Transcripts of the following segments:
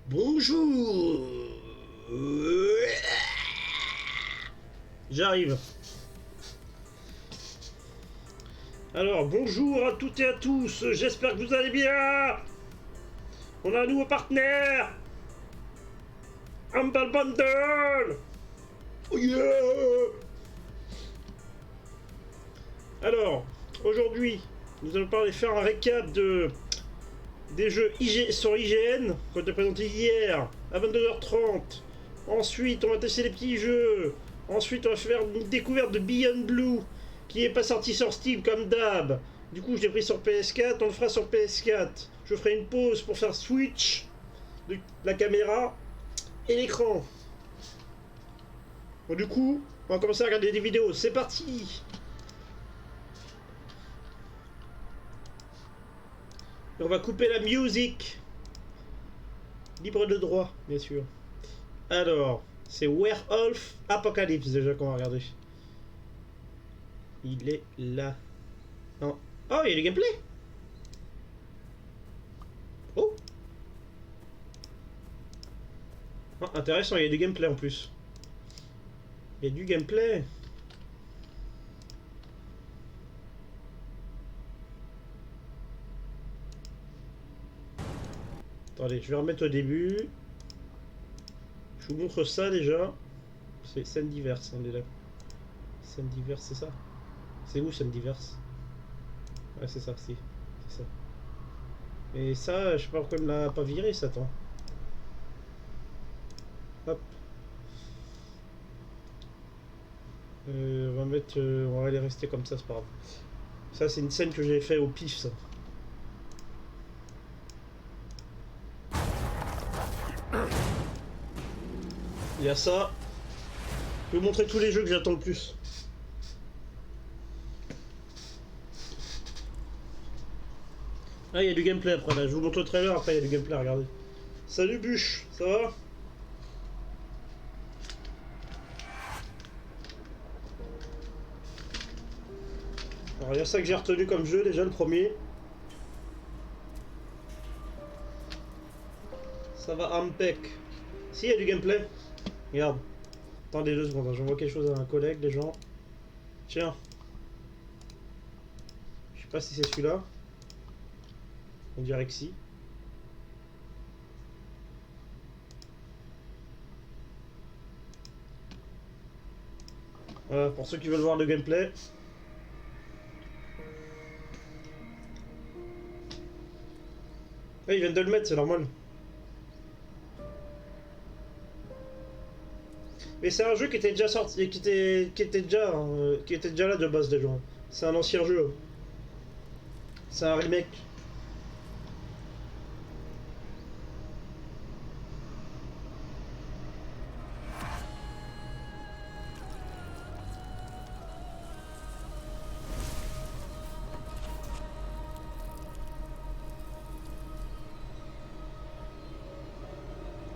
Bonjour. J'arrive. Alors, bonjour à toutes et à tous. J'espère que vous allez bien. On a un nouveau partenaire. Humble Bundle. Oh yeah. Alors, aujourd'hui, nous allons faire un récap des jeux sur IGN qu'on a présenté hier à 22h30. Ensuite, on va tester les petits jeux. Ensuite, on va faire une découverte de Beyond Blue qui n'est pas sorti sur Steam comme d'hab. Du coup, je l'ai pris sur PS4. On le fera sur PS4. Je ferai une pause pour faire switch de la caméra et l'écran. Bon, du coup, on va commencer à regarder des vidéos. C'est parti. On va couper la musique. Libre de droit, bien sûr. Alors, c'est Werewolf Apocalypse déjà qu'on va regarder. Il est là. Non. Oh, il y a du gameplay. Oh. Oh, intéressant, il y a du gameplay en plus. Il y a du gameplay. Attendez, je vais remettre au début. Je vous montre ça déjà. C'est scène diverse, on est là. Scène diverse, c'est ça? C'est où scène diverse? Ouais, c'est ça, si. C'est ça. Et ça, je sais pas pourquoi il me l'a pas viré, ça, attends. Hop. On va mettre. On va aller rester comme ça, c'est pas grave. Ça, c'est une scène que j'ai fait au pif, ça. Il y a ça. Je vais vous montrer tous les jeux que j'attends le plus. Ah, il y a du gameplay après là. Je vous montre le trailer, après il y a du gameplay, regardez. Salut Bûche, ça va? Alors il y a ça que j'ai retenu comme jeu déjà, le premier. Ça va impec. Si, il y a du gameplay. Regarde. Attendez 2 secondes, j'envoie quelque chose à un collègue, les gens. Tiens. Je sais pas si c'est celui-là. On dirait que si. Voilà, pour ceux qui veulent voir le gameplay. Ouais, ils viennent de le mettre, c'est normal. Mais c'est un jeu qui était déjà sorti, qui était déjà là de base déjà. C'est un ancien jeu. C'est un remake.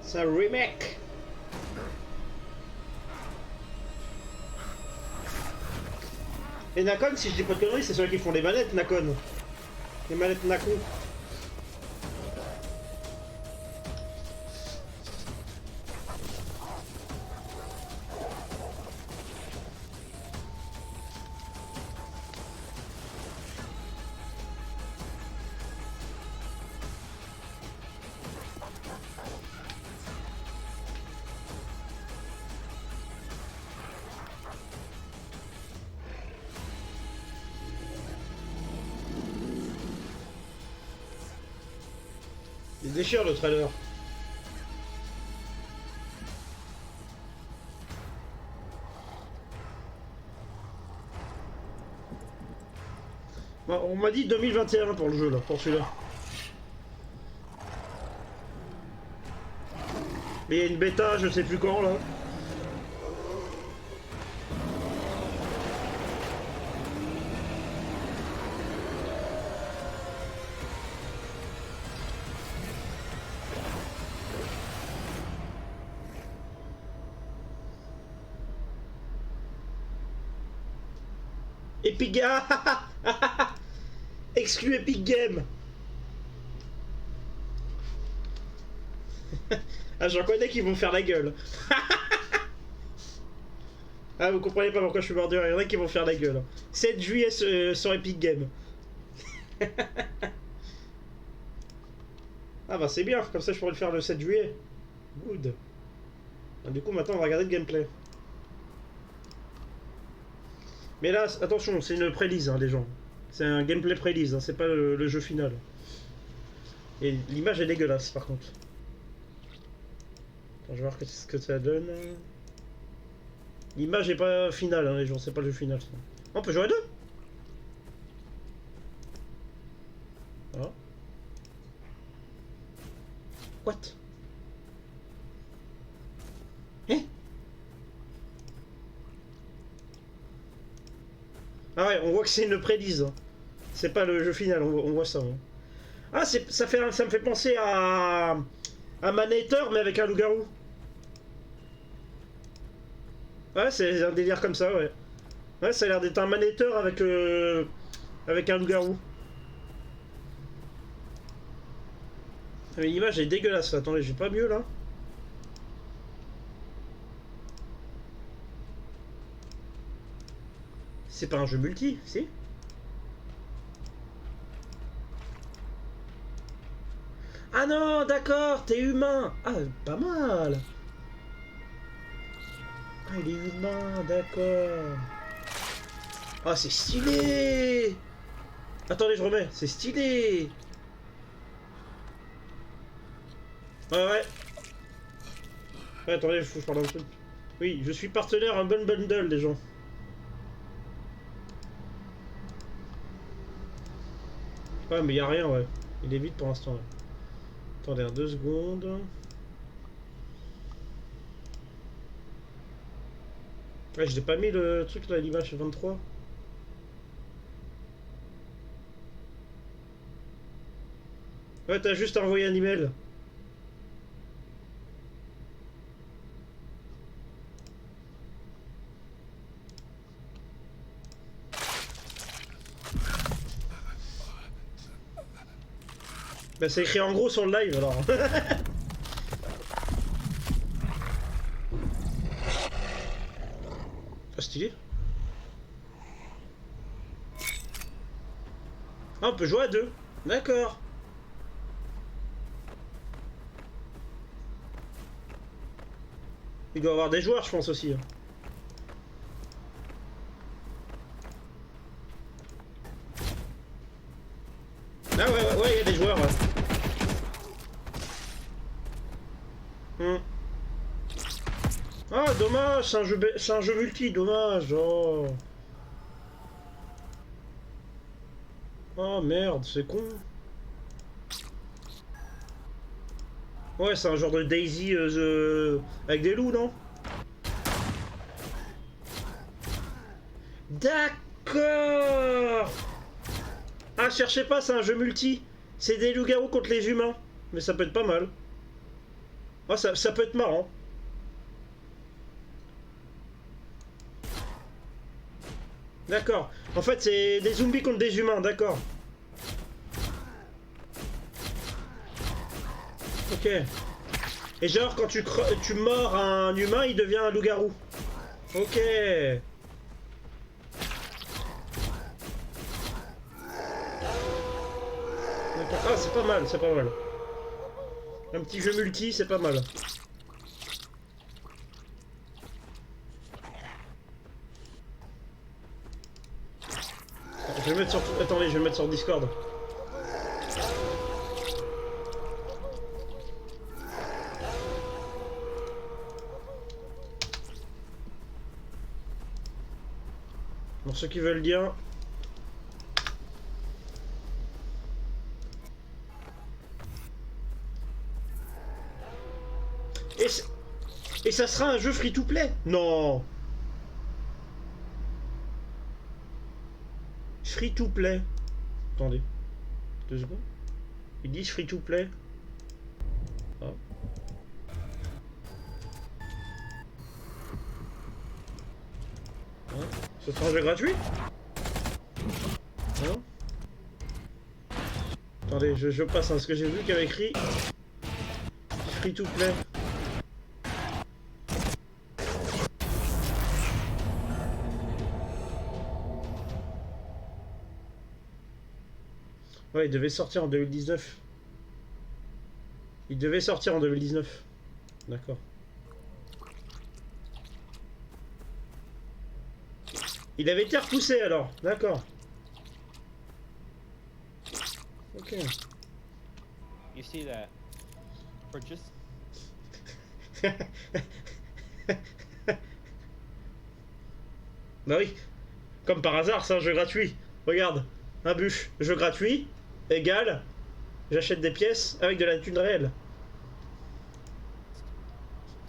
C'est un remake. Et Nakon, si je dis pas de conneries, c'est ceux qui font les manettes, Nakon. Les manettes Nakon. Il déchire le trailer. Bon, on m'a dit 2021 pour le jeu là, pour celui-là. Mais il y a une bêta, je sais plus quand là. Epic Game. Exclu Epic Game. Ah, j'en connais qui vont faire la gueule. Ah, vous comprenez pas pourquoi je suis mort de rire. Il y en a qui vont faire la gueule. 7 juillet sur Epic Games. Ah bah c'est bien, comme ça je pourrais le faire le 7 juillet. Good. Ah, du coup maintenant on va regarder le gameplay. Mais là, attention, c'est une pré-lise hein, les gens. C'est un gameplay pré-lise, hein, c'est pas le jeu final. Et l'image est dégueulasse par contre. Attends, je vais voir ce que ça donne. L'image est pas finale, hein, les gens, c'est pas le jeu final. Ça. On peut jouer à deux. Ah. What? Hein? Ah ouais, on voit que c'est une pré-lise. Hein. C'est pas le jeu final, on voit ça. Hein. Ah, ça me fait penser à Manator, mais avec un loup-garou. Ouais, c'est un délire comme ça, ouais. Ouais, ça a l'air d'être un Manator avec un loup-garou. Mais l'image est dégueulasse, là. Attendez, j'ai pas mieux, là. C'est pas un jeu multi, si? Ah non, d'accord, t'es humain. Ah, pas mal. Ah, il est humain, d'accord. Ah, c'est stylé. Attendez, je remets, c'est stylé. Ouais. Ouais, attendez, faut que je parle d'un truc. Oui, je suis partenaire un bon bundle, les gens. Ouais, mais y a rien, ouais. Il est vide pour l'instant, ouais. Attendez, 2 secondes. Ouais, je n'ai pas mis le truc là, l'image 23. Ouais, t'as juste envoyé un email. Bah, c'est écrit en gros sur le live alors. Ah, stylé. Ah, on peut jouer à deux. D'accord. Il doit y avoir des joueurs, je pense aussi. Ah ouais, il y a des joueurs, ouais. Ah, dommage, c'est un jeu multi, dommage. Oh, oh merde, c'est con. Ouais, c'est un genre de Daisy avec des loups, non? D'accord. Ah, cherchez pas, c'est un jeu multi. C'est des loups-garous contre les humains. Mais ça peut être pas mal. Ah, ça peut être marrant. D'accord. En fait, c'est des zombies contre des humains, d'accord. Ok. Et genre, quand tu mords un humain, il devient un loup-garou. Ok. Ah, c'est pas mal, c'est pas mal. Un petit jeu multi, c'est pas mal. Je vais mettre sur... Attendez, je vais mettre sur Discord. Pour ceux qui veulent dire... Et ça sera un jeu free-to-play? Non. Free-to-play. Attendez. 2 secondes. Ils disent free-to-play. Ah. Ah. Ce sera un jeu gratuit? Non. Attendez, je passe à ce que j'ai vu qu'il y avait écrit free to play. Ouais, il devait sortir en 2019. Il devait sortir en 2019. D'accord. Il avait été repoussé alors. D'accord. Ok. You see that? For just Bah oui. Comme par hasard, c'est un jeu gratuit. Regarde. Un bûche. Jeu gratuit. Égal. J'achète des pièces avec de la thune réelle.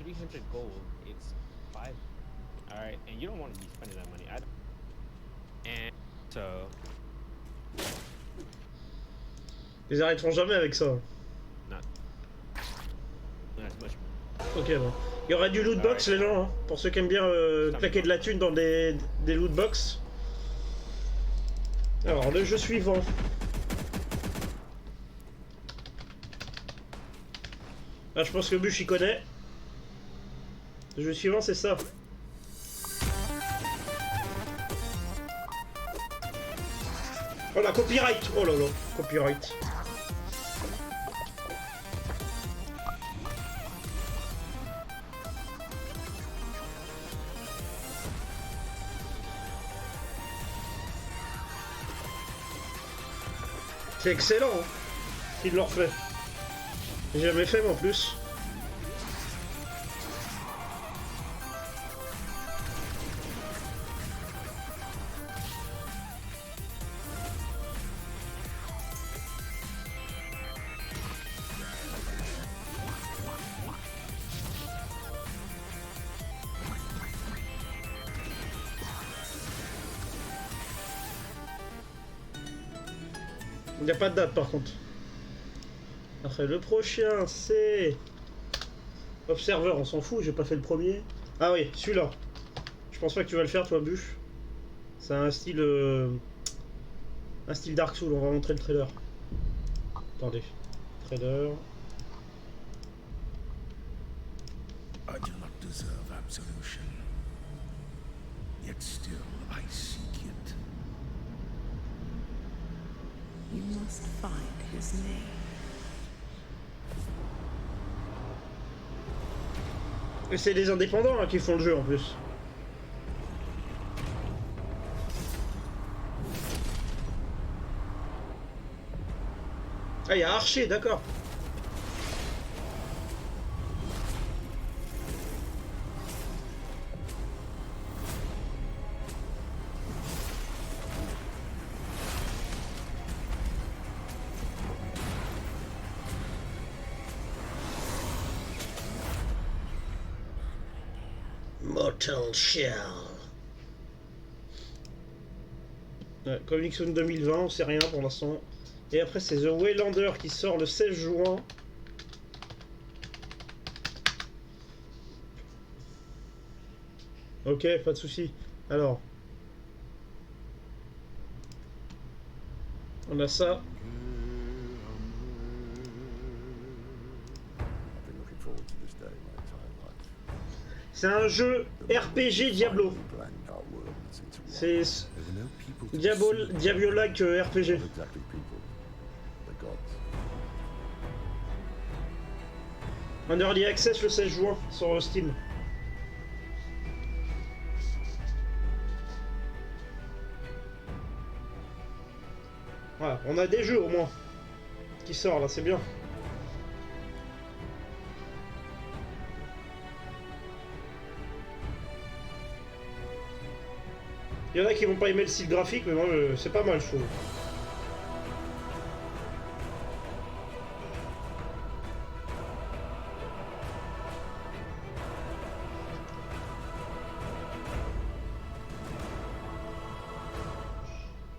300 gold, it's 5. Alright, and you don't want to be spending that money. I don't. And so. Ils arrêteront jamais avec ça. Not as much. Ok, bon. Il y aura du loot box, les gens, hein, pour ceux qui aiment bien claquer de la thune dans des loot box. Alors, le jeu suivant. Ah, je pense que Bush il connaît. Le jeu suivant, c'est ça. Oh la copyright! Oh là là, copyright. C'est excellent, hein, qu'il leur fait. J'ai jamais fait, mais en plus. Il n'y a pas de date par contre. Après le prochain c'est... Observer, on s'en fout, j'ai pas fait le premier. Ah oui, celui-là. Je pense pas que tu vas le faire toi Bûche. C'est un style... Un style Dark Souls, on va montrer le trailer. Attendez. Trailer... I do not deserve absolution, yet still I seek it. You must find his name. Et c'est les indépendants hein, qui font le jeu en plus. Ah, il y a Archer, d'accord. Mortal Shell. Ouais, Comic Zone 2020, on sait rien pour l'instant. Et après c'est The Waylander qui sort le 16 juin. Ok, pas de souci. Alors. On a ça. C'est un jeu RPG Diablo. C'est Diablo-like RPG. En early access le 16 juin sur Steam. Voilà, on a des jeux au moins qui sortent là, c'est bien. Il y en a qui vont pas aimer le style graphique, mais moi c'est pas mal je trouve.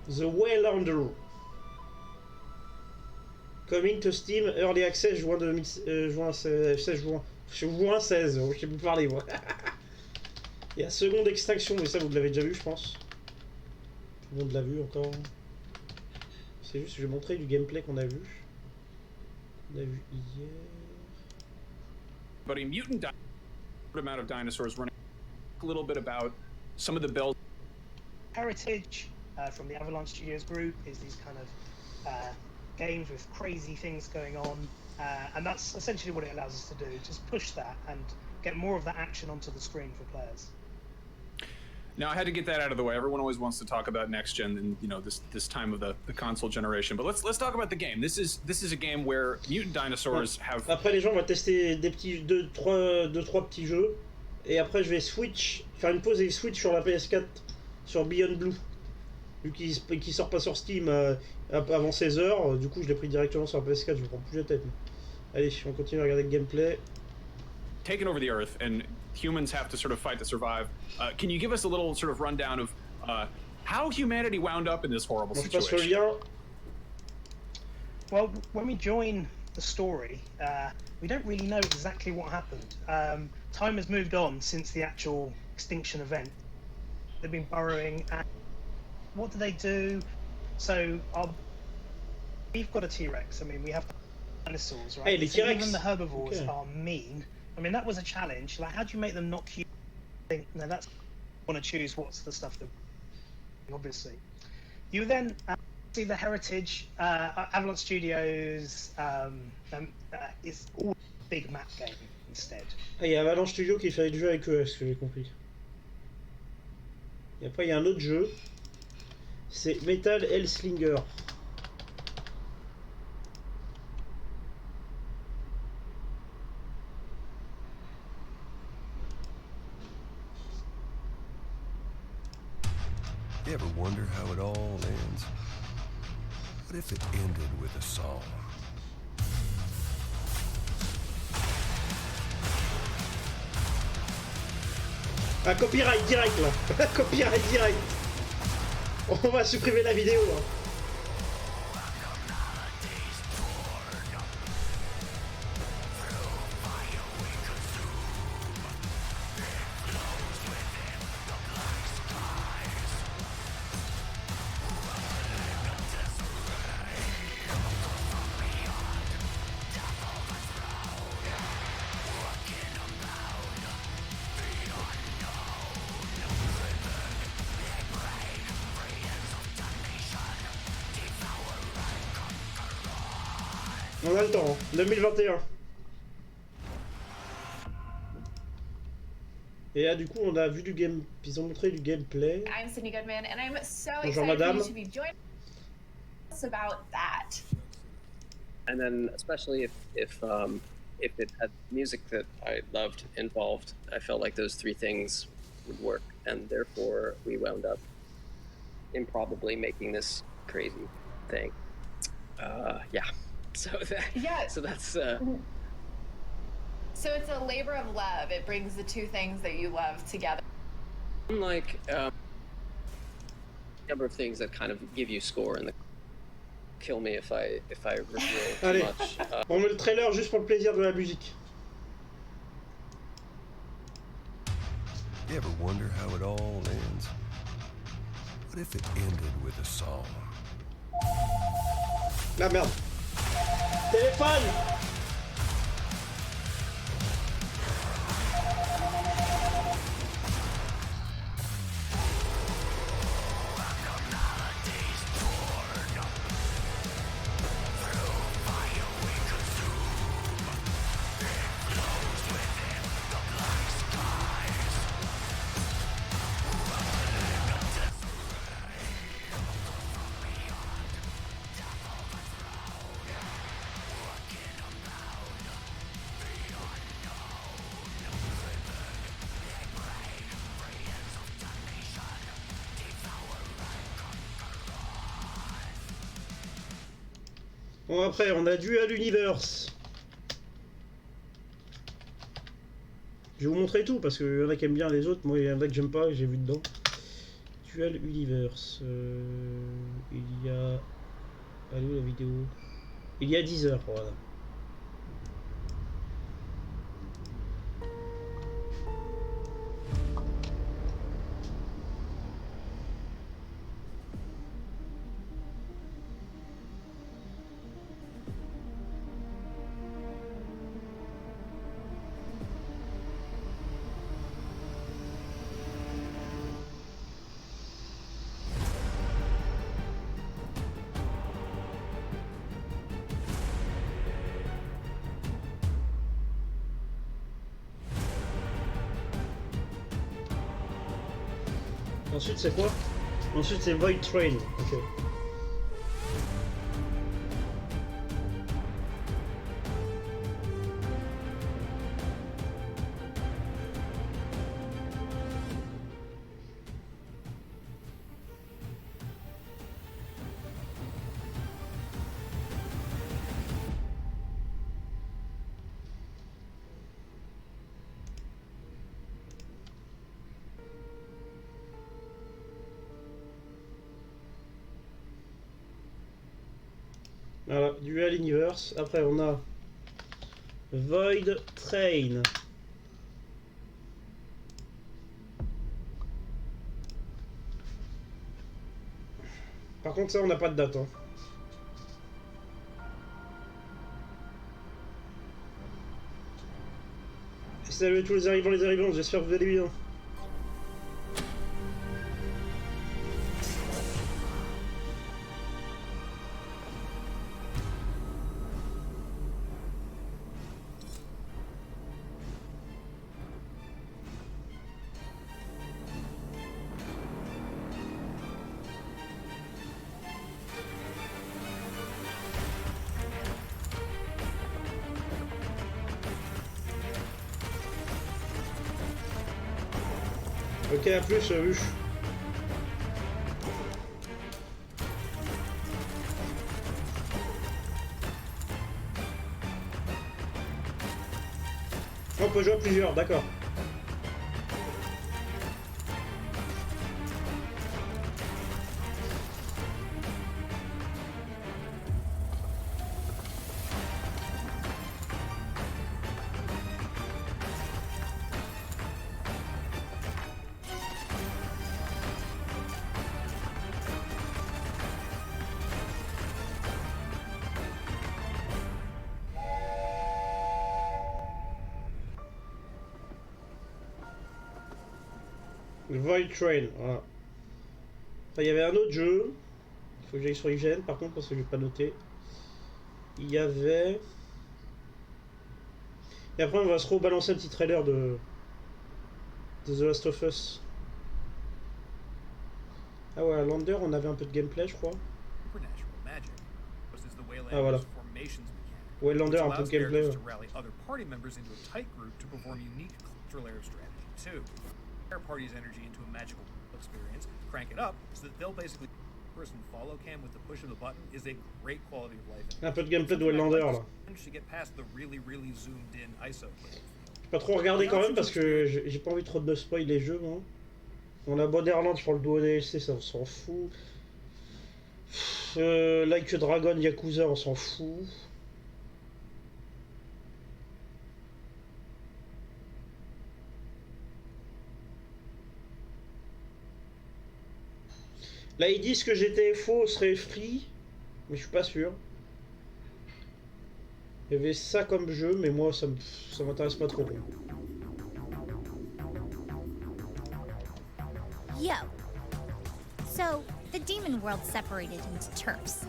The Waylander. Coming to Steam, Early Access, juin 16 juin. Juin 16, je sais plus parler moi. Il y a Seconde Extinction, mais ça vous l'avez déjà vu je pense. Tout le monde l'a vu encore. C'est juste, je vais montrer du gameplay qu'on a vu. On a vu hier. but a mutant amount of dinosaurs running. A little bit about some of the bells. Heritage from the Avalanche Studios group is these kind of games with crazy things going on, and that's essentially what it allows us to do, just push that and get more of that action onto the screen for players. Now I had to get that out of the way. Everyone always wants to talk about next gen and this time of the console generation. But let's talk about the game. This is a game where mutant dinosaurs have. Après les gens vont tester des petits deux trois petits jeux et après je vais faire une pause et switch sur la PS4 sur Beyond Blue. Vu qu'il sort pas sur Steam avant 16h, du coup je l'ai pris directement sur la PS4, je me prends plus la tête. Allez, on continue à regarder le gameplay. Taken over the Earth and humans have to sort of fight to survive. Can you give us a little sort of rundown of how humanity wound up in this horrible situation? Well, when we join the story, we don't really know exactly what happened. Time has moved on since the actual extinction event. They've been burrowing, and what do they do? So we've got a T-Rex. I mean, we have dinosaurs, right? Hey, the so T-Rex. Even the herbivores Okay. are mean. I mean, that was a challenge. Like, how do you make them not cute? No, that's want to choose what's the stuff that obviously. You then see the Heritage Avalanche Studios. It's all a big map game instead. Ah, il y a Avalanche Studio qui fait le jeu avec eux, ce que j'ai compris. Et après il y a un autre jeu, c'est Metal Hellslinger. You ever wonder how it all ends? What if it ended with a song? Un copyright direct là. Copyright direct. On va supprimer la vidéo. Hein. On a le temps, hein. 2021. Et là, du coup, on a vu du game. Ils ont montré du gameplay. I'm Sydney Goodman, and I'm so Bonjour, excited madame. for you to be joining us about that. And then, especially if it had music that I loved involved, I felt like those three things would work, and therefore we wound up improbably making this crazy thing. Yeah. So that's. So it's a labor of love. It brings the two things that you love together. Unlike a number of things that kind of give you score and kill me if I reveal too Allez, much. on met le trailer juste pour le plaisir de la musique. You ever wonder how it all ends? What if it ended with a song? La merde. Téléphone. Bon, après, on a Dual Universe. Je vais vous montrer tout parce qu'il y en a qui aiment bien les autres. Moi, il y en a que j'aime pas, que j'ai vu dedans. Dual Universe. Il y a. Allez où la vidéo? Il y a 10 heures, voilà. Ensuite c'est quoi? Ensuite c'est Void Train. Ok. Voilà, Dual Universe. Après on a Void Train. Par contre ça on n'a pas de date. Hein. Et salut à tous les arrivants, j'espère que vous allez bien. Ok, à plus, Huche. On peut jouer à plusieurs, d'accord. Le Void Train, voilà. Enfin, il y avait un autre jeu. Il faut que j'aille sur IGN par contre parce que je n'ai pas noté. Il y avait... Et après on va se rebalancer un petit trailer de The Last of Us. Ah ouais, à Lander on avait un peu de gameplay je crois. Ah voilà. Ouais, Lander un peu de gameplay. Ouais. Party's energy into a magical experience, crank it up so that they'll basically person follow cam with the push of the button is a great quality of life. Un peu de gameplay de Lander là. To get past the really zoomed in ISO. J'ai pas trop regardé quand même parce que j'ai pas envie trop de spoil les jeux moi. On a Borderlands pour le duo DLC, ça on s'en fout. Like Dragon Yakuza on s'en fout. Là ils disent que GTFO serait free, mais je suis pas sûr. Il y avait ça comme jeu, mais moi ça m'intéresse pas trop. Yo. So, the demon world separated into turfs.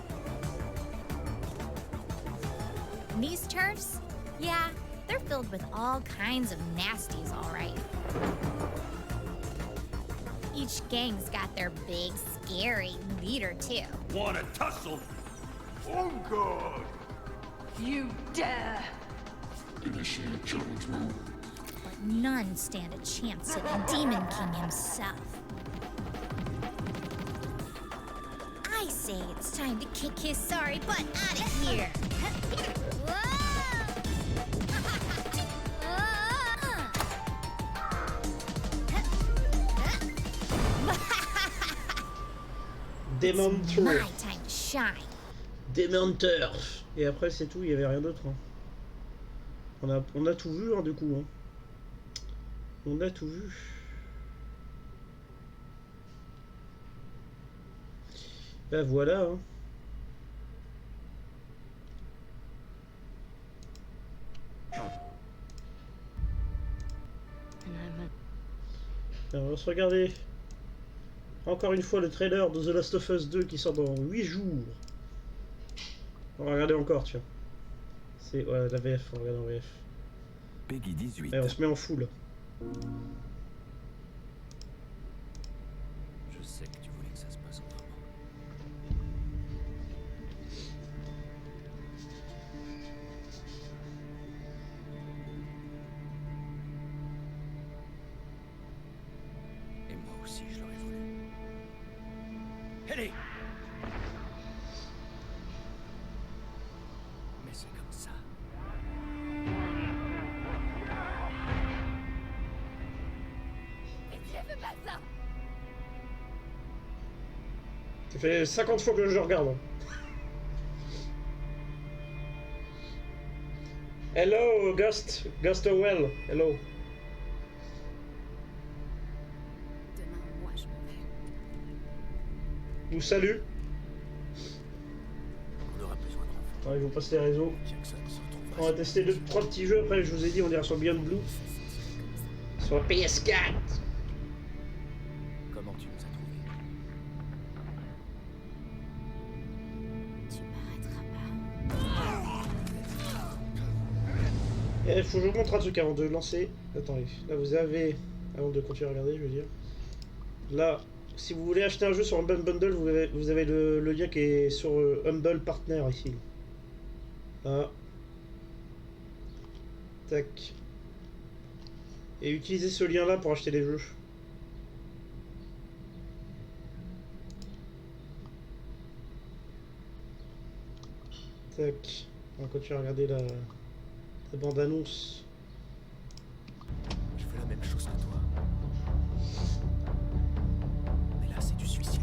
And these turfs, yeah, they're filled with all kinds of nasties, all right. Each gang's got their big, scary leader, too. Wanna tussle? Oh, God! You dare! Initiate challenge mode. But none stand a chance to the Demon King himself. I say it's time to kick his sorry butt out of here. Dementor. My time to shine. Dementor. Et après c'est tout, il y avait rien d'autre. Hein. On a tout vu hein, du coup. Hein. On a tout vu. Ben voilà. Hein. Alors, on va se regarder encore une fois le trailer de The Last of Us 2 qui sort dans 8 jours. On va regarder encore, tiens. C'est ouais, la VF, on regarde en VF. Peggy 18. Allez, on se met en full. sais que tu voulais que ça se passe autrement. Et moi aussi, je l'aurais voulu. Allez! Mais c'est comme ça. Ça fait 50 fois que je regarde. Hello, Ghost Well. Hello. Demain, moi, je me vais. Nous salue. On aura besoin de renfort. Ouais, ils vont passer les réseaux. Jackson se retrouvera. On va tester 2-3 petits jeux. Après, je vous ai dit, on ira sur Beyond Blue. Sur la PS4. Comment tu nous as trouvés? Tu m'arrêteras pas. Il faut que je vous montre un truc avant de lancer. Attendez, là vous avez, avant de continuer à regarder, je veux dire. Là, si vous voulez acheter un jeu sur Humble Bundle, vous avez le lien qui est sur Humble Partner ici. Là. Tac. Et utilisez ce lien là pour acheter les jeux. Tac. On va continuer à regarder la bande-annonce. Je fais la même chose que toi. Mais là, c'est du suicide.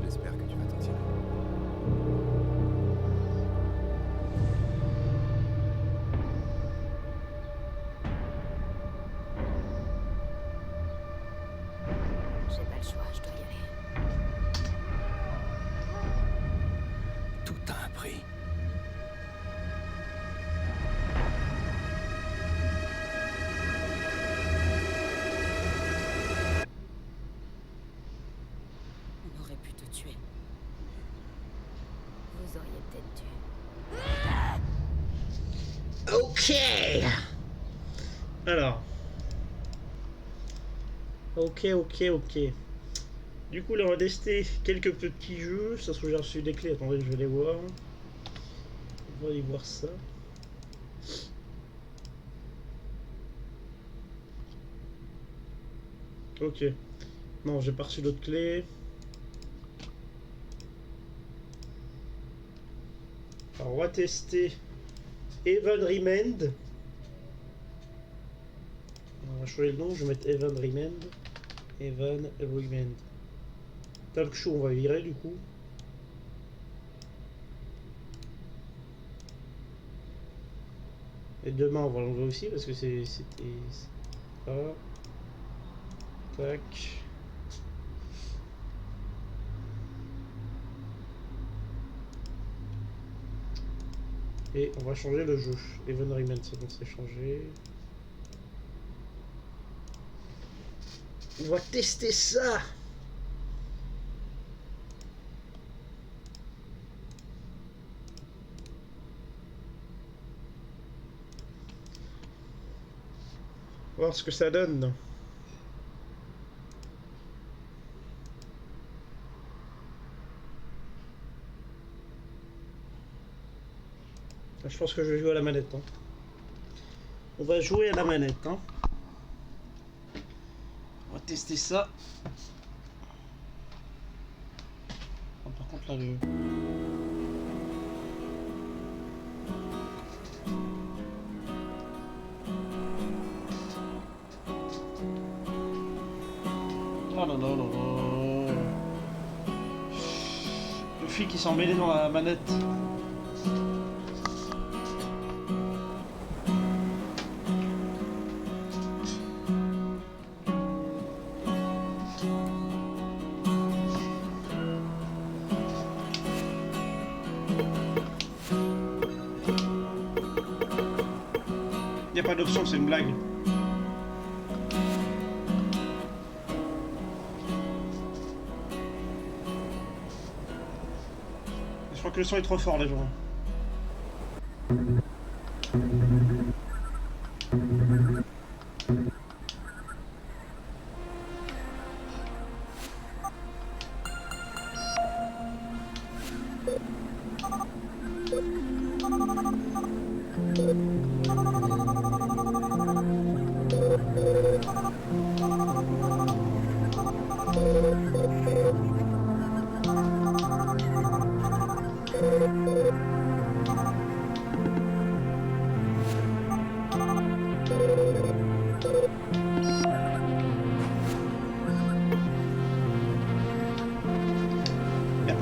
J'espère que tu vas t'en tirer. J'ai pas le choix, je dois y aller. Tout a un prix. On aurait pu te tuer. Vous auriez peut-être dû. Ok. Alors. Ok. Du coup, là, on va tester quelques petits jeux. Ça se trouve, j'ai reçu des clés. Attendez, je vais les voir. On va aller voir ça. Ok. Non, j'ai pas reçu d'autres clés. Alors, on va tester Evan Remand. On va changer le nom, je vais mettre Evan Remand. Evan Remand. Talk Show, on va virer du coup. Et demain, on va l'enlever aussi parce que c'était ça. Tac. Et on va changer le jeu. Evan Remand, c'est bon, c'est changé. On va tester ça. Voir ce que ça donne. Je pense que je vais jouer à la manette. Hein. On va jouer à la manette. Hein. On va tester ça. Oh, par contre là le... Oh là là là là. Le fil qui s'en mêlé dans la manette. Y a pas d'option, c'est une blague. Je crois que le son est trop fort, les gens.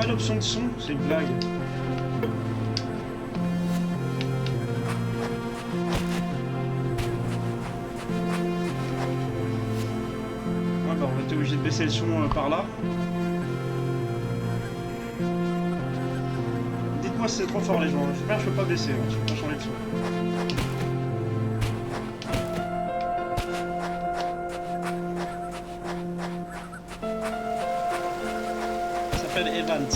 l'option de son, c'est une blague. Ouais, bah on va être obligé de baisser le son par là. Dites-moi si c'est trop fort les gens, j'espère que je peux pas baisser, hein. Je peux pas changer de son. Ça s'appelle Evans.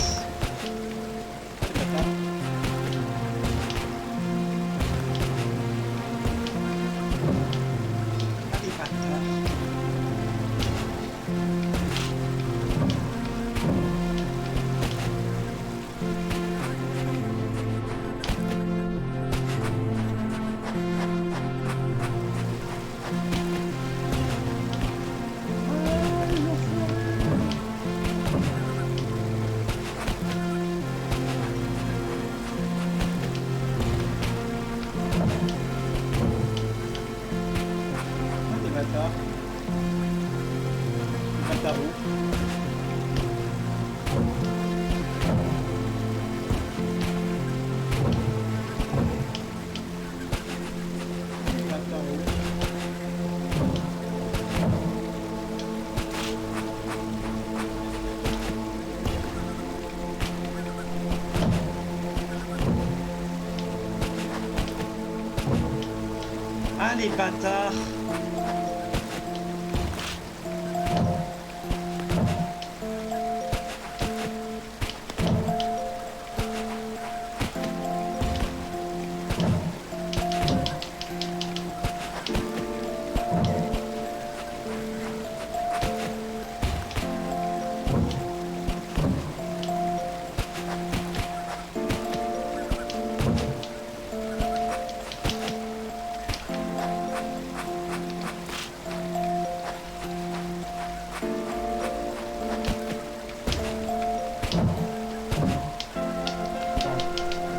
Ah les bâtards!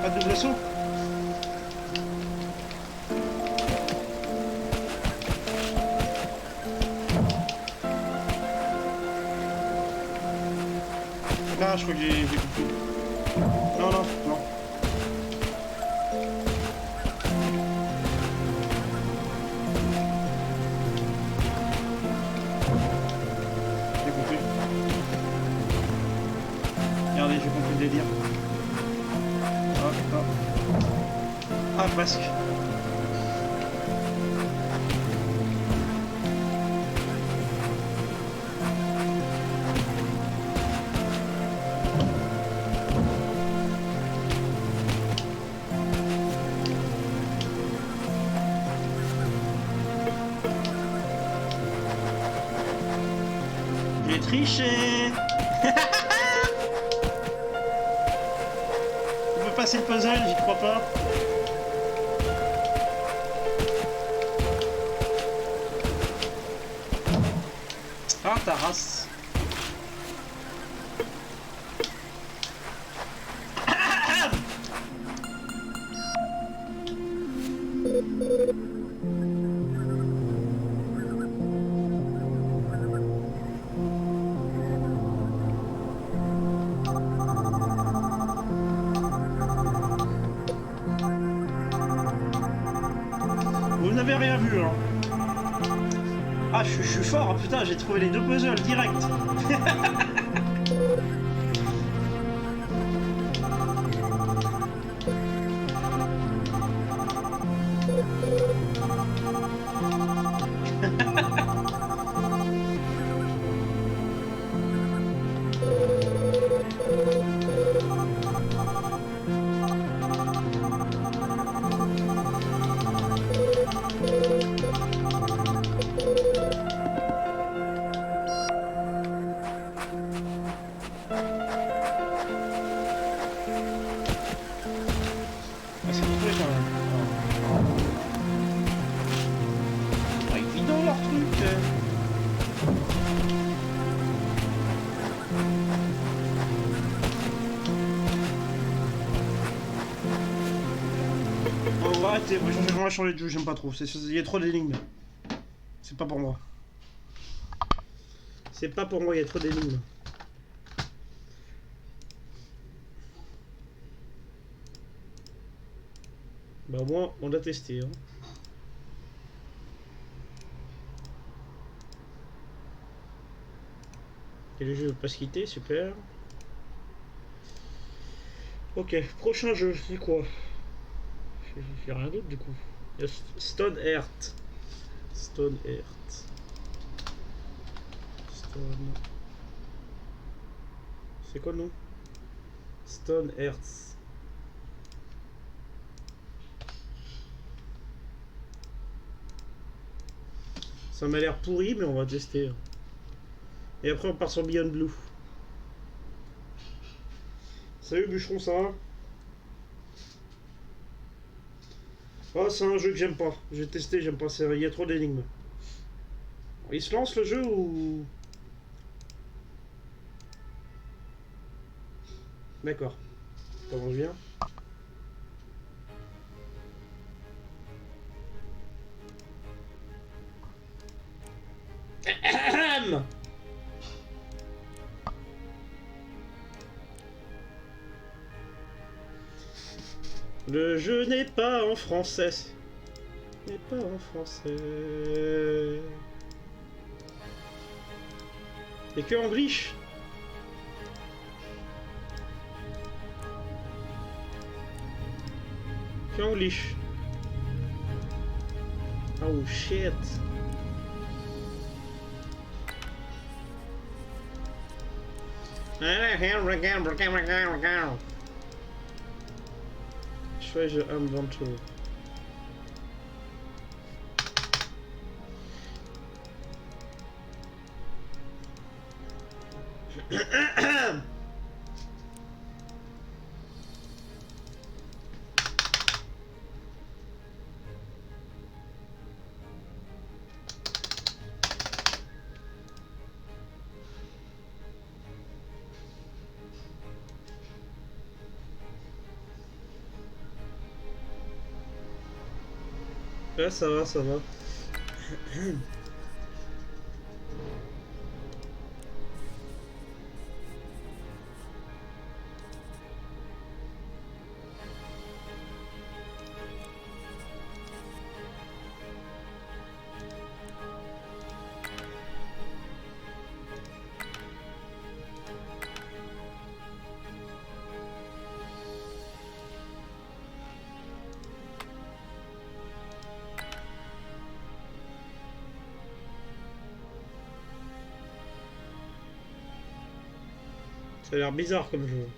Pas de double assaut? Ah, je crois que j'ai compris. Non, non, non. J'ai compris. Regardez, j'ai compris le délire. Hop, hop. Ah, presque. J'ai triché. On peut passer le puzzle, j'y crois pas. Ah, ta race. Vous n'avez rien vu, hein. Ah, je suis fort, hein, putain, j'ai trouvé les deux puzzles direct. C'est trouvé quand même. Ah, ils vident leur truc. Oh, arrêtez, moi on va changer de jeu, j'aime pas trop. Il y a trop d'énigmes. C'est pas pour moi. C'est pas pour moi, il y a trop d'énigmes. Bah au moins, on l'a testé. Hein. Et le jeu ne veut pas se quitter, super. Ok, prochain jeu, c'est quoi? J'ai rien d'autre du coup. Il y a Stone Earth. Stone Earth. Stone. C'est quoi le nom? Stone Earth. Ça m'a l'air pourri, mais on va tester. Et après, on part sur Beyond Blue. Salut Bûcheron, ça va? Oh, c'est un jeu que j'aime pas. J'ai testé, j'aime pas. Il y a trop d'énigmes. Il se lance le jeu ou... D'accord. Ça commence bien. Le jeu n'est pas en français. N'est pas en français. Et que en glitch. Que en glitch. Oh shit. Treasure inventory. Ouais, ça va, ça va. Ça a l'air bizarre comme jeu.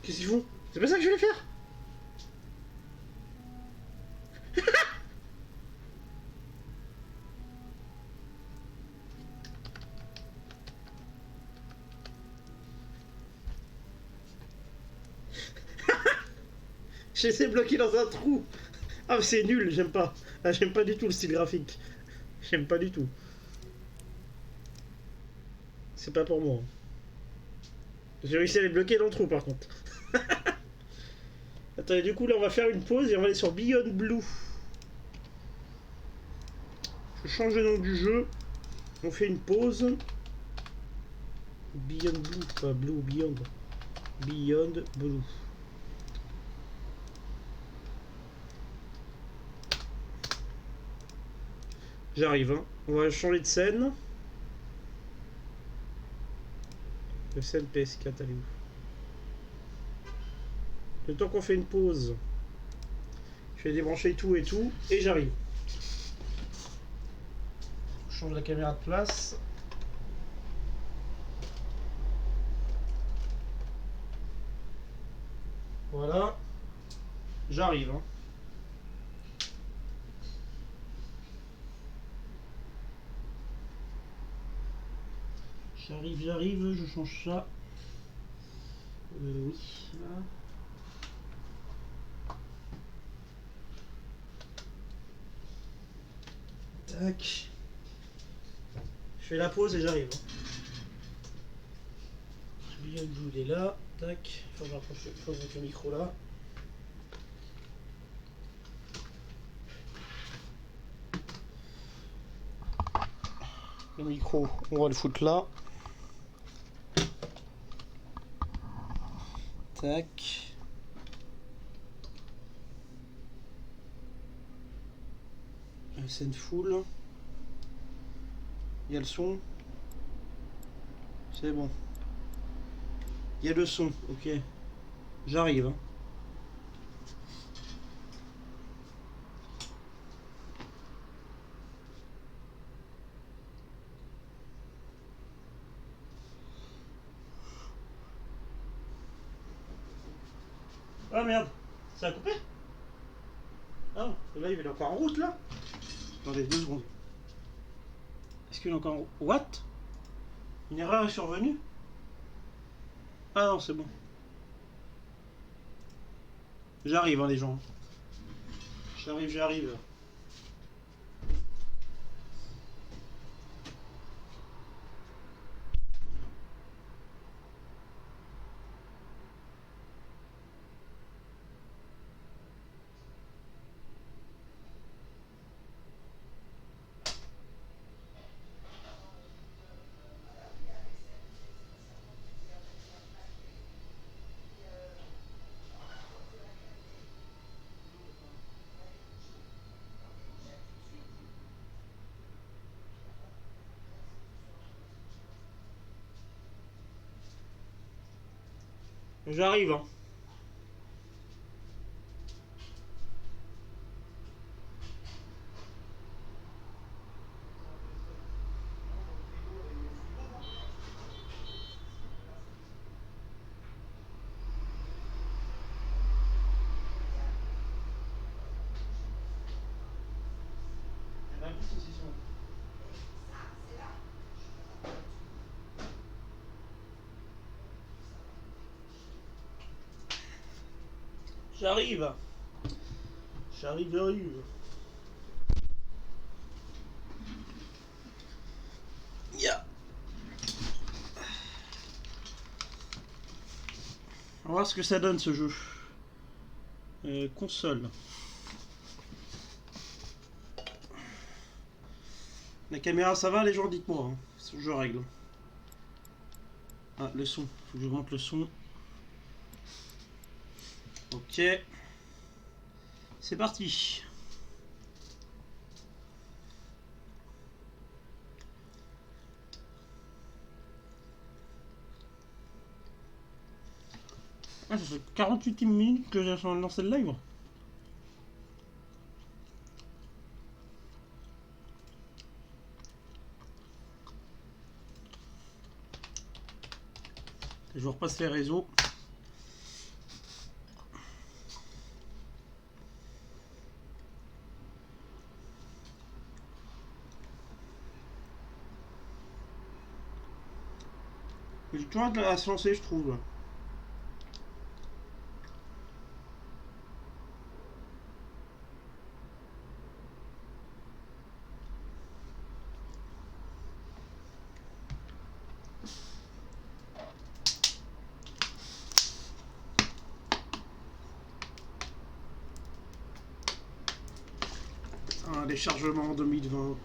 Qu'est-ce qu'ils font? C'est pas ça que je voulais faire. J'ai essayé de bloquer dans un trou. Ah mais c'est nul, j'aime pas. Ah, j'aime pas du tout le style graphique. J'aime pas du tout. C'est pas pour moi. J'ai réussi à les bloquer dans le trou par contre. Attendez, du coup là on va faire une pause et on va aller sur Beyond Blue. Je change le nom du jeu. On fait une pause. Beyond Blue, pas Blue, Beyond. Beyond Blue. J'arrive, hein. On va changer de scène. Le scène PS4, allez où? Le temps qu'on fait une pause. Je vais débrancher tout et j'arrive. Je change la caméra de place. Voilà. J'arrive. Hein. J'arrive, je change ça. Oui, là. Tac. Je fais la pause et j'arrive. Le bout il est là. Tac. Faut mettre le micro là. Le micro, on va le foutre là. Tac. Scène full. Il y a le son. C'est bon. Il y a le son, ok. J'arrive. Hein. Ah merde, ça a coupé? Ah, le live il est encore en route là? Attendez 2 secondes. Est-ce qu'il est encore en route? What? Une erreur est survenue? Ah non, c'est bon. J'arrive hein les gens. J'arrive. J'arrive. Hein. J'arrive. Yeah. On va voir ce que ça donne ce jeu. Console. La caméra ça va les gens, dites-moi. Hein. Je règle. Ah, le son. Faut que je monte le son. Ok. C'est parti. Ah, ça fait 48 minutes que j'ai lancé le live. Je repasse les réseaux. J'ai toujours hâte à se lancer, je trouve. Ah, les chargements en 2020.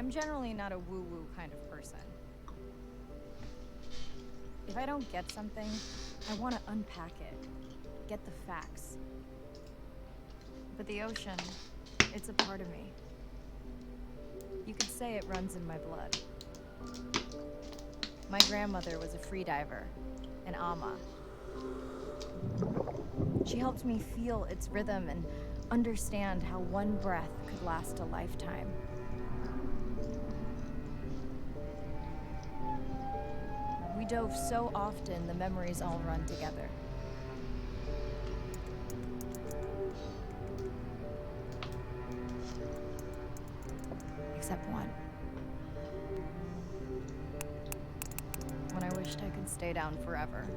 I'm generally not a woo-woo kind of person. If I don't get something, I want to unpack it, get the facts. But the ocean, it's a part of me. You could say it runs in my blood. My grandmother was a freediver, an ama. She helped me feel its rhythm and understand how one breath could last a lifetime. We dove so often, the memories all run together. Except one. When I wished I could stay down forever.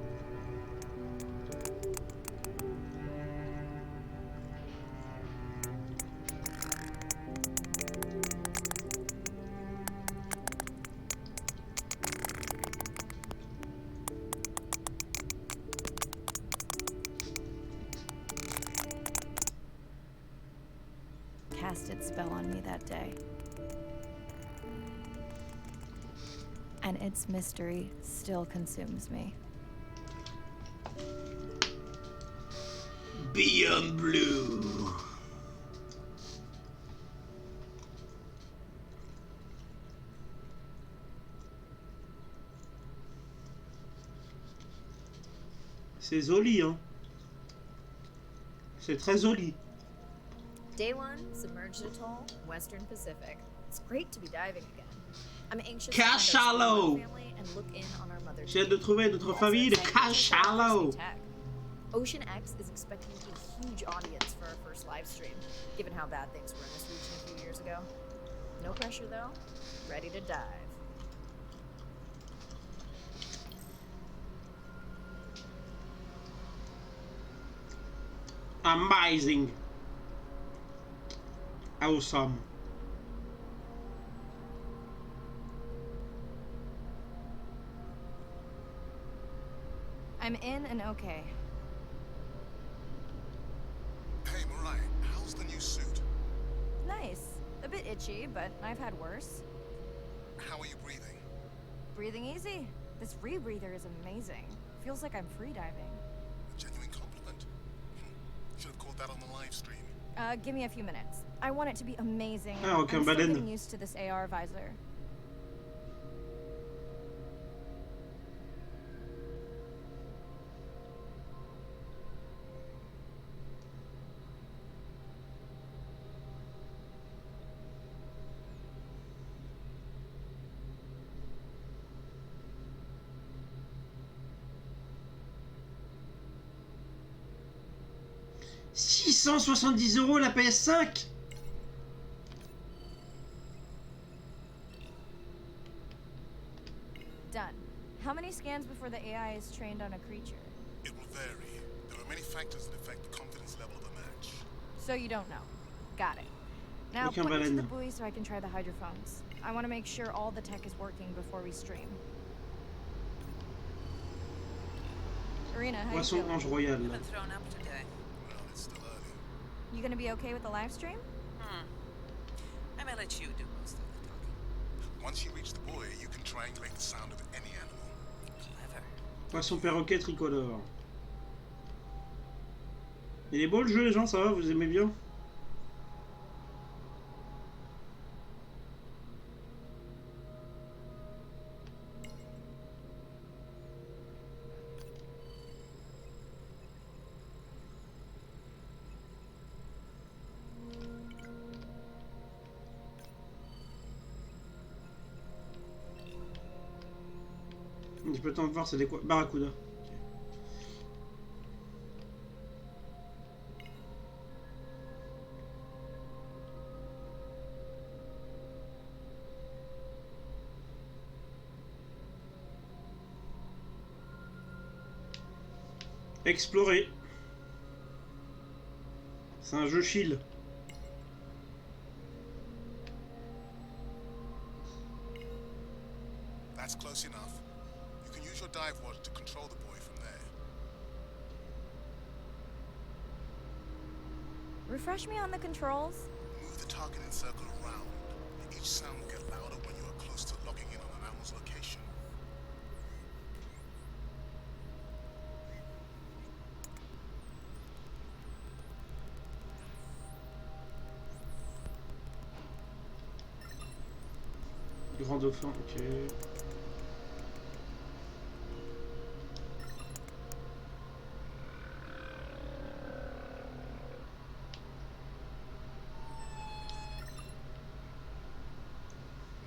Cast its spell on me that day. And its mystery still consumes me. Beyond Blue. C'est joli, hein. C'est très joli. Day 1, submerged atoll, Western Pacific. It's great to be diving again. I'm anxious to find our Cachalot. family and look in on our mother. J'ai hâte de trouver notre famille, le Cachalot. Ocean X is expecting a huge audience for our first live stream, given how bad things were in this region a few years ago. No pressure though. Ready to dive. Amazing. Awesome. I'm in and okay. Hey, Mariah, how's the new suit? Nice. A bit itchy, but I've had worse. How are you breathing? Breathing easy. This rebreather is amazing. Feels like I'm freediving. A genuine compliment. Should have called that on the live stream. Give me a few minutes. I want it to be amazing. Ah, aucun I'm still baleine. getting used to this AR visor. €670 la PS5. Done. How many scans before the AI is trained on a creature? It will vary. There are many factors that affect the confidence level of a match. So you don't know. Got it. Now Aucun point me to baleine. the buoy so I can try the hydrophones. I want to make sure all the tech is working before we stream. Irina, how you Poisson feeling? Ange Royal. Well, it's still early. You gonna be okay with the live stream? I may let you do most of the talking. Once you reach the buoy, you can triangulate the sound of any animal. Clever. Poisson perroquet tricolore. Il est beau le jeu, les gens, ça va? Vous aimez bien? Je peux t'en voir, c'est des quoi? Barracuda. Explorer. C'est un jeu chill. That's close enough. You can use your dive watch to control the buoy from there. Refresh me on the controls. Move the target and circle around. Each the sound will get louder when you are close to locking in on an animal's location. Grand dauphin, ok.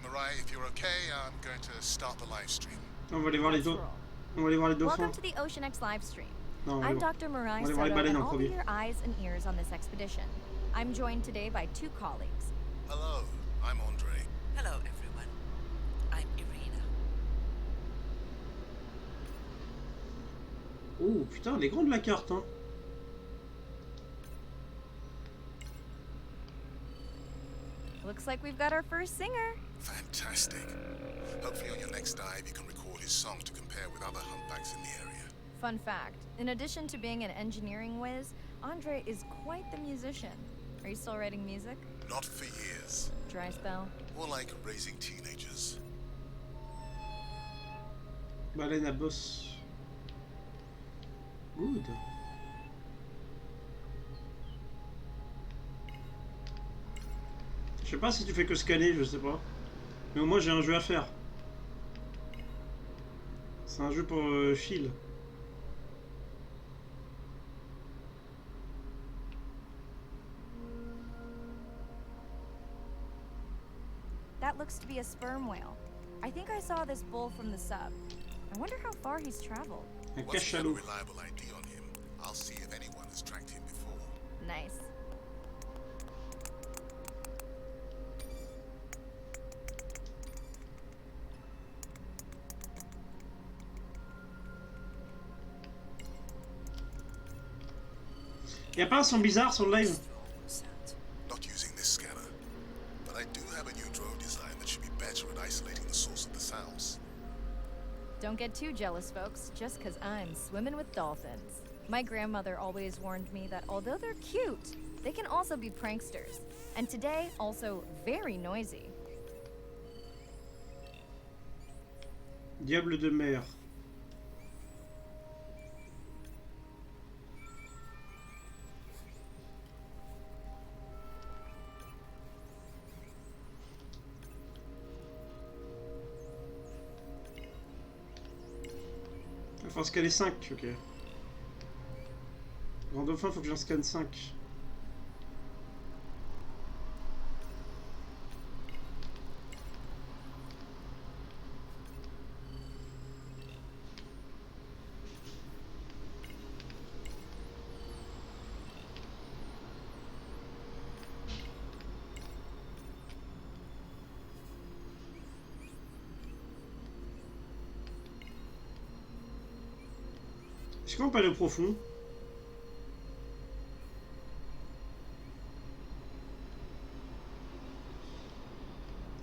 Mariah, if you're okay, I'm going to start the live stream. On va aller voir les Let's dauphins. roll. On va aller voir les dauphins. Welcome to the Ocean X live stream. Non, on va I'm aller voir- Dr. Marai on va aller voir les Soto, baleines and en I'll be premier. your eyes and ears on this expedition. I'm joined today by two colleagues. Hello, I'm Andre. Hello, everyone. I'm Irina. Oh putain, elle est grande la carte, hein. Looks like we've got our first singer. Fantastic. Hopefully on your next dive you can record his songs to compare with other humpbacks in the area. Fun fact, in addition to being an engineering whiz, Andre is quite the musician. Are you still writing music? Not for years. Dry spell? More like raising teenagers. Baleine à bosse. Good. Je sais pas si tu fais que scanner, je sais pas. Mais au moins j'ai un jeu à faire. C'est un jeu pour Phil. That looks to be a sperm whale. I think I saw this bull from the sub. I wonder how far he's traveled. Un Once we have a cachalot. reliable ID on him, I'll see if anyone has tracked him before. Nice. Y'a pas un son bizarre sur le live? Not using this scanner, but I do have a new drone design that should be better at isolating the source of the sounds. Don't get too jealous, folks, just 'cause I'm swimming with dolphins. My grandmother always warned me that although they're cute, they can also be pranksters. And today, also very noisy. Diable de mer. Il faut en scanner 5, ok. Grand dauphin, faut que j'en scanne 5. Est-ce qu'on peut aller au profond?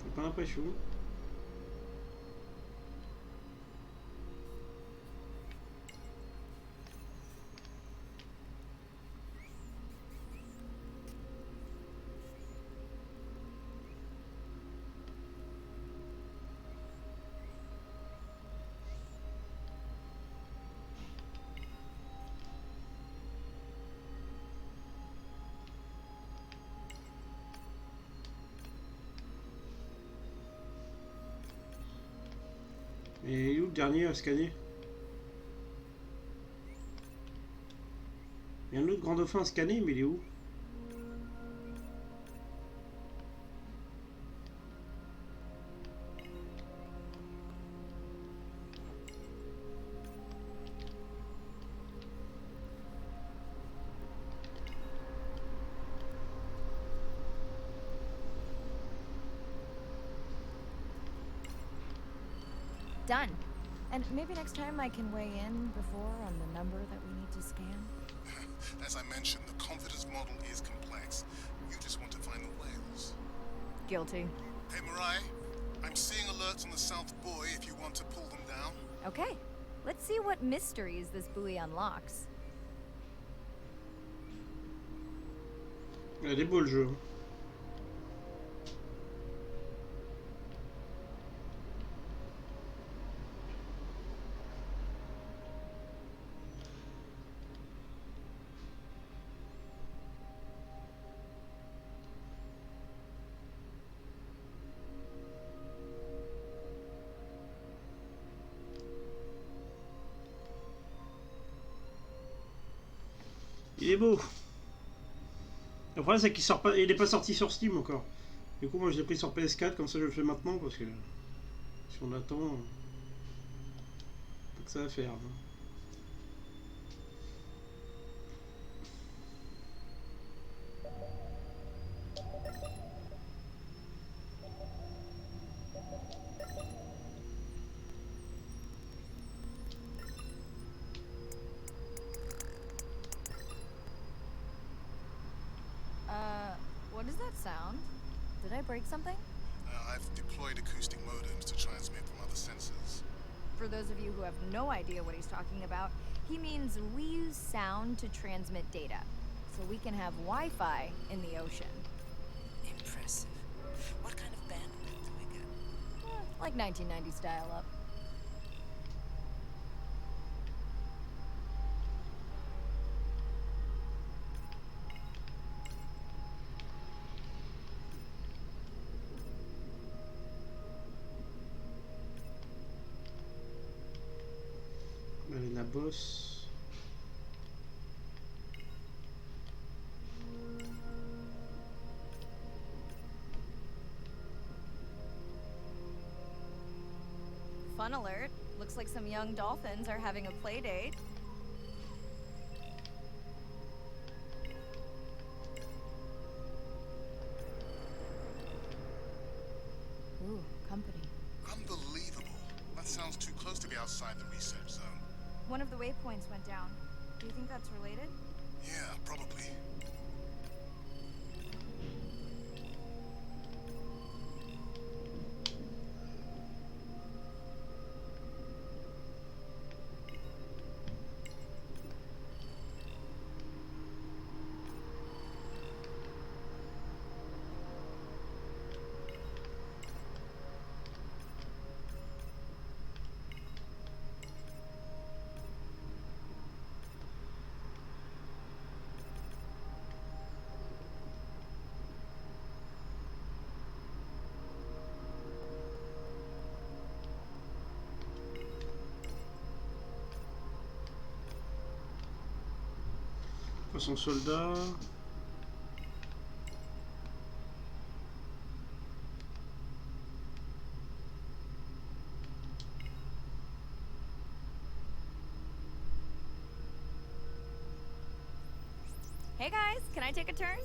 J'ai pas l'impression. Et où le dernier à scanner? Il y a un autre grand dauphin à scanner, mais il est où? Done. And maybe next time I can weigh in before on the number that we need to scan. As I mentioned, the confidence model is complex. You just want to find the whales. Guilty. Hey, Mariah, I'm seeing alerts on the South Buoy if you want to pull them down. Okay. Let's see what mysteries this buoy unlocks. Il est beau le jeu. Il est beau. Le problème c'est qu'il sort pas, il est pas sorti sur Steam encore. Du coup moi je l'ai pris sur PS4, comme ça je le fais maintenant parce que si on attend, pas que ça va faire. Hein. What does that sound? Did I break something? I've deployed acoustic modems to transmit from other sensors. For those of you who have no idea what he's talking about, he means we use sound to transmit data, so we can have Wi-Fi in the ocean. Impressive. What kind of bandwidth do we get? Like 1990 style up. La bosse. Fun alert. Looks like some young dolphins are having a play date. Ooh, company. Unbelievable. That sounds too close to be outside the research zone. One of the waypoints went down. Do you think that's related? Yeah, probably. Poisson soldat. Hey guys, can I take a turn?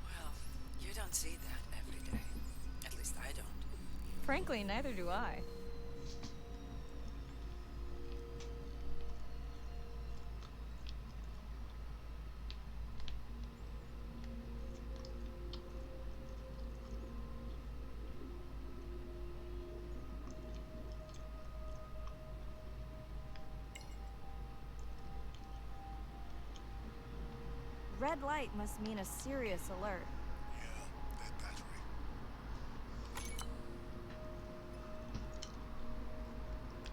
Well, you don't see that every day. At least I don't. Frankly, neither do I. Red light must mean a serious alert. Yeah, dead battery.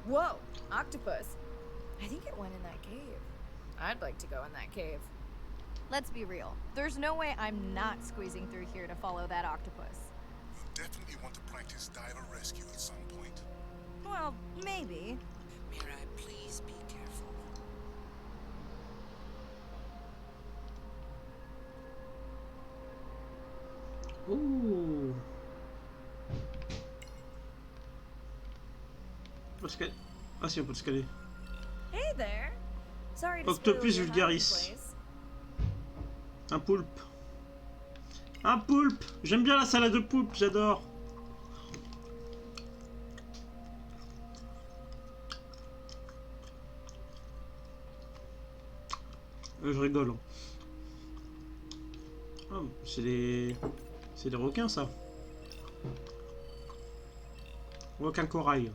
Whoa, octopus. I think it went in that cave. I'd like to go in that cave. Let's be real. There's no way I'm not squeezing through here to follow that octopus. You'll definitely want to practice diver rescue at some point. Well, maybe. Mirai, please be careful. Ouh. Parce que... Ah si, on peut le scaler. Hey there. Sorry to Octopus spoil your vulgaris. hiding place. Un poulpe. Un poulpe. J'aime bien la salade de poulpe, j'adore. Je rigole. Ah, c'est des... C'est des requins, ça. Requin corail.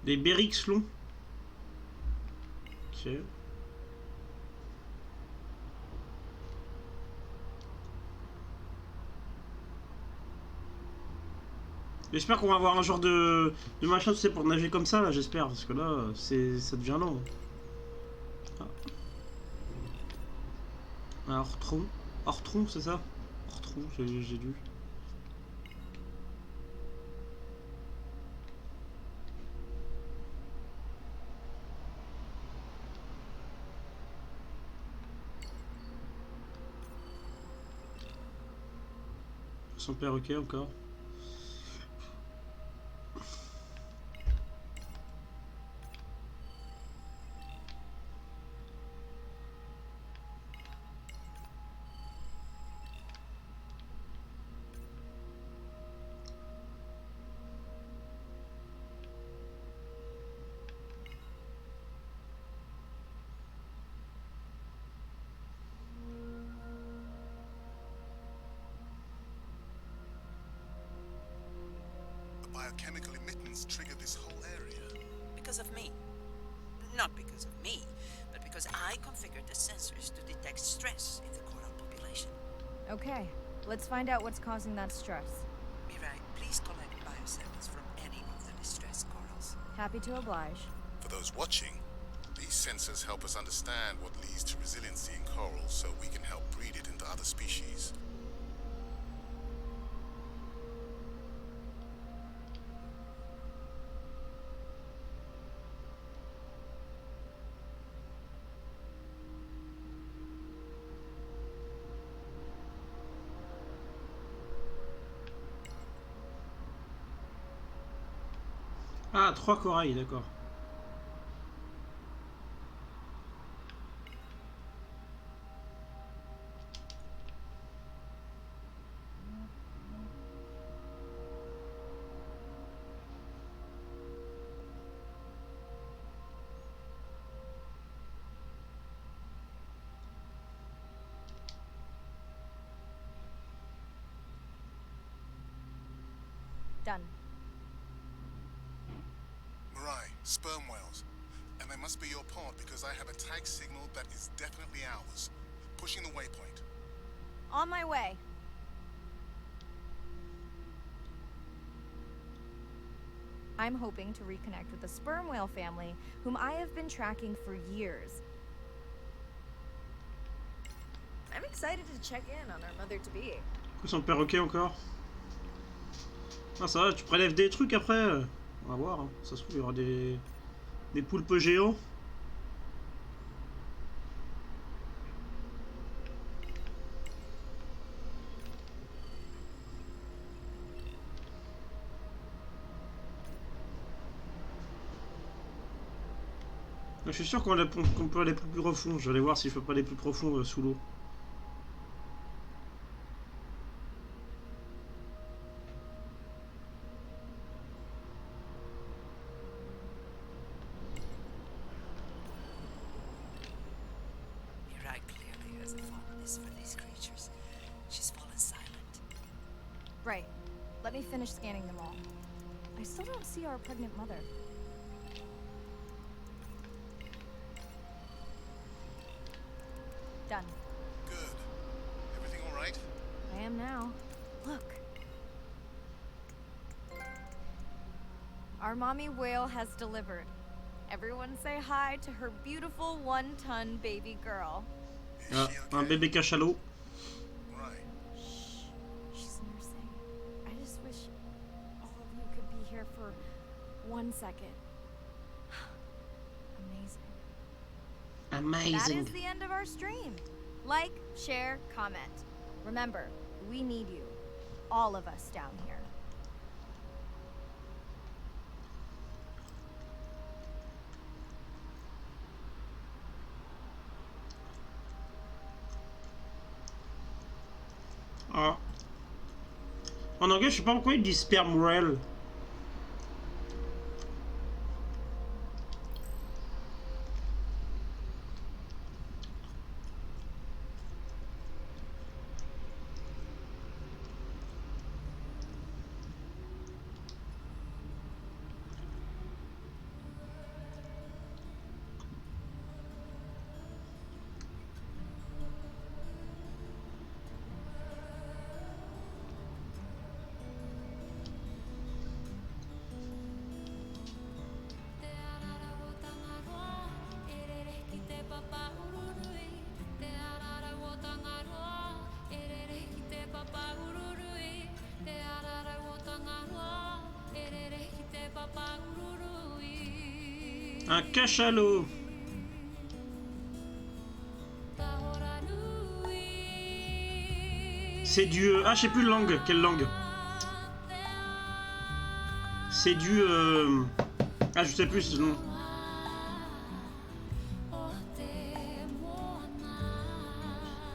Des Bérix longs. Ok. J'espère qu'on va avoir un genre de machin, tu sais, pour nager comme ça, là, j'espère, parce que là, ça devient long. Ah. Un hors-tronc. Hors-tronc, c'est ça? Hors-tronc, j'ai lu. Son perroquet encore. Biochemical emittance trigger this whole area. Because of me. Not because of me, but because I configured the sensors to detect stress in the coral population. Okay, let's find out what's causing that stress. Mirai, please collect biosamples from any of the distressed corals. Happy to oblige. For those watching, these sensors help us understand what leads to resiliency in corals so we can help breed it into other species. Ah, 3 corails, d'accord. Done. Mirai, sperm whales. And they must be your pod because I have a tag signal that is definitely ours. Pushing the waypoint. On my way. I'm hoping to reconnect with the sperm whale family, whom I have been tracking for years. I'm excited to check in on our mother-to-be. Son perroquet encore. Ah ça va, tu prélèves des trucs après. On va voir, hein. Ça se trouve il y aura des poulpes géants. Je suis sûr qu'on peut aller plus profond. Je vais aller voir si je peux pas aller plus profond sous l'eau. Mirai clearly has a fondness for these creatures. She's fallen silent. Right. Let me finish scanning them all. I still don't see our pregnant mother. Done. Good. Everything all right? I am now. Look. Our mommy whale has delivered. Everyone say hi to her beautiful 1-ton baby girl. Ah, un bébé cachalot. Right. Shh. She's nursing. I just wish all of you could be here for 1 second. Amazing. That is the end of our stream. Like, share, comment. Remember, we need you. All of us down here. Ah. En anglais, je sais pas pourquoi il dit sperm whale. Un cachalot. C'est du... Ah, je sais plus le langue. Quelle langue? C'est du... Ah, je sais plus ce nom.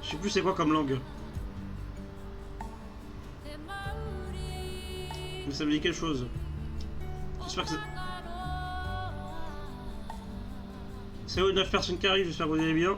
Je sais plus c'est quoi comme langue. Mais ça me dit quelque chose. J'espère que c'est... C'est aux 9 personnes qui arrivent, j'espère que vous allez bien.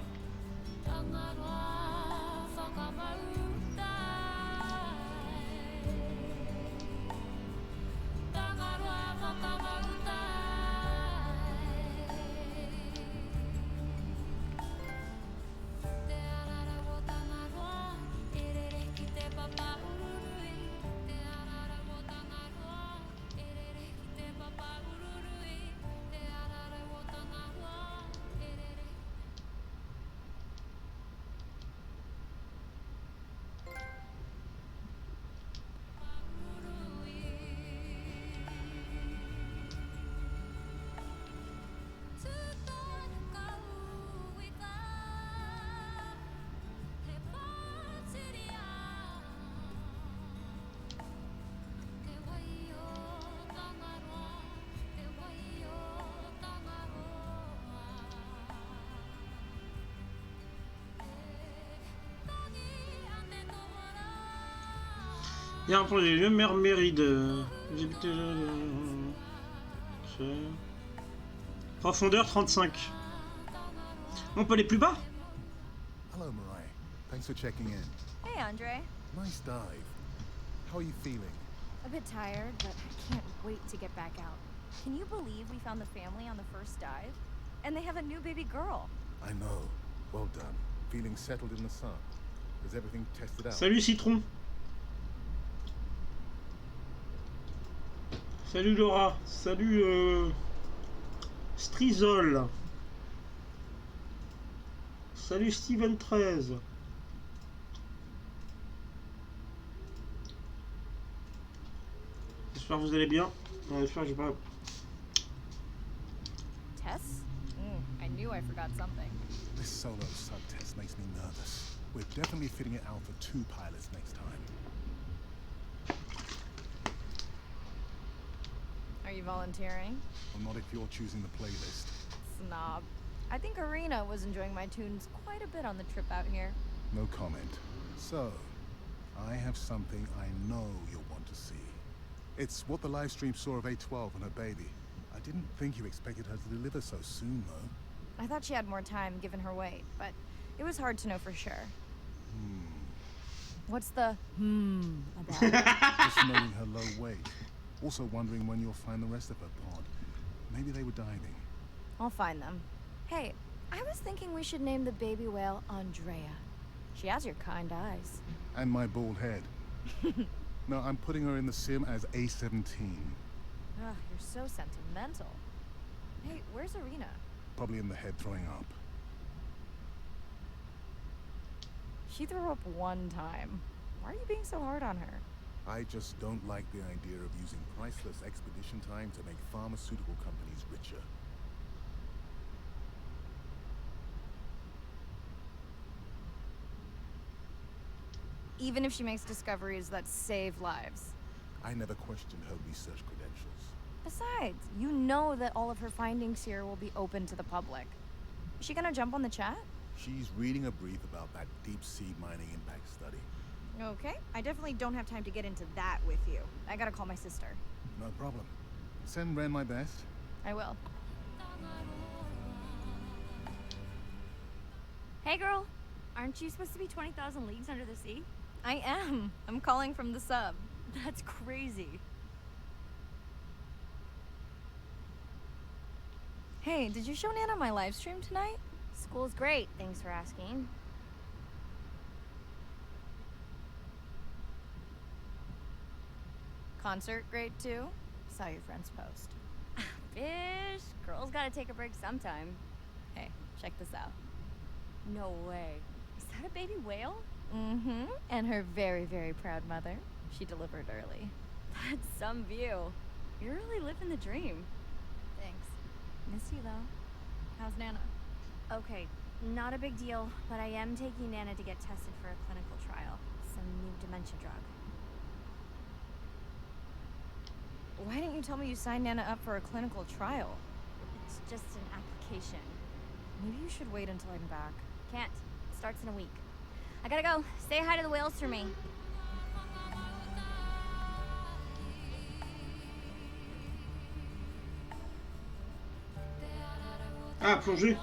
Il y a un projet, le Merméride. Profondeur 35. On peut aller plus bas? Hello, Mariah. Thanks for checking in. Hey, Andre. Nice dive. How are you feeling? A bit tired, but I can't wait to get back out. Can you believe we found the family on the first dive? And they have a new baby girl. I know. Well done. Feeling settled in the sun. Is everything tested out? Salut Citron. Salut Laura. Salut Strizol. Salut Steven 13. J'espère que vous allez bien. J'espère que j'ai pas... Tess? I knew I forgot something. This solo sub test makes me nervous. We're definitely fitting it out for 2 pilots next time. Are you volunteering? Well, not if you're choosing the playlist. Snob. I think Arena was enjoying my tunes quite a bit on the trip out here. No comment. So, I have something I know you'll want to see. It's what the live stream saw of A12 and her baby. I didn't think you expected her to deliver so soon, though. I thought she had more time given her weight, but it was hard to know for sure. What's the about? Just noting her low weight. Also wondering when you'll find the rest of her pod. Maybe they were diving. I'll find them. Hey, I was thinking we should name the baby whale Andrea. She has your kind eyes. And my bald head. No, I'm putting her in the sim as A17. Ugh, you're so sentimental. Hey, where's Arena? Probably in the head throwing up. She threw up one time. Why are you being so hard on her? I just don't like the idea of using priceless expedition time to make pharmaceutical companies richer. Even if she makes discoveries that save lives. I never questioned her research credentials. Besides, you know that all of her findings here will be open to the public. Is she gonna jump on the chat? She's reading a brief about that deep-sea mining impact study. Okay, I definitely don't have time to get into that with you. I gotta call my sister. No problem. Send Ren my best. I will. Hey girl, aren't you supposed to be 20,000 leagues under the sea? I am. I'm calling from the sub. That's crazy. Hey, did you show Nana my live stream tonight? School's great, thanks for asking. Concert great too? Saw your friend's post. Bish, girls gotta take a break sometime. Hey, check this out. No way. Is that a baby whale? Mm-hmm. And her very, very proud mother. She delivered early. That's some view. You're really living the dream. Thanks. Miss you, though. How's Nana? Okay, not a big deal, but I am taking Nana to get tested for a clinical trial. Some new dementia drug. Why didn't you tell me you signed Nana up for a clinical trial? It's just an application. Maybe you should wait until I'm back. Can't. Starts in a week. I gotta go. Say hi to the whales for me. Ah, plongée.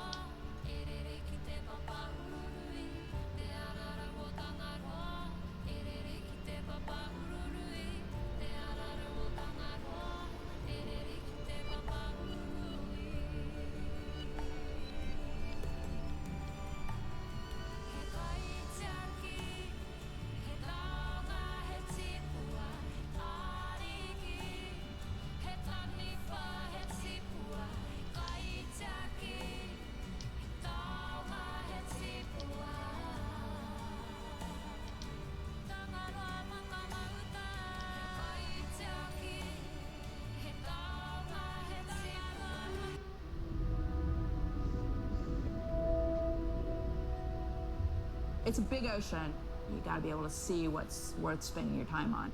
It's a big ocean. You gotta be able to see what's worth spending your time on.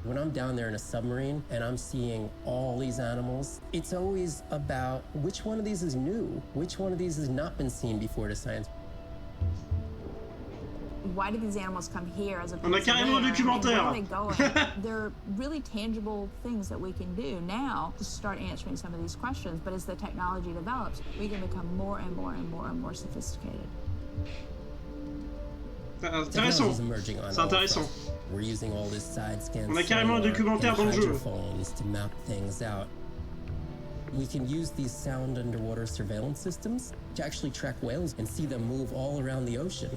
When I'm down there in a submarine and I'm seeing all these animals, it's always about which one of these is new, which one of these has not been seen before to science. Why do these animals come here as On a opposed to carrément un there? documentaire. Where are they going? They're really tangible things that we can do now to start answering some of these questions. But as the technology develops, we can become more and more and more and more sophisticated. Intéressant. C'est intéressant. We're using all this side scan On a carrément un documentaire dans le jeu. hydrophones to map things out. We can use these sound underwater surveillance systems to actually track whales and see them move all around the ocean.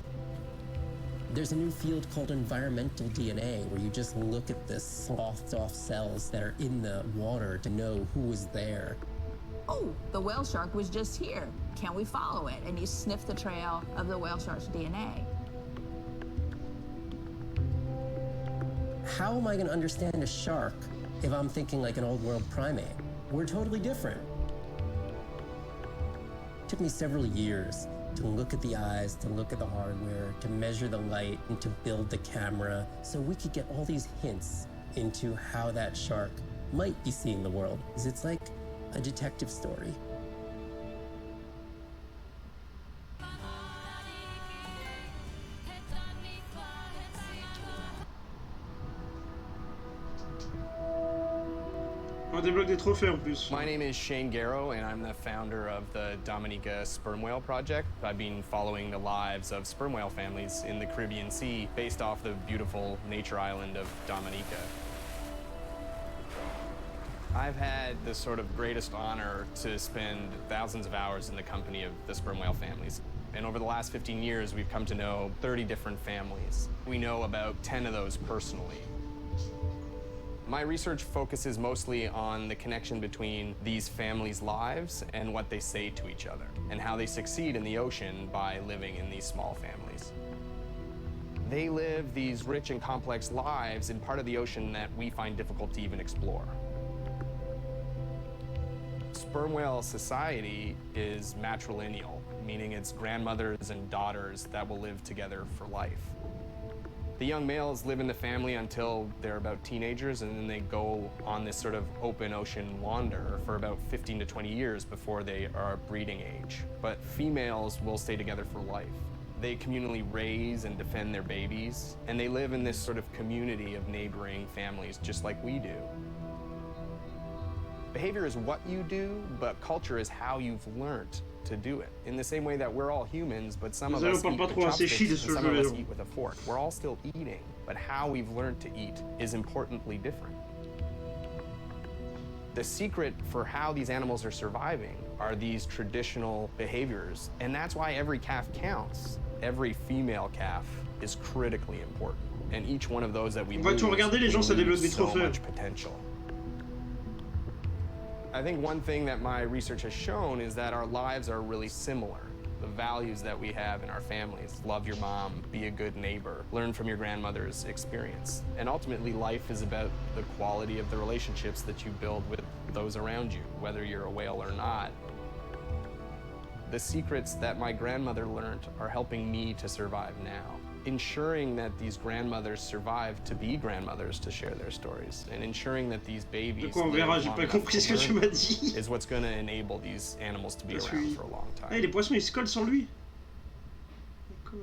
There's a new field called environmental DNA, where you just look at the sloughed off cells that are in the water to know who was there. Oh, the whale shark was just here. Can we follow it? And you sniff the trail of the whale shark's DNA. How am I going to understand a shark if I'm thinking like an old world primate? We're totally different. It took me several years to look at the eyes, to look at the hardware, to measure the light, and to build the camera so we could get all these hints into how that shark might be seeing the world. It's like a detective story. On débloque des trophées en plus. My name is Shane Garrow, and I'm the founder of the Dominica Sperm Whale Project. I've been following the lives of sperm whale families in the Caribbean Sea based off the beautiful nature island of Dominica. I've had the sort of greatest honor to spend thousands of hours in the company of the sperm whale families. And over the last 15 years, we've come to know 30 different families. We know about 10 of those personally. My research focuses mostly on the connection between these families' lives and what they say to each other, and how they succeed in the ocean by living in these small families. They live these rich and complex lives in part of the ocean that we find difficult to even explore. Sperm whale society is matrilineal, meaning it's grandmothers and daughters that will live together for life. The young males live in the family until they're about teenagers, and then they go on this sort of open ocean wander for about 15 to 20 years before they are breeding age. But females will stay together for life. They communally raise and defend their babies, and they live in this sort of community of neighboring families just like we do. Behavior is what you do, but culture is how you've learned to do it. In the same way that we're all humans, but some of us eat with chopsticks and some of us eat with a fork. We're all still eating, but how we've learned to eat is importantly different. The secret for how these animals are surviving are these traditional behaviors, and that's why every calf counts. Every female calf is critically important, and each one of those that we lose, so much potential. I think one thing that my research has shown is that our lives are really similar. The values that we have in our families, love your mom, be a good neighbor, learn from your grandmother's experience. And ultimately, life is about the quality of the relationships that you build with those around you, whether you're a whale or not. The secrets that my grandmother learned are helping me to survive now. Ensuring that these grandmothers survive to be grandmothers to share their stories, and ensuring that these babies on verra, j'ai pas compris ce que tu m'as dit. is what's going to enable these animals to be around for a long time. Ah, les poissons ils se collent sur lui. D'accord.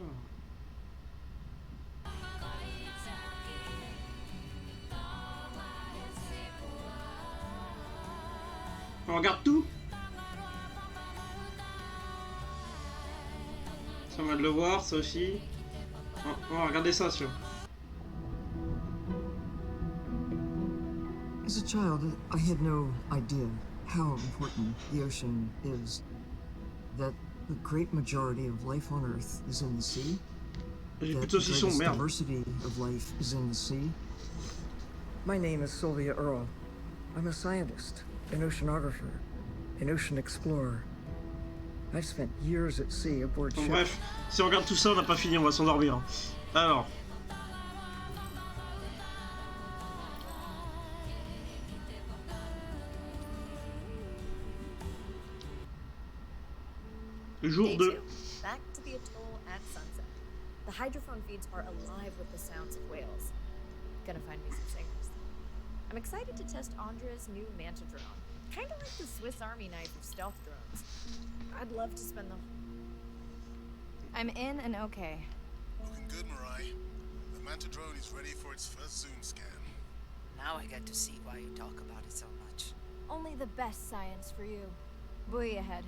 On regarde tout. Ça on va le voir, ça aussi. On va regarder ça, sûr. As a child, I had no idea how important the ocean is. That the great majority of life on Earth is in the sea. That the greatest diversity of life is in the sea. My name is Sylvia Earle. I'm a scientist, an oceanographer, an ocean explorer. I've spent years at sea aboard ships. Bref, si on regarde tout ça, on n'a pas fini, on va s'endormir. Alors. Jour 2. Back to the atoll at sunset. The hydrophone feeds are alive with the sounds of whales. Gonna find me some singers. I'm excited to test Andre's new Manta drone. Kinda like the Swiss Army knife of stealth drones. I'd love to spend the... I'm in and okay. Looking good, Mirai. The Manta drone is ready for its first zoom scan. Now I get to see why you talk about it so much. Only the best science for you. Buoy ahead.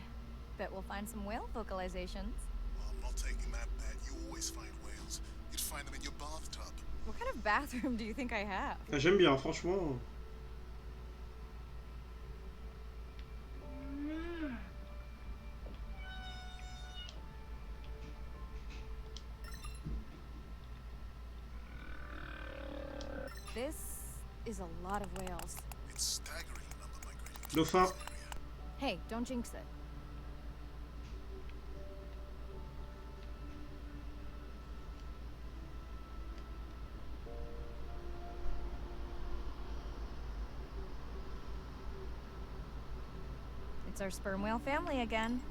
Bet we'll find some whale vocalizations. Well, I'm not taking that bet. You always find whales. You'd find them in your bathtub. What kind of bathroom do you think I have? Ah, j'aime bien, franchement. This is a lot of whales. It's staggering the number migrating. Dauphin. Hey, don't jinx it. It's our sperm whale family again.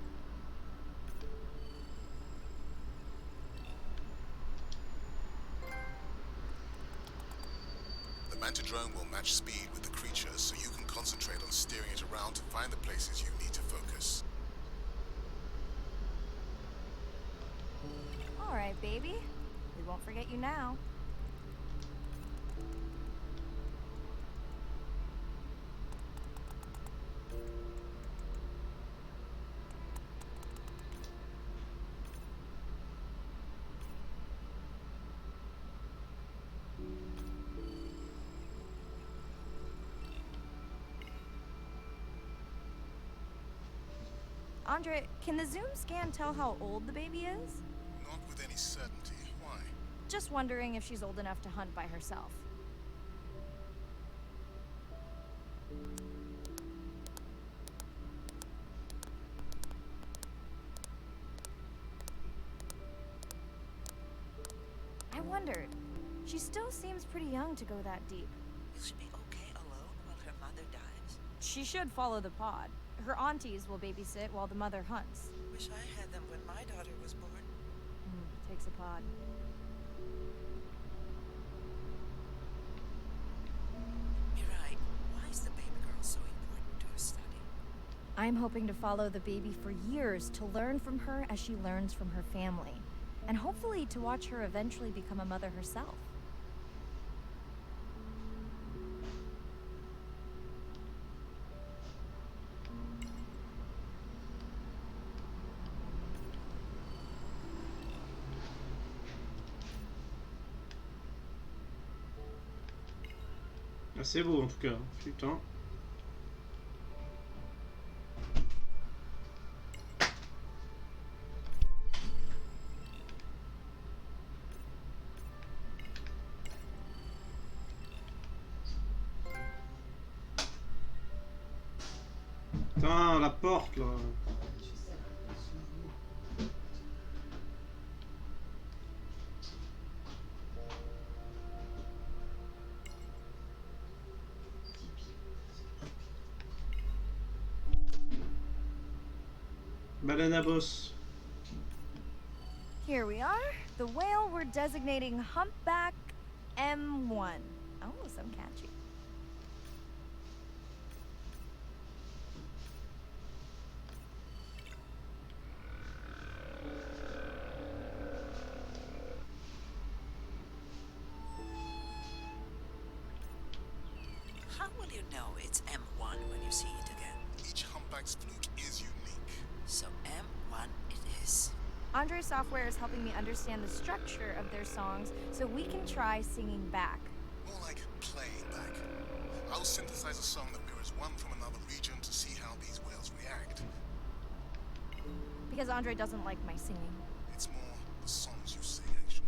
The Manta drone will match speed with the creature, so you can concentrate on steering it around to find the places you need to focus. All right, baby. We won't forget you now. Andre, can the zoom scan tell how old the baby is? Not with any certainty. Why? Just wondering if she's old enough to hunt by herself. I wondered. She still seems pretty young to go that deep. Will she be okay alone while her mother dies? She should follow the pod. Her aunties will babysit while the mother hunts. Wish I had them when my daughter was born. Takes a pod. Mirai, why is the baby girl so important to her study? I'm hoping to follow the baby for years to learn from her as she learns from her family. And hopefully to watch her eventually become a mother herself. Ah, c'est beau en tout cas, putain. Putain, la porte là. Banana Boss. Here we are. The whale we're designating Humpback M1. Oh, so catchy. How will you know it's M1 when you see it again? Each humpback's fluke is unique. So M1 it is. Andre's software is helping me understand the structure of their songs so we can try singing back. More like playing back. I'll synthesize a song that mirrors one from another region to see how these whales react. Because Andre doesn't like my singing. It's more the songs you sing, actually.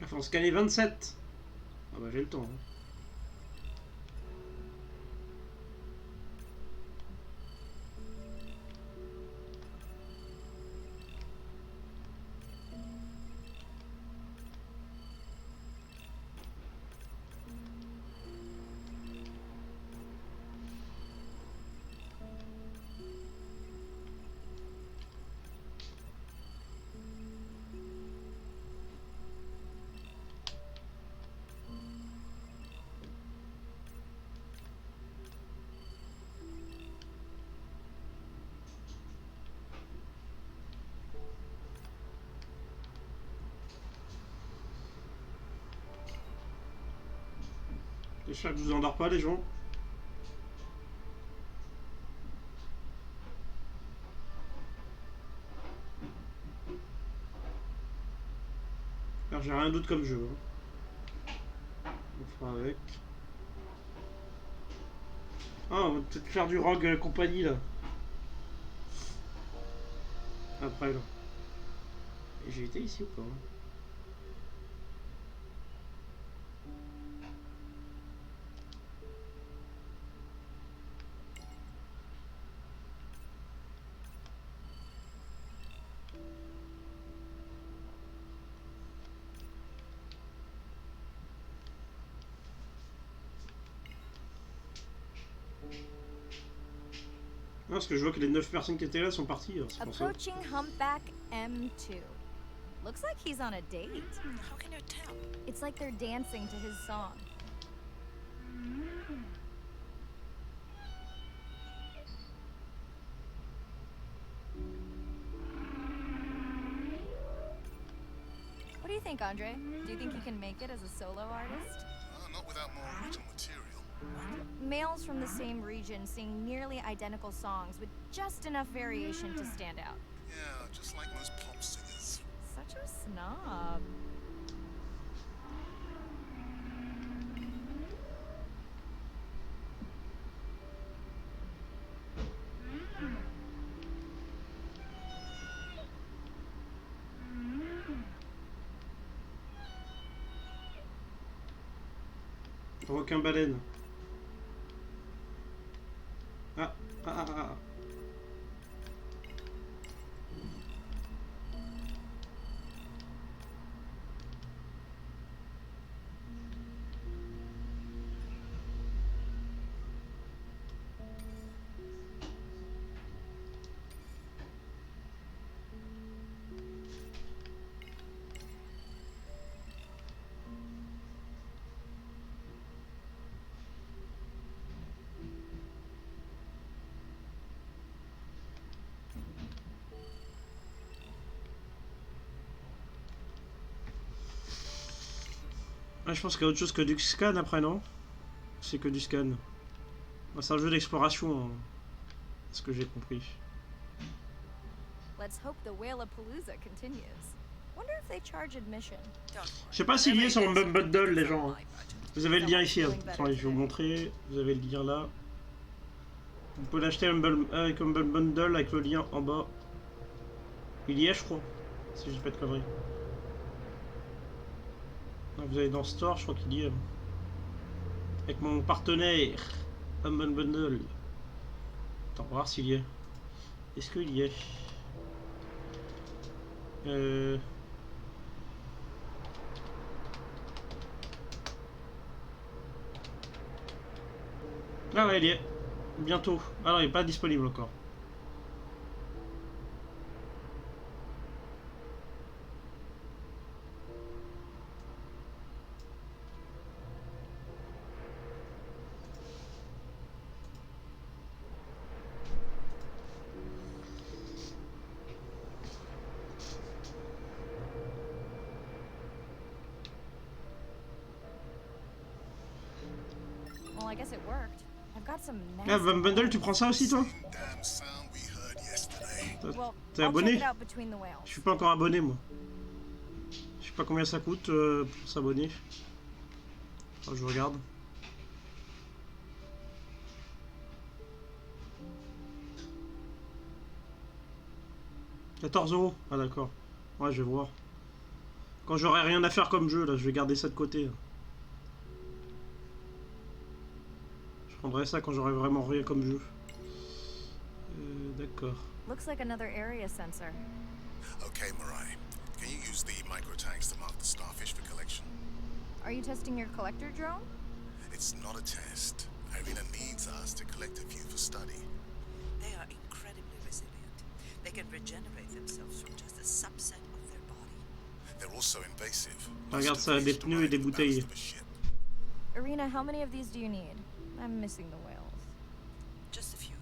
Il faut en scanner 27. Ah bah j'ai le temps. Hein. J'espère que je vous endors pas les gens. Alors j'ai rien d'autre comme jeu. Hein. On fera avec. Ah, on va peut-être faire du Rogue Company là. Après là. Et j'ai été ici ou pas hein. Non, parce que je vois que les 9 personnes qui étaient là sont parties. Approaching Humpback M2. Looks like he's on a date. How can you tell? It's like they're dancing to his song. What do you think, Andre? Do you think he can make it as a solo artist? Not without more original material. Males from the same region sing nearly identical songs with just enough variation to stand out. Yeah, just like most pop singers. Such a snob. Requin baleine. Ah, ah, ah, ah. Ah, je pense qu'il y a autre chose que du scan après, non? C'est que du scan. C'est un jeu d'exploration, hein. C'est ce que j'ai compris. Let's hope the Whalapalooza continues. Wonder if they charge admission. Je sais pas s'il y est sur le bundle, les gens. Hein. Vous avez le lien ici. Hein. Attendez, je vais vous montrer. Vous avez le lien là. Vous pouvez l'acheter avec un bundle avec le lien en bas. Il y est, je crois. Si je dis pas de conneries. Vous allez dans Store, je crois qu'il y est. Avec mon partenaire Humble Bundle. Attends, on va voir s'il y est. Est-ce qu'il y est? Ah ouais, il y est. Bientôt. Ah non, il n'est pas disponible encore. Well, I guess it worked. I've got some Ah, Bundle, tu prends ça aussi, toi? Well, T'es I'll check abonné? it out between the whales. Je suis pas encore abonné, moi. Je sais pas combien ça coûte pour s'abonner. Oh, je regarde. « 14 €. Ah d'accord. Ouais, je vais voir. Quand j'aurai rien à faire comme jeu, là, je vais garder ça de côté. Là. Je prendrai ça quand j'aurai vraiment rien comme jeu. D'accord. Looks like another area sensor. Okay, Mirai. Can you use the micro tanks to mark the starfish for collection? Are you testing your collector drone? It's not a test. Irina needs us to collect a few for study. They are incredibly resilient. They can regenerate themselves from just a subset of their body. They're also invasive. Regarde ça, des pneus et des bouteilles. Irina, how many of these do you need? I'm missing the whales. Just a few.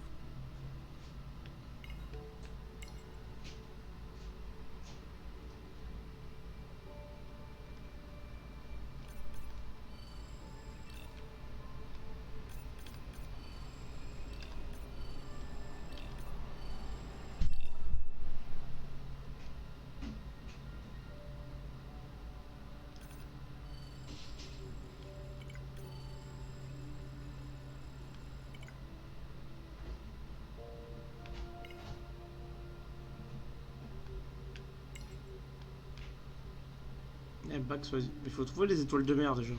Eh, bac, il faut trouver les étoiles de mer déjà.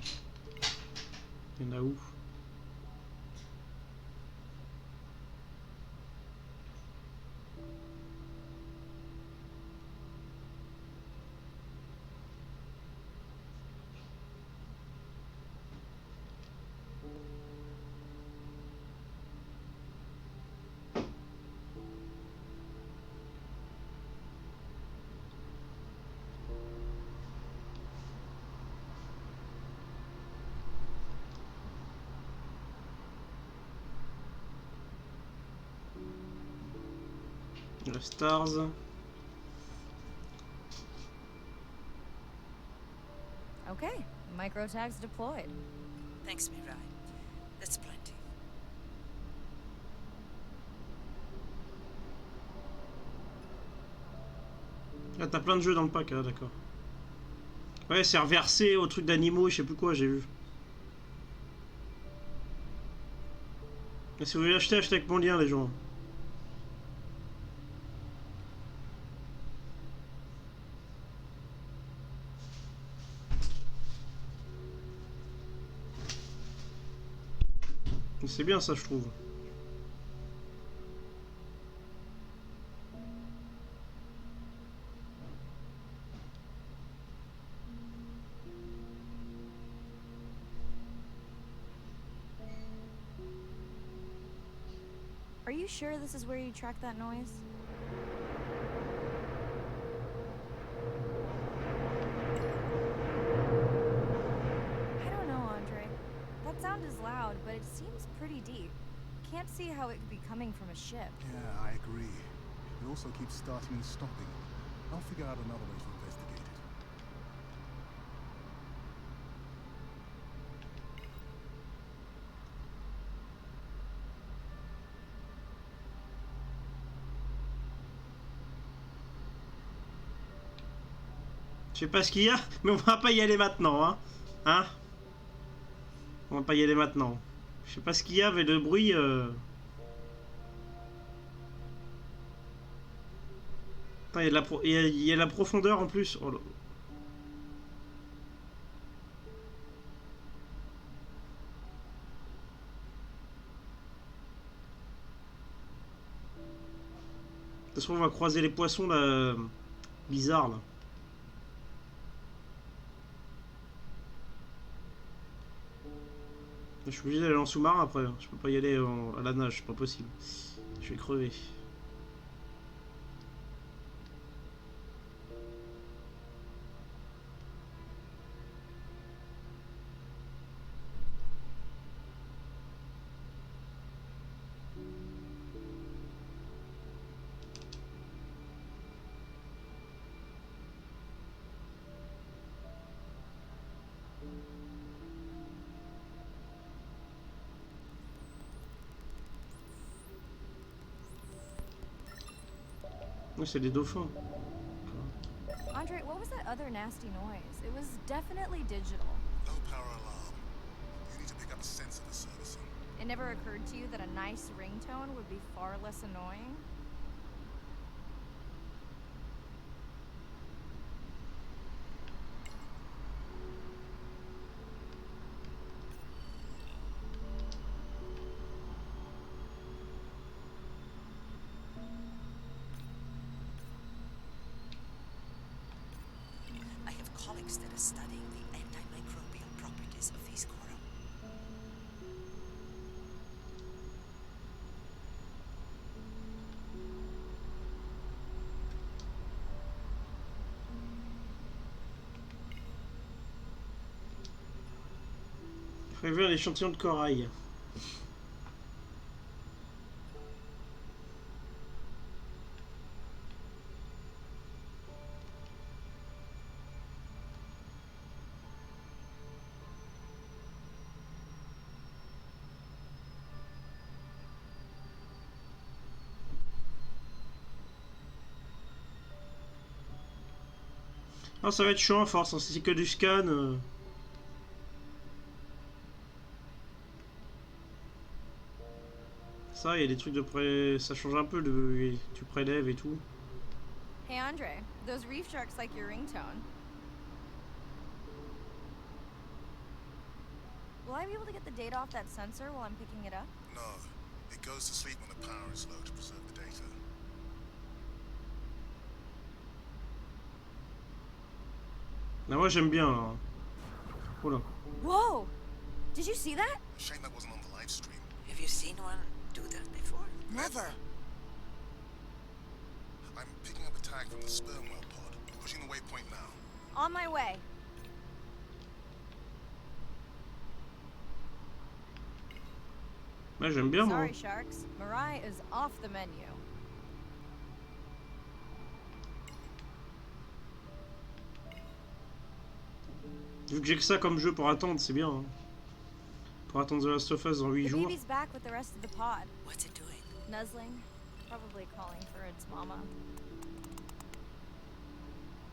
Il y en a où? La Stars. Okay, micro tags deployed. Thanks, Mirai. That's plenty. Ah, t'as plein de jeux dans le pack, ah, d'accord. Ouais, c'est reversé au truc d'animaux, je sais plus quoi, j'ai vu. Et si vous voulez acheter, achetez avec mon lien, les gens. C'est bien ça, je trouve. Are you sure this is where you track that noise? I don't know, Andre. That sound is loud, but it seems pretty deep. Can't see how it could be coming from a ship. Yeah, I agree. It also keeps starting and stopping. I'll figure out another way to investigate it. Je sais pas ce qu'il y a, mais on va pas y aller maintenant, hein. Hein? On va pas y aller maintenant. Je sais pas ce qu'il y a, mais le bruit... Attends, il y a de la profondeur en plus. Oh là. toute façon, on va croiser les poissons là, bizarres là. Je suis obligé d'aller en sous-marin après. Je peux pas y aller à la nage, c'est pas possible. Je vais crever. Oui, c'est des dauphins. Andre, what was that other nasty noise? It was definitely digital. Low power alarm. You need to pick up a sensor for servicing. It never occurred to you that a nice ringtone would be far less annoying? I have colleagues that are studying the antimicrobial properties of these coral. Il faut voir l'échantillon de corail. Ah, ça va être chiant à force, hein. Si c'est que du scan. Ça, il y a des trucs de près. Ça change un peu de. Tu prélèves et tout. Hey Andre, those reef sharks like your ringtone. Will I be able to get the data off that sensor while I'm picking it up? No. It goes to sleep when the power is low to preserve the data. Là, moi j'aime bien là. Oh là. Whoa! Did you see that? Shame that wasn't on the live stream. Have you seen one do that before? Never. I'm picking up a tag from the sperm whale pod. Pushing the waypoint now. On my way. Ouais, j'aime bien moi. Sorry, sharks. Mirai is off the menu. Vu que j'ai que ça comme jeu pour attendre, c'est bien. Hein. Pour attendre The Last of Us dans 8 The jours. baby's back with the rest of the pod. What's it doing? Nuzzling. Probably calling for its mama.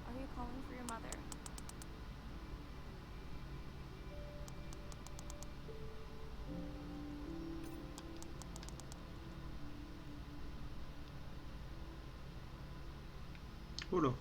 Are you calling for your mother? Oh là.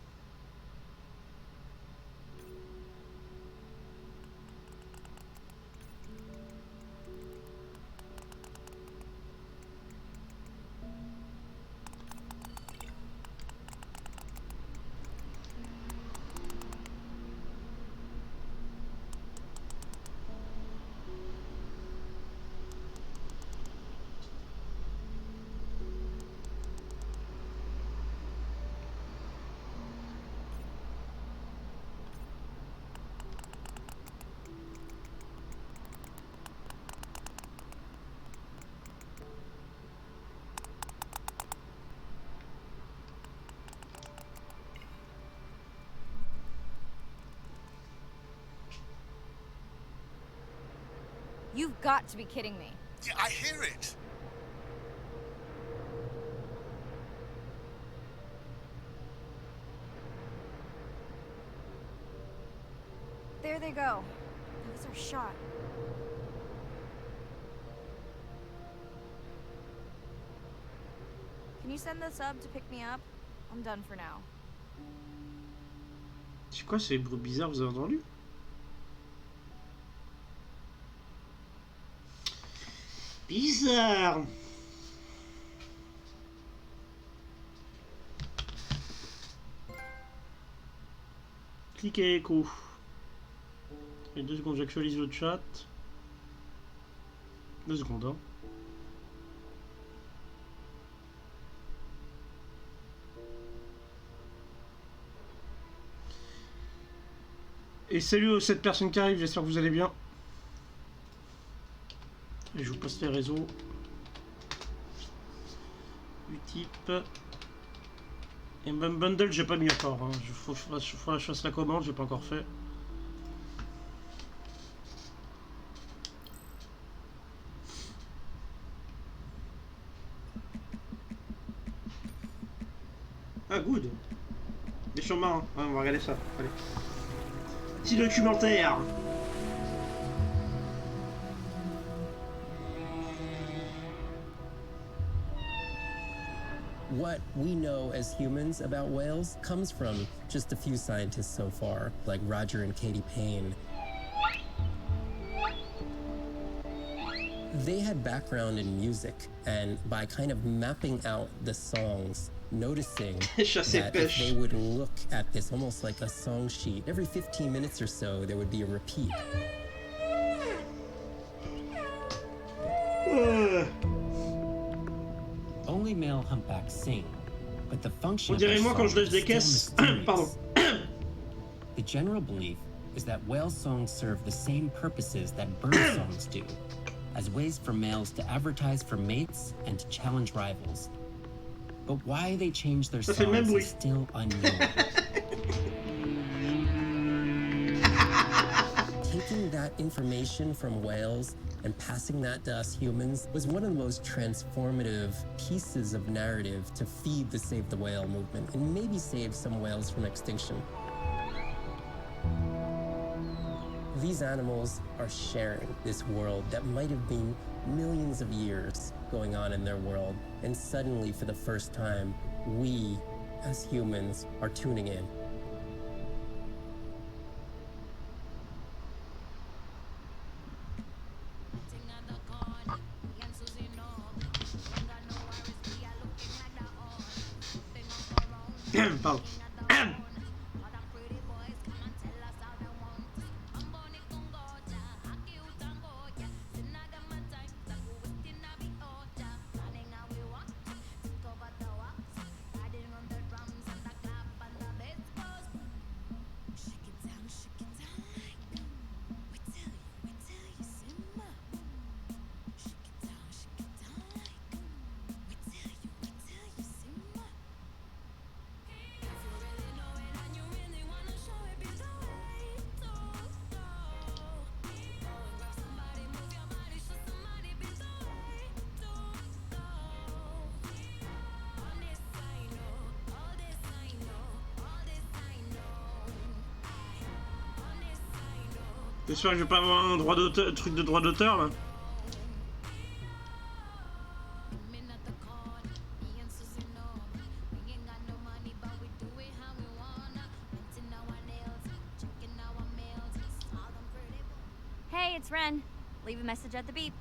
You've got to be kidding me. Yeah, I hear it. There they go. That was our shot. Can you send the sub to pick me up? I'm done for now. C'est quoi ces bruits bizarres, vous avez entendu? Bizarre. Clic et écho. Et 2 secondes, j'actualise le chat. 2 secondes, hein. Et salut aux 7 personnes qui arrivent, j'espère que vous allez bien. Et je vous passe les réseaux. Utip. Et même bundle, j'ai pas mis encore. Hein. Faut que je fasse la commande, j'ai pas encore fait. Ah, good. Des champs marins. Ah, on va regarder ça. Allez. Petit documentaire. What we know as humans about whales comes from just a few scientists so far, like Roger and Katie Payne. They had background in music, and by kind of mapping out the songs, noticing that if they would look at this almost like a song sheet, every 15 minutes or so there would be a repeat. Only male humpbacks sing, but the function of their song is still mysterious. The general belief is that whale songs serve the same purposes that bird songs do, as ways for males to advertise for mates and to challenge rivals. But why they change their songs is still unknown. Taking that information from whales and passing that to us humans was one of the most transformative pieces of narrative to feed the Save the Whale movement and maybe save some whales from extinction. These animals are sharing this world that might have been millions of years going on in their world, and suddenly, for the first time, we, as humans, are tuning in. Pardon. J'espère que je vais pas avoir un droit d'auteur, truc de droit d'auteur là. Hey, it's Ren. Leave a message at the beep.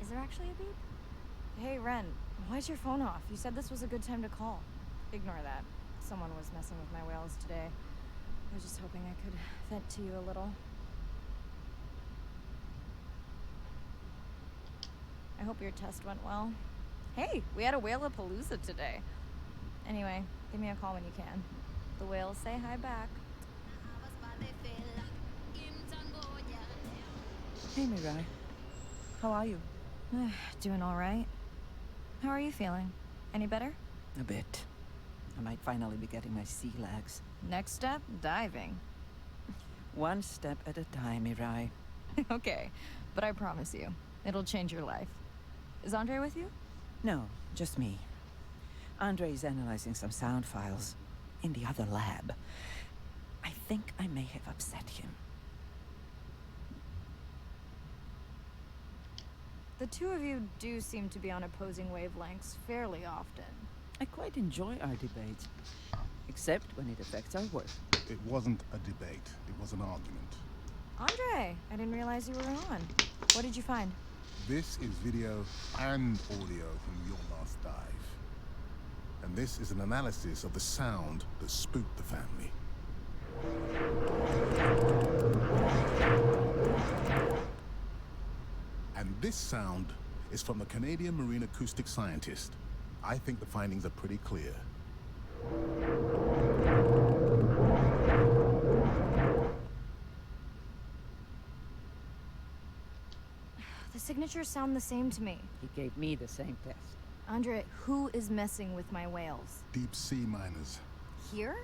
Is there actually a beep? Hey, Ren. Why's your phone off? You said this was a good time to call. Ignore that. Someone was messing with my whales today. I was just hoping I could vent to you a little. I hope your test went well. Hey, we had a whale-a-palooza today. Anyway, give me a call when you can. The whales say hi back. Hey, Mirai. How are you? Doing all right. How are you feeling? Any better? A bit. I might finally be getting my sea legs. Next step, diving. One step at a time, Mirai. Okay, but I promise you, it'll change your life. Is Andre with you? No, just me. Andre is analyzing some sound files in the other lab. I think I may have upset him. The two of you do seem to be on opposing wavelengths fairly often. I quite enjoy our debates, except when it affects our work. It wasn't a debate, it was an argument. Andre, I didn't realize you were on. What did you find? This is video and audio from your last dive. And this is an analysis of the sound that spooked the family. And this sound is from the Canadian marine acoustic scientist. I think the findings are pretty clear. The signatures sound the same to me. He gave me the same test. Andre, who is messing with my whales? Deep sea miners. Here?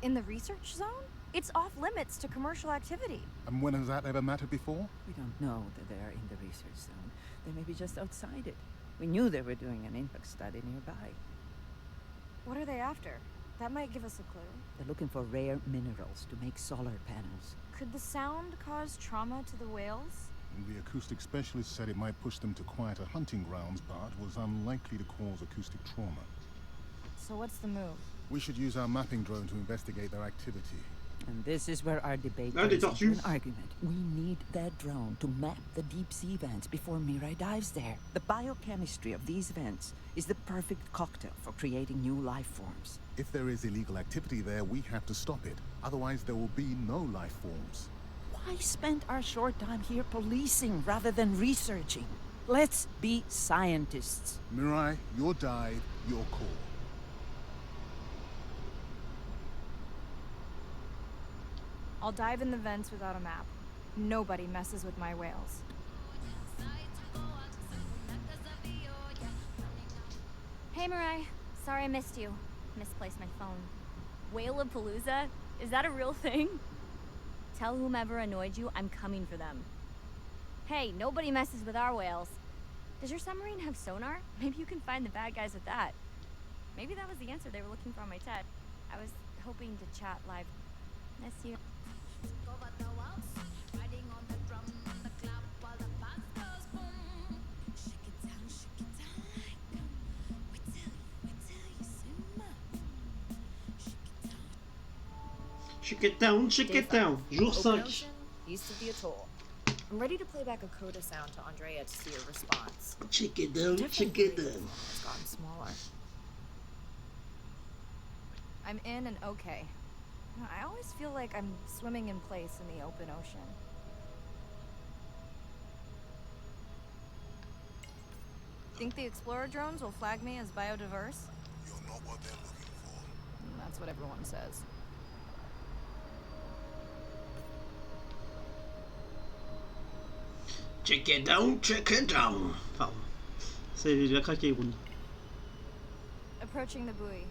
In the research zone? It's off limits to commercial activity. And when has that ever mattered before? We don't know that they are in the research zone. They may be just outside it. We knew they were doing an impact study nearby. What are they after? That might give us a clue. They're looking for rare minerals to make solar panels. Could the sound cause trauma to the whales? The acoustic specialist said it might push them to quieter hunting grounds, but was unlikely to cause acoustic trauma. So what's the move? We should use our mapping drone to investigate their activity. And this is where our debate Ah, des turns into an tortues. argument. We need that drone to map the deep sea vents before Mirai dives there. The biochemistry of these vents is the perfect cocktail for creating new life forms. If there is illegal activity there, we have to stop it. Otherwise, there will be no life forms. Why spend our short time here policing rather than researching? Let's be scientists. Mirai, your dive, your call. I'll dive in the vents without a map. Nobody messes with my whales. Hey, Mirai. Sorry I missed you. Misplaced my phone. Whale-a-palooza? Is that a real thing? Tell whomever annoyed you I'm coming for them. Hey, nobody messes with our whales. Does your submarine have sonar? Maybe you can find the bad guys with that. Maybe that was the answer they were looking for on my TED. I was hoping to chat live. Miss you. Shake it down. Jour Open 5. ocean, east of the atoll. I'm ready to play back a coda sound to Andrea to see her response. Check it down, check it down. It's gotten smaller. I'm in and okay. I always feel like I'm swimming in place in the open ocean. Think the Explorer drones will flag me as biodiverse? You're not what they're looking for. That's what everyone says. Check it down, check it down. Pardon. Il a craqué, Rune. Approaching the buoy.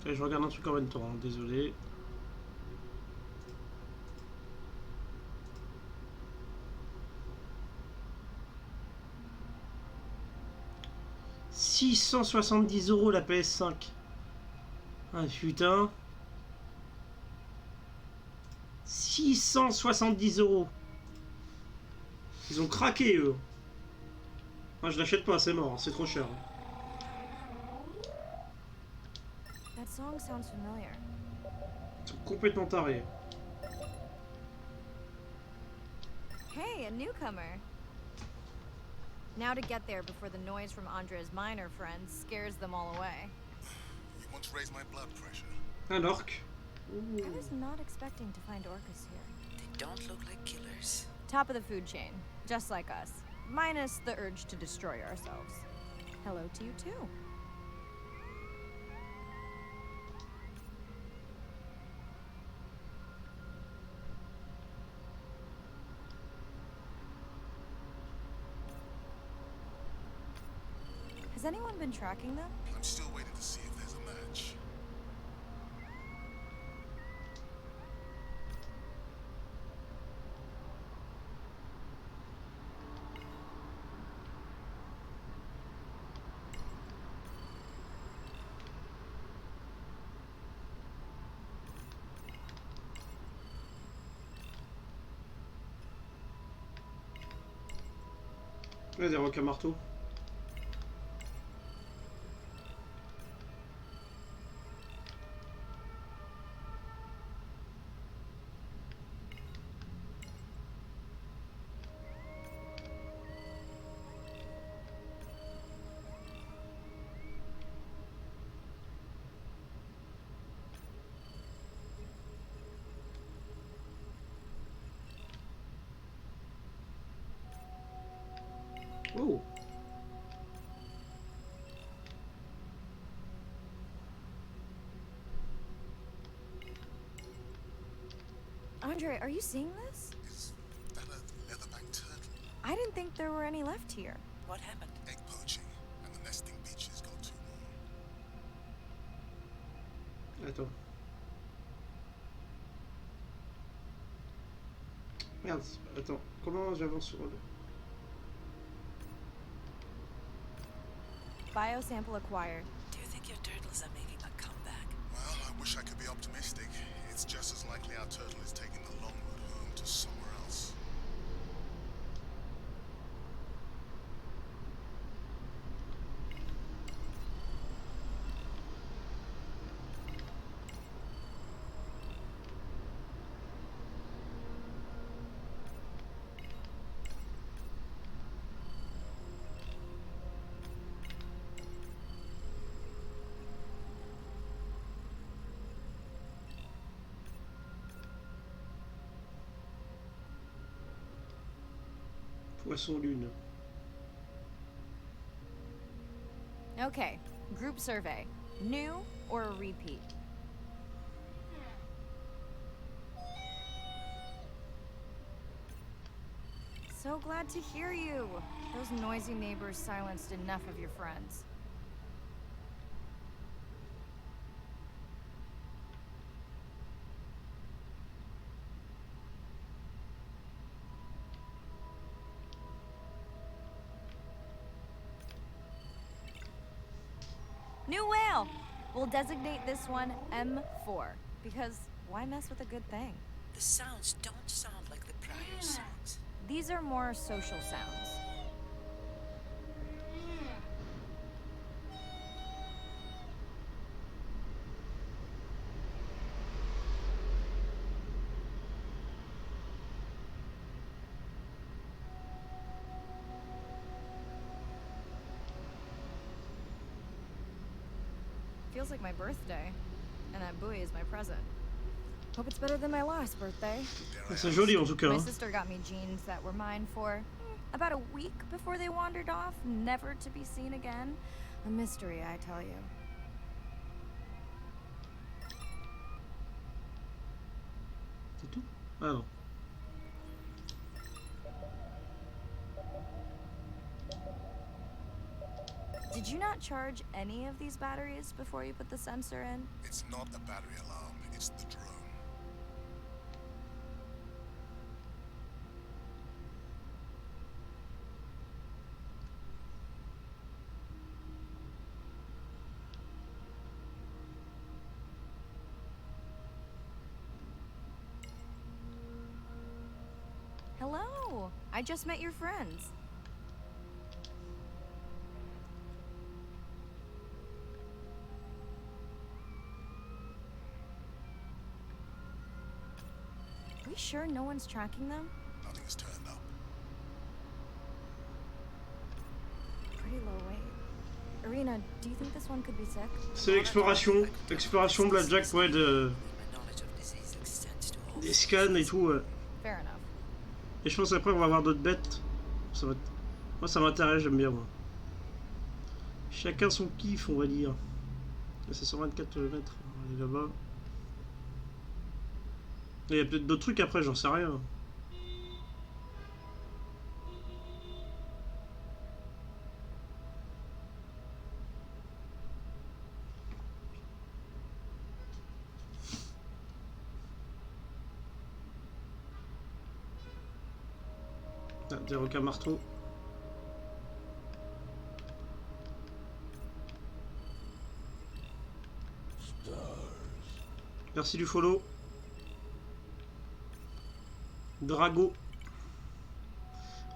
Allez, je regarde un truc en même temps, hein, désolé. « 670 € la PS5. » Ah putain. 670 €. Ils ont craqué eux. Moi je l'achète pas, c'est mort, c'est trop cher. That song sounds familiar. Ils sont complètement tarés. Hey, a newcomer. Now to get there before the noise from Andre's miner friends scares them all away. You want to raise my blood pressure? Un orc. I was not expecting to find orcas here. They don't look like killers. Top of the food chain, just like us. Minus the urge to destroy ourselves. Hello to you too. Has anyone been tracking them? I'm still waiting to see if there's a match. Ouais, des requins marteaux. Oh. Andre, are you seeing this? Is that a leatherback turtle? I didn't think there were any left here. What happened? Egg poaching, and the nesting beaches got too warm. Attends. Merde, attends. Comment j'avance sur le... Biosample acquired. Do you think your turtles are making a comeback? Well, I wish I could be optimistic. It's just as likely our turtle is taking the long road home to somewhere else. Poisson lune. Okay, group survey. New or a repeat? So glad to hear you. Those noisy neighbors silenced enough of your friends. New whale! We'll designate this one M4, because why mess with a good thing? The sounds don't sound like the prior songs. These are more social sounds. Feels like my birthday, and that buoy is my present. Hope it's better than my last birthday. C'est joli en tout cas. My Hein. sister got me jeans that were mine for about a week before they wandered off, never to be seen again. A mystery, I tell you. C'est tout? Ah non. Did you not charge any of these batteries before you put the sensor in? It's not the battery alarm, it's the drone. Hello! I just met your friends. We sure no one's tracking them? Nothing has turned up. Pretty low weight. Irina, do you think this one could be sick? C'est l'exploration. Exploration Blackjack, ouais, de... des scans et tout, ouais. Fair enough. Et je pense qu'après on va avoir d'autres bêtes. Ça va... Moi ça m'intéresse, j'aime bien moi. Chacun son kiff, on va dire. C'est 124 mètres, on va aller là-bas. Il y a peut-être d'autres trucs après, j'en sais rien. Ah, des requins marteaux. Merci du follow. Drago.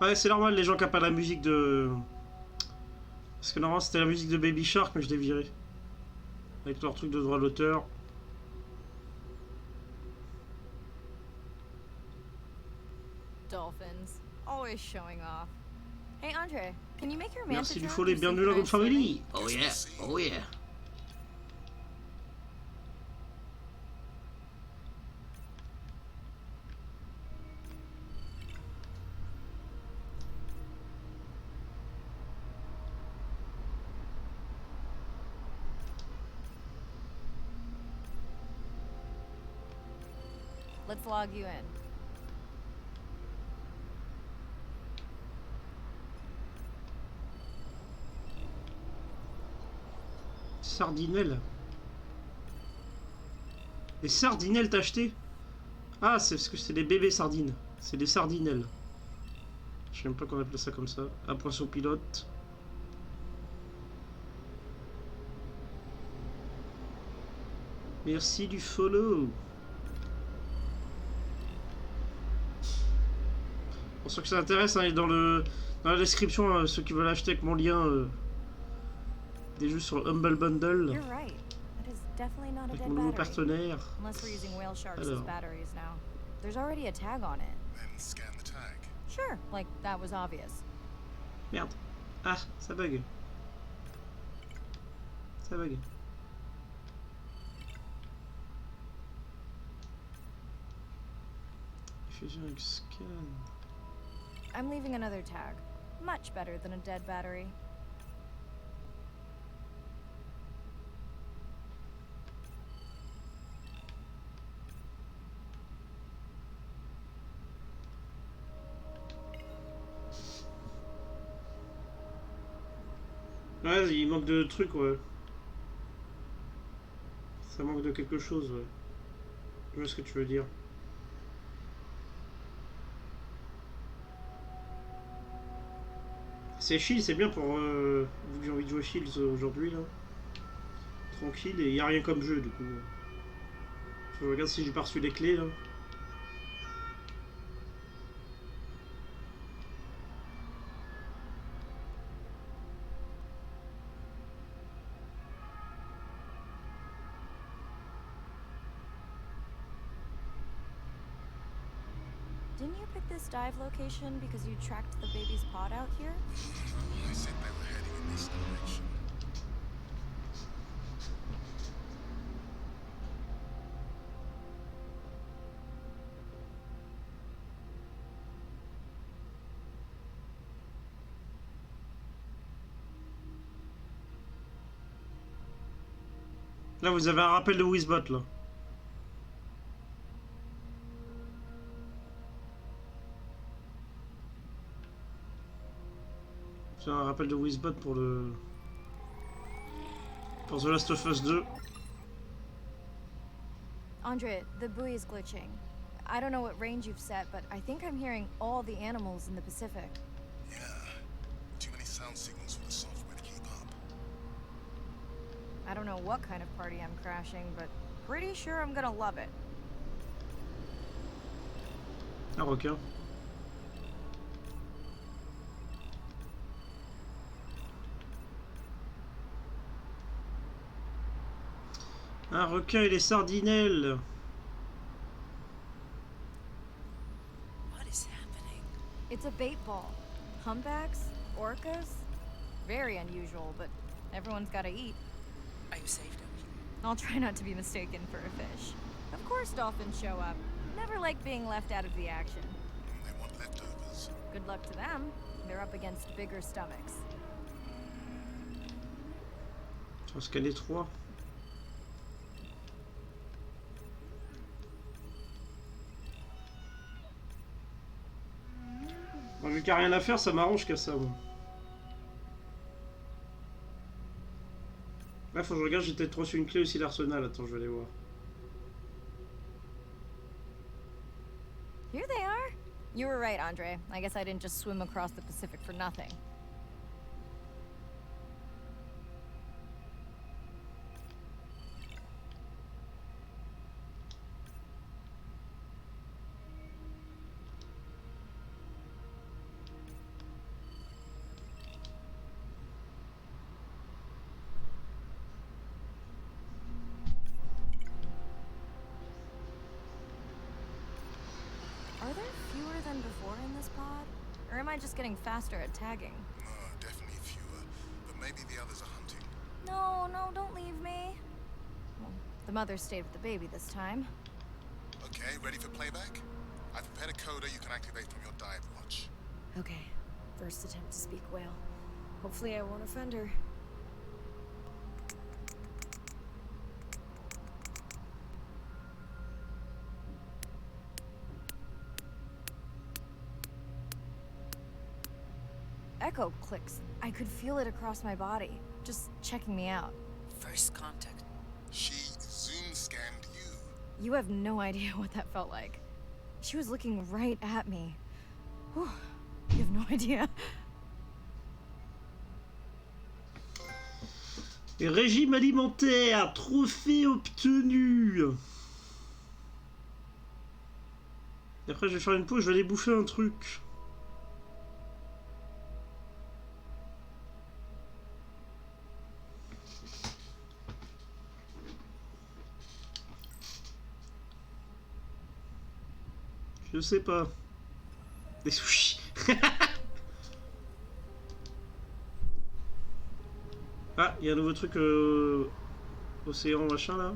Ouais, c'est normal les gens qui n'ont pas la musique de... Parce que normalement c'était la musique de Baby Shark, mais je l'ai viré. Avec leur truc de droit d'auteur. Dolphins. Always showing off. Hey Andre, can you make your Merci du drone follow et bienvenue dans la Good Family. Oh yeah, oh yeah. let's log you in. Sardinelle. Les sardinelles t'as acheté? Ah, c'est parce que c'est des bébés sardines. C'est des sardinelles. Je sais même pas qu'on appelle ça comme ça. Un poisson pilote. Merci du follow. Pour ceux que ça intéresse, hein, dans la description, ceux qui veulent acheter avec mon lien des jeux sur Humble Bundle. You're right. That is definitely not a Avec dead mon nouveau battery. partenaire. Unless we're using whale sharks as Alors. batteries now. There's already a tag on it. Then scan the tag. Sure, like that was obvious. Merde. Ah, ça bug. Ça bug. Fusion avec scan. I'm leaving another tag. Much better than a dead battery. Ouais, il manque de trucs, ouais. Ça manque de quelque chose, ouais. Je vois ce que tu veux dire. C'est Shield, c'est bien pour... vu que j'ai envie de jouer Shield aujourd'hui, là. Tranquille, et il n'y a rien comme jeu, du coup. Faut que je regarde si j'ai pas reçu les clés, là. Didn't you pick this dive location because you tracked the baby's pod out here? I said they were heading in this direction. Là, vous avez un rappel de Wizbot, là. C'est un rappel de Wizbot pour le... pour The Last of Us 2. Andre, the buoy is glitching. I don't know what range you've set, but I think I'm hearing all the animals in the Pacific. Yeah. Too many sound signals for the software to keep up. I don't know what kind of party I'm crashing, but pretty sure I'm gonna love it. Un requin. Un requin et les sardinelles. What is happening? It's a bait ball. Humpbacks? Orcas? Very unusual, but everyone's gotta eat. Are you safe down here? I'll try not to be mistaken for a fish. Of course dolphins show up. Never like being left out of the action. They want leftovers. Good luck to them. They're up against bigger stomachs. On va scanner 3. Bon, vu qu'il n'y a rien à faire, ça m'arrange qu'à ça, moi. Là, faut que je regarde, j'ai peut-être reçu une clé aussi d'Arsenal. Attends, je vais aller voir. Here they are. You were right, Andre. I guess I didn't just swim across the Pacific for nothing. Are there fewer than before in this pod? Or am I just getting faster at tagging? No, definitely fewer. But maybe the others are hunting. No, no, don't leave me. Well, the mother stayed with the baby this time. Okay, ready for playback? I've prepared a coder you can activate from your dive watch. Okay, first attempt to speak whale. Hopefully I won't offend her. echo clicks. I could feel it across my body, just checking me out. First contact. She zoom scanned you. You have no idea what that felt like. She was looking right at me. Whew. You have no idea. Régime alimentaire, trophée obtenu. Et après je vais faire une pause, je vais aller bouffer un truc. Je sais pas. Des sushis. Ah, il y a un nouveau truc océan machin là.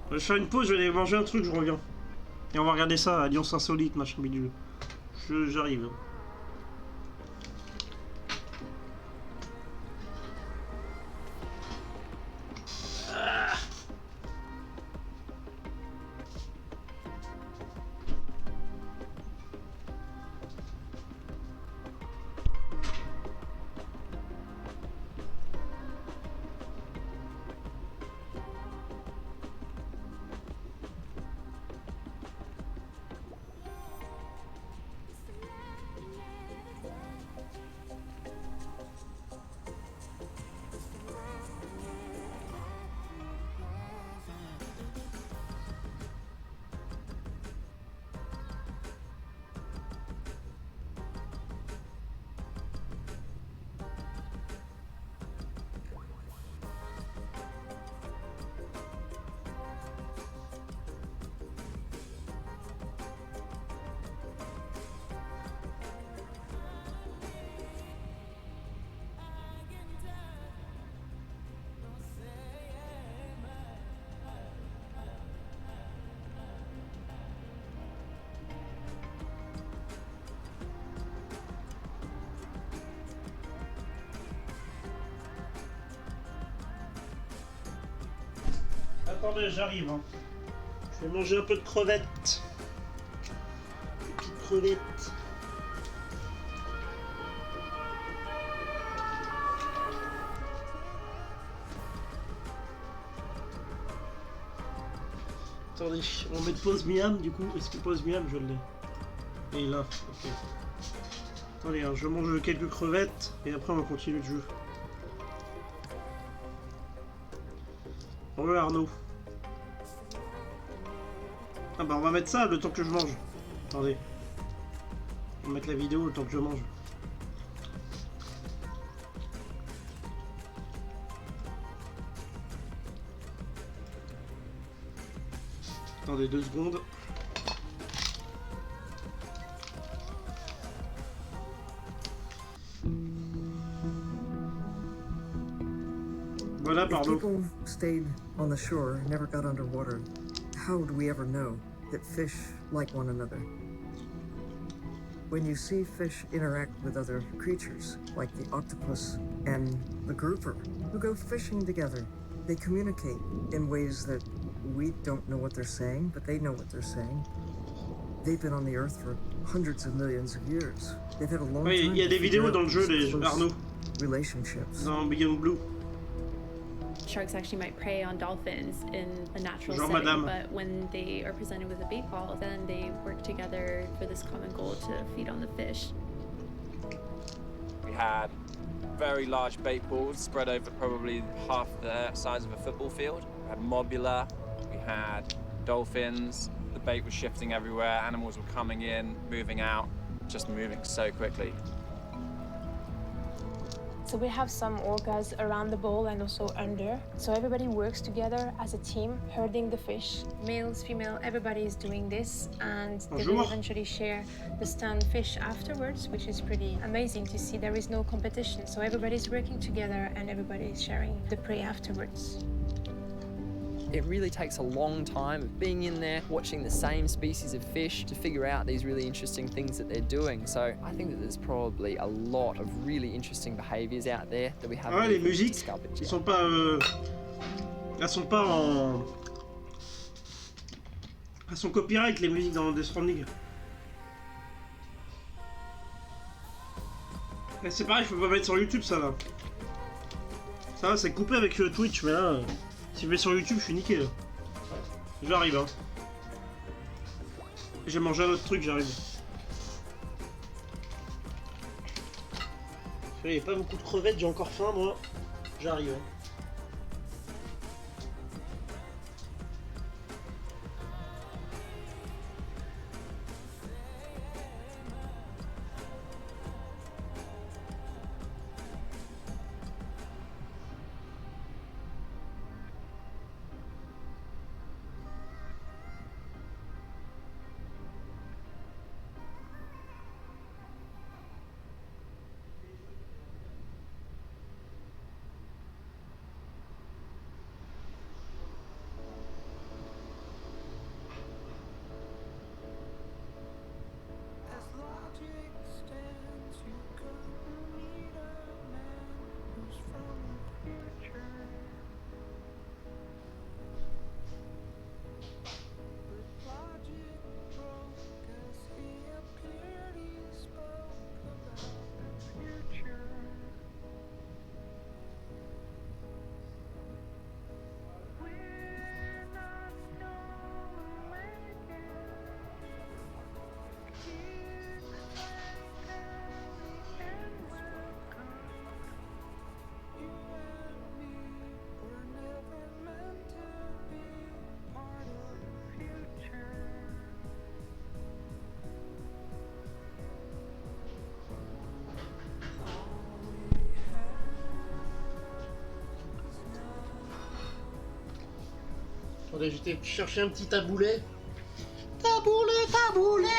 Je vais faire une pause, je vais aller manger un truc, je reviens. Et on va regarder ça, Alliance Insolite, machin bidule. J'arrive. Attendez, j'arrive. Hein. Je vais manger un peu de crevettes. Des petites crevettes. Attendez, on met de pause miam du coup. Est-ce que pause miam je l'ai? Et là, ok. Attendez, hein, je mange quelques crevettes et après on va continuer le jeu. Ouais Arnaud. Ah bah on va mettre ça le temps que je mange. Attendez. On va mettre la vidéo le temps que je mange. Attendez 2 secondes. Voilà, pardon. If people stayed on the shore, never got underwater, how would we ever know that fish like one another? When you see fish interact with other creatures, like the octopus and the grouper, who go fishing together, they communicate in ways that we don't know what they're saying, but they know what they're saying. They've been on the Earth for hundreds of millions of years. They've had a long time. Il y a des vidéos dans le jeu, les Arnaud. Relationships. Dans Beyond Blue. Sharks actually might prey on dolphins in a natural Genre setting, Madame. but when they are presented with a bait ball, then they work together for this common goal to feed on the fish. We had very large bait balls spread over probably half the size of a football field. We had mobula, we had dolphins, the bait was shifting everywhere, animals were coming in, moving out, just moving so quickly. So we have some orcas around the bowl and also under. So everybody works together as a team, herding the fish. Males, female, everybody is doing this, and they will eventually share the stunned fish afterwards, which is pretty amazing to see. There is no competition, so everybody's working together and everybody's sharing the prey afterwards. It really takes a long time of being in there, watching the same species of fish to figure out these really interesting things that they're doing. So I think that there's probably a lot of really interesting behaviors out there that we haven't les musiques discovered yet. Elles sont pas en... Elles sont copyright les musiques dans Death Stranding. Et c'est pareil, je peux pas mettre sur YouTube ça là. Ça va, c'est coupé avec Twitch, mais là, si je mets sur YouTube, je suis niqué là. J'arrive, hein. J'ai mangé un autre truc, j'arrive. Il n'y a pas beaucoup de crevettes, j'ai encore faim moi. J'arrive. Hein. Attendez, j'étais chercher un petit taboulet. Taboulet, taboulet.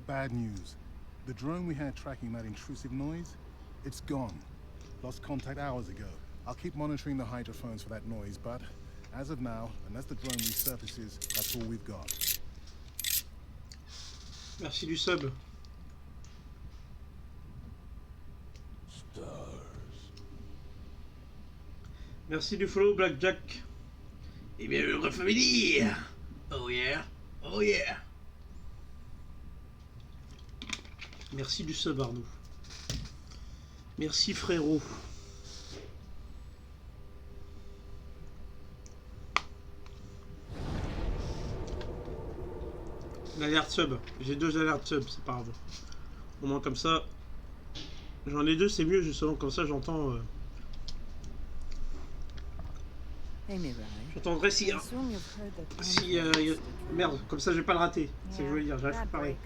Bad news. The drone we had tracking that intrusive noise, it's gone. Lost contact hours ago. I'll keep monitoring the hydrophones for that noise, but as of now, unless the drone resurfaces, that's all we've got. Merci du sub. Merci du follow, Blackjack. Et bien, heureux family. Oh yeah. Oh yeah. Merci du sub, Arnaud. Merci, frérot. L'alerte sub. J'ai 2 alertes sub, c'est pas grave. Au moins comme ça. J'en ai 2, c'est mieux, justement, comme ça j'entends. J'entendrai si. Merde, comme ça je vais pas le rater. C'est ce que je voulais dire, j'arrive à pareil.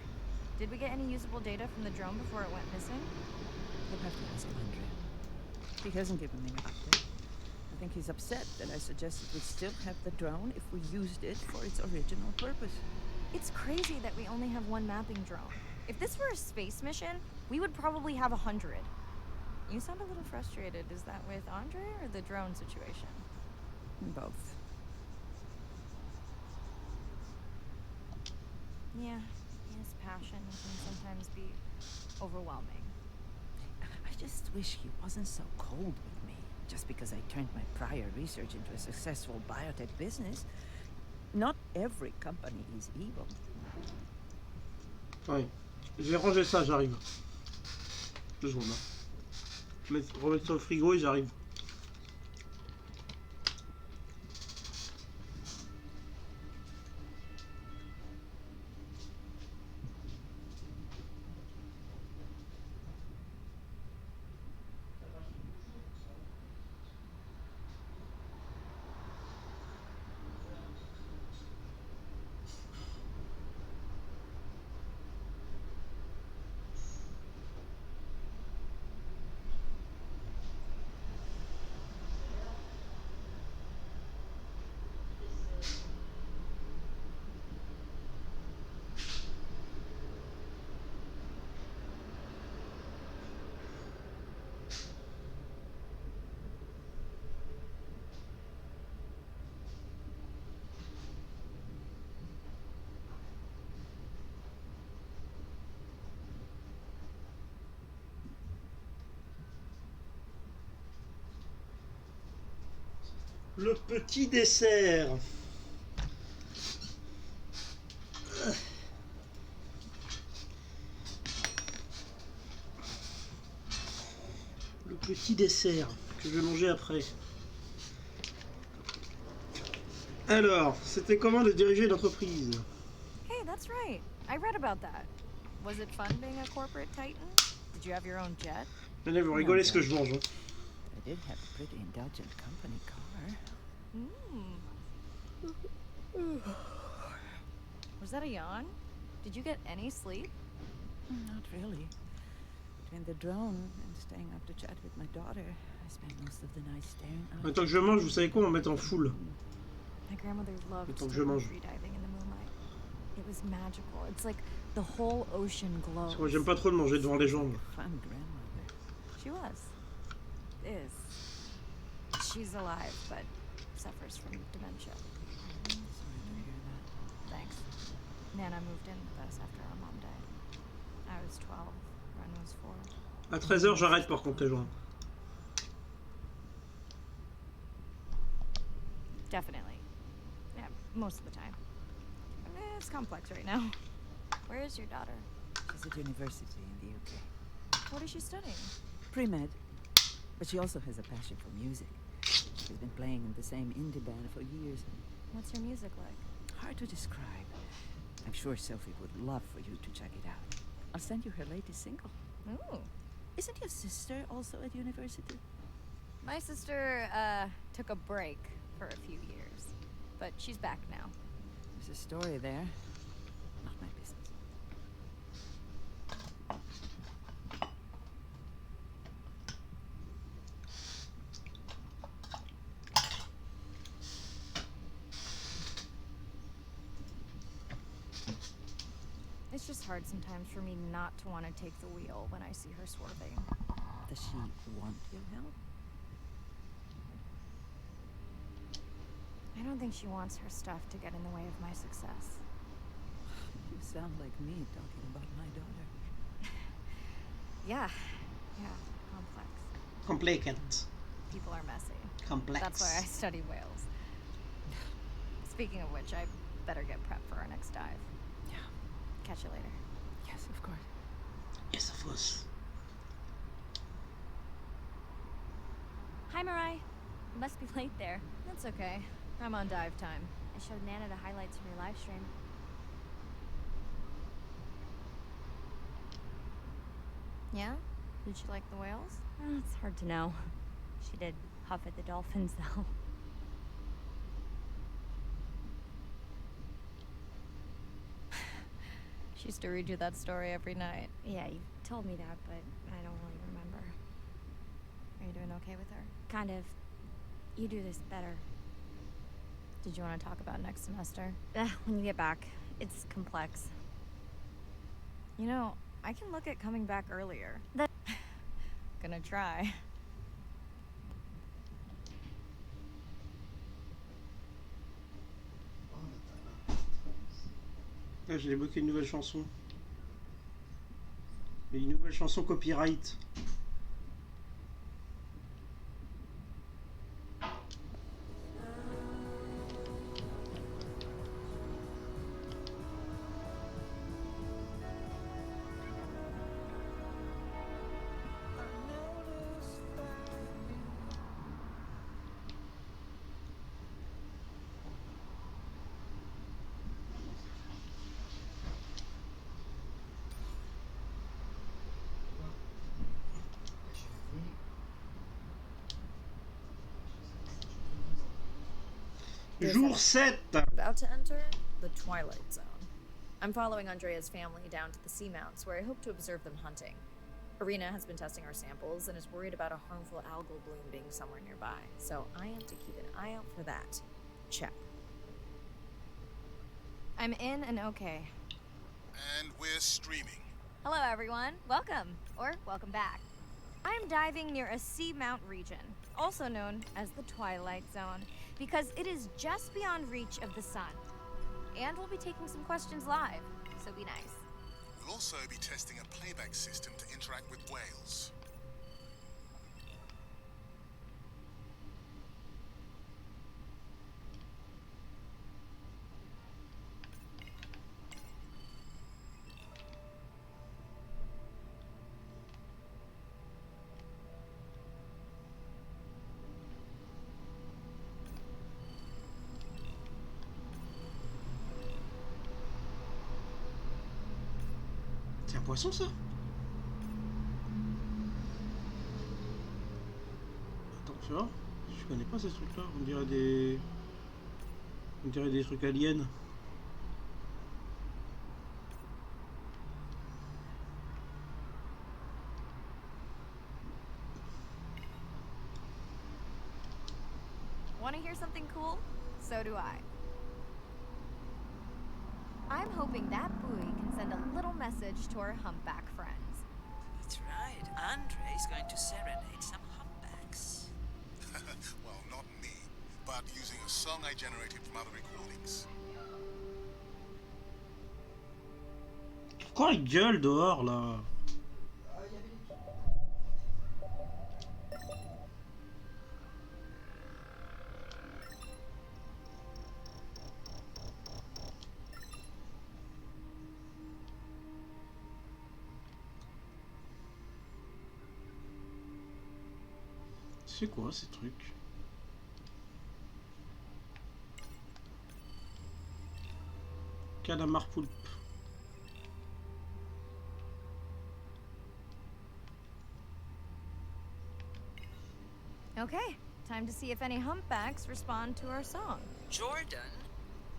Did we get any usable data from the drone before it went missing? You'll have to ask Andre. He hasn't given me an update. I think he's upset that I suggested we still have the drone if we used it for its original purpose. It's crazy that we only have one mapping drone. If this were a space mission, we would probably have 100. You sound a little frustrated. Is that with Andre or the drone situation? Both. Yeah, his passion can sometimes be overwhelming. I just wish he wasn't so cold with me, just because I turned my prior research into a successful biotech business. Not every company is evil. Ouais. Je vais ranger ça, j'arrive. 2 secondes. Remettre sur le frigo et j'arrive. Le petit dessert. Le petit dessert que je vais manger après. Alors, c'était comment de diriger une entreprise? Hey, that's right. I read about that. Was it fun being a corporate titan? Did you have your own jet? Allez, vous rigolez ce que je mange. Hein. I did have a pretty indulgent company car. Was that a yawn? Did you get any sleep? Not really. Between the drone and staying up to chat with my daughter, I spent most of the night staring out. Maintenant que je mange, vous savez quoi, on va mettre en full. My grandmother loved Maintenant que je mange. free diving in the moonlight. It was magical. It's like the whole ocean glows. Parce que j'aime pas trop de manger devant les jambes. Fun grandmother. She was. Is. She's alive, but suffers from dementia. Sorry to hear that. Thanks. Nana moved in with us after our mom died. I was 12. Ren was 4. À 13h, j'arrête par contre les gens. Definitely. Yeah, most of the time. I mean, it's complex right now. Where is your daughter? She's at university in the UK. What is she studying? Pre-med. But she also has a passion for music. She's been playing in the same indie band for years. What's her music like? Hard to describe. I'm sure Sophie would love for you to check it out. I'll send you her latest single. Ooh. Isn't your sister also at university? My sister, took a break for a few years. But she's back now. There's a story there. Not my business. It's just hard sometimes for me not to want to take the wheel when I see her swerving. Does she want your help? I don't think she wants her stuff to get in the way of my success. You sound like me talking about my daughter. Yeah. Complex. Complicate. People are messy. Complex. That's why I study whales. Speaking of which, I better get prepped for our next dive. Yeah. Catch you later. Yes, of course. Yes, of course. Hi, Mirai. You must be late there. That's okay. I'm on dive time. I showed Nana the highlights from your live stream. Yeah? Did she like the whales? It's hard to know. She did huff at the dolphins, though. She used to redo that story every night. Yeah, you told me that, but I don't really remember. Are you doing okay with her? Kind of. You do this better. Did you want to talk about next semester? When you get back. It's complex. You know, I can look at coming back earlier. Gonna try. Là, j'ai débloqué une nouvelle chanson. Mais une nouvelle chanson copyright. Jour 7. About to enter the Twilight Zone. I'm following Andrea's family down to the seamounts where I hope to observe them hunting. Arena has been testing our samples and is worried about a harmful algal bloom being somewhere nearby, so I am to keep an eye out for that. Check. I'm in and okay. And we're streaming. Hello, everyone. Welcome. Or welcome back. I'm diving near a seamount region, also known as the Twilight Zone, because it is just beyond reach of the sun. And we'll be taking some questions live, so be nice. We'll also be testing a playback system to interact with whales. un poisson ça? Attends, tu vois? Je connais pas ces trucs là, on dirait des... On dirait des trucs aliens. Want to hear something cool? So do I. I'm hoping that buoy can send a little message to our humpback friends. That's right. Andre is going to serenade some humpbacks. Well, not me, but using a song I generated from other recordings. Pourquoi il gueule dehors là? C'est quoi ces trucs? Calamar poulpe. Okay, time to see if any humpbacks respond to our song. Jordan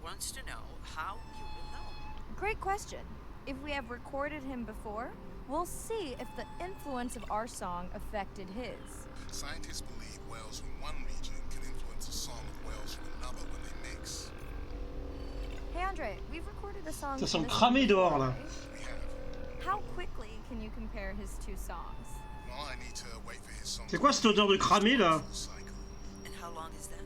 wants to know how you will know. Great question. If we have recorded him before, we'll see if the influence of our song affected his. Scientists believe whales from one region can influence a song of whales from another when they mix. Hey Andre, we've recorded a song. Ça sent cramé dehors là. How quickly can you compare his two songs? Well, I need to wait for his song. C'est quoi cette odeur de cramé là? And how long is that?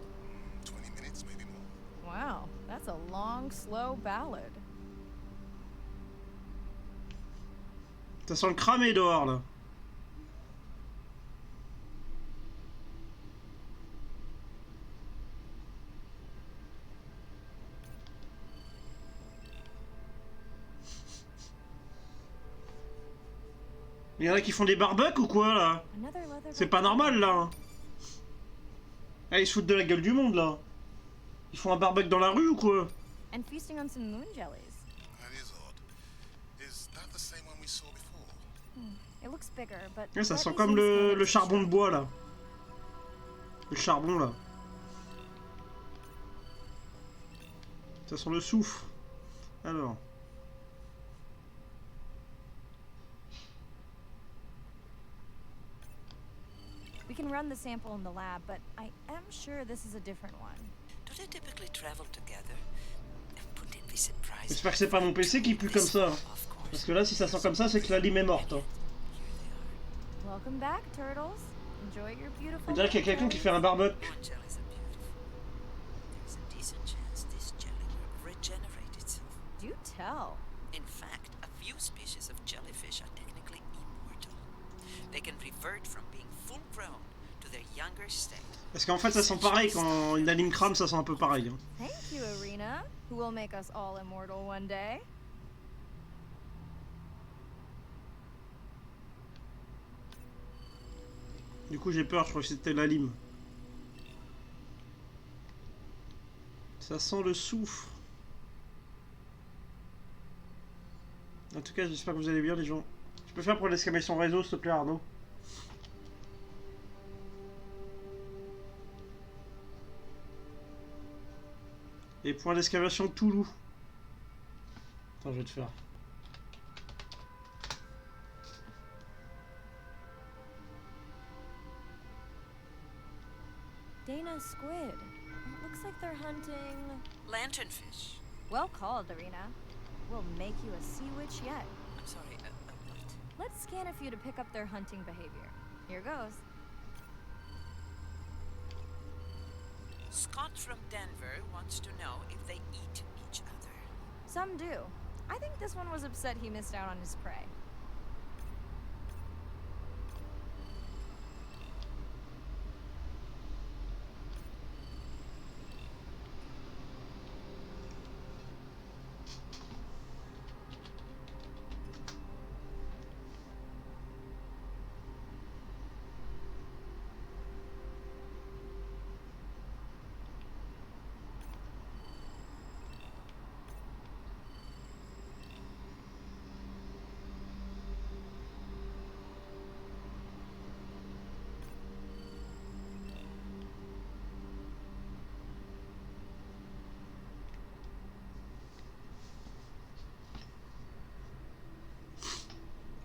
20 minutes, maybe more. Wow, that's a long, slow ballad. Ça sent le cramé dehors là. Il y en a qui font des barbecues ou quoi là? C'est pas normal là. Ah, ils se foutent de la gueule du monde là. Ils font un barbecue dans la rue ou quoi? And feasting on some moon jellies. That is odd. Is that the same one we saw before? It looks bigger, but Ouais, ça sent comme le charbon de bois là. Le charbon là. Ça sent le soufre. Alors. We can run the sample in the lab, but I am sure this is a different one. Do they typically travel together? And put in be surprised. J'espère que c'est pas mon PC qui pue comme ça. Parce que là, si ça sent comme ça, c'est que la lime est morte. Hein. Welcome back, turtles. Enjoy your beautiful. On dirait qu'il y a quelqu'un qui fait un barbecue. There's a decent chance this jelly will regenerate itself. Do tell. In fact, a few species of jellyfish are technically immortal. They can revert from being full-grown to their younger state. Parce qu'en fait, ça sent pareil quand une lime crame, ça sent un peu pareil. Hein. Thank you, Arena, who will make us all immortal one day. Du coup, j'ai peur, je crois que c'était la lime. Ça sent le soufre. En tout cas, j'espère que vous allez bien, les gens. Je peux faire pour l'exclamation réseau, s'il te plaît, Arnaud? Et point d'exclamation Toulouse. Attends, je vais te faire. Dana squid. It looks like they're hunting Lanternfish. Well called, Arena. We'll make you a sea witch yet. I'm sorry, what? Let's scan a few to pick up their hunting behavior. Here goes. Scott from Denver wants to know if they eat each other. Some do. I think this one was upset he missed out on his prey.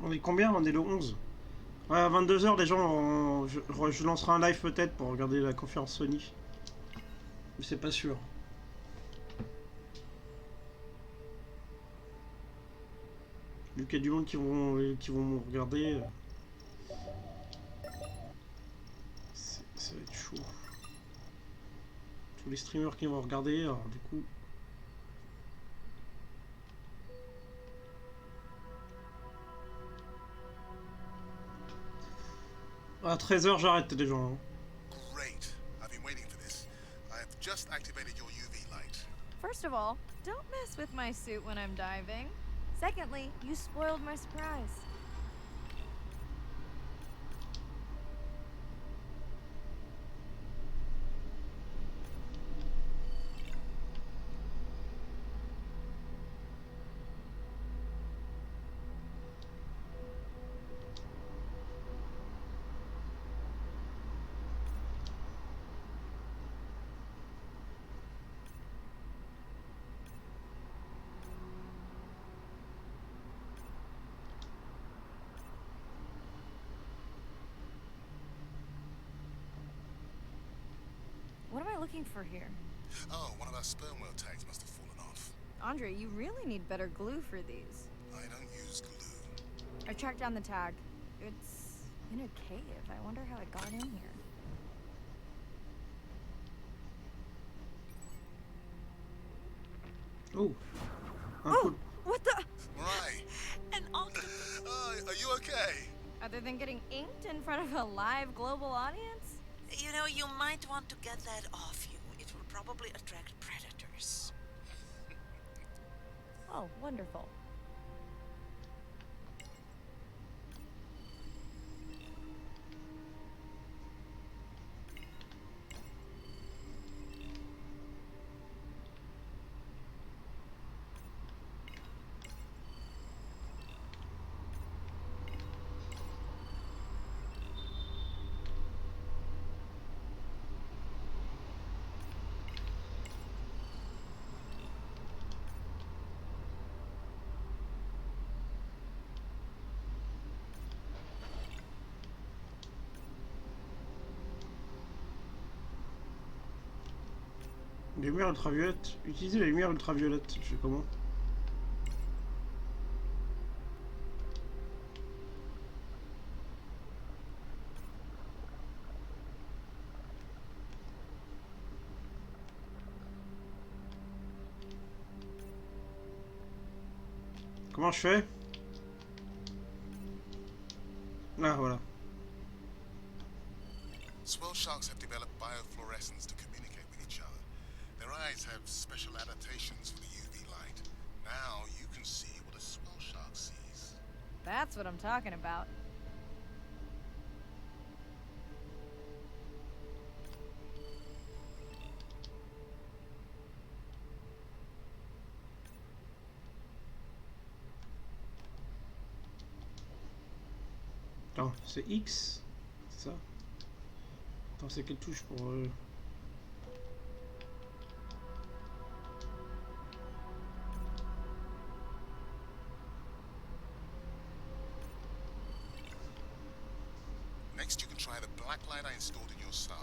On est combien? On est le 11. Ouais, à 22h, les gens, je lancerai un live peut-être pour regarder la conférence Sony. Mais c'est pas sûr. Vu qu'il y a du monde qui vont me regarder, ça va être chaud. Tous les streamers qui vont regarder, alors du coup... À 13h, j'arrête les gens. Great. I've been waiting for this. I have just activated your UV light. First of all, don't mess with my suit when I'm diving. Secondly, you spoiled my surprise. What am I looking for here? Oh, one of our sperm whale tags must have fallen off. Andre, you really need better glue for these. I don't use glue. I tracked down the tag. It's in a cave. I wonder how it got in here. Oh. Oh, what the? Right. An octopus. Are you okay? Other than getting inked in front of a live global audience? You know, you might want to get that off you. It will probably attract predators. Oh, wonderful. Lumière ultraviolette. Utilisez la lumière ultraviolette. Je sais comment. Comment je fais? Ah, voilà. Swell sharks have developed biofluorescence to communicate with each other. Their eyes have special adaptations for the UV light. Now you can see what a swell shark sees. That's what I'm talking about. Attends, c'est X? C'est ça? Attends, c'est quelle touche pour... Next, you can try the black light I installed in your sub.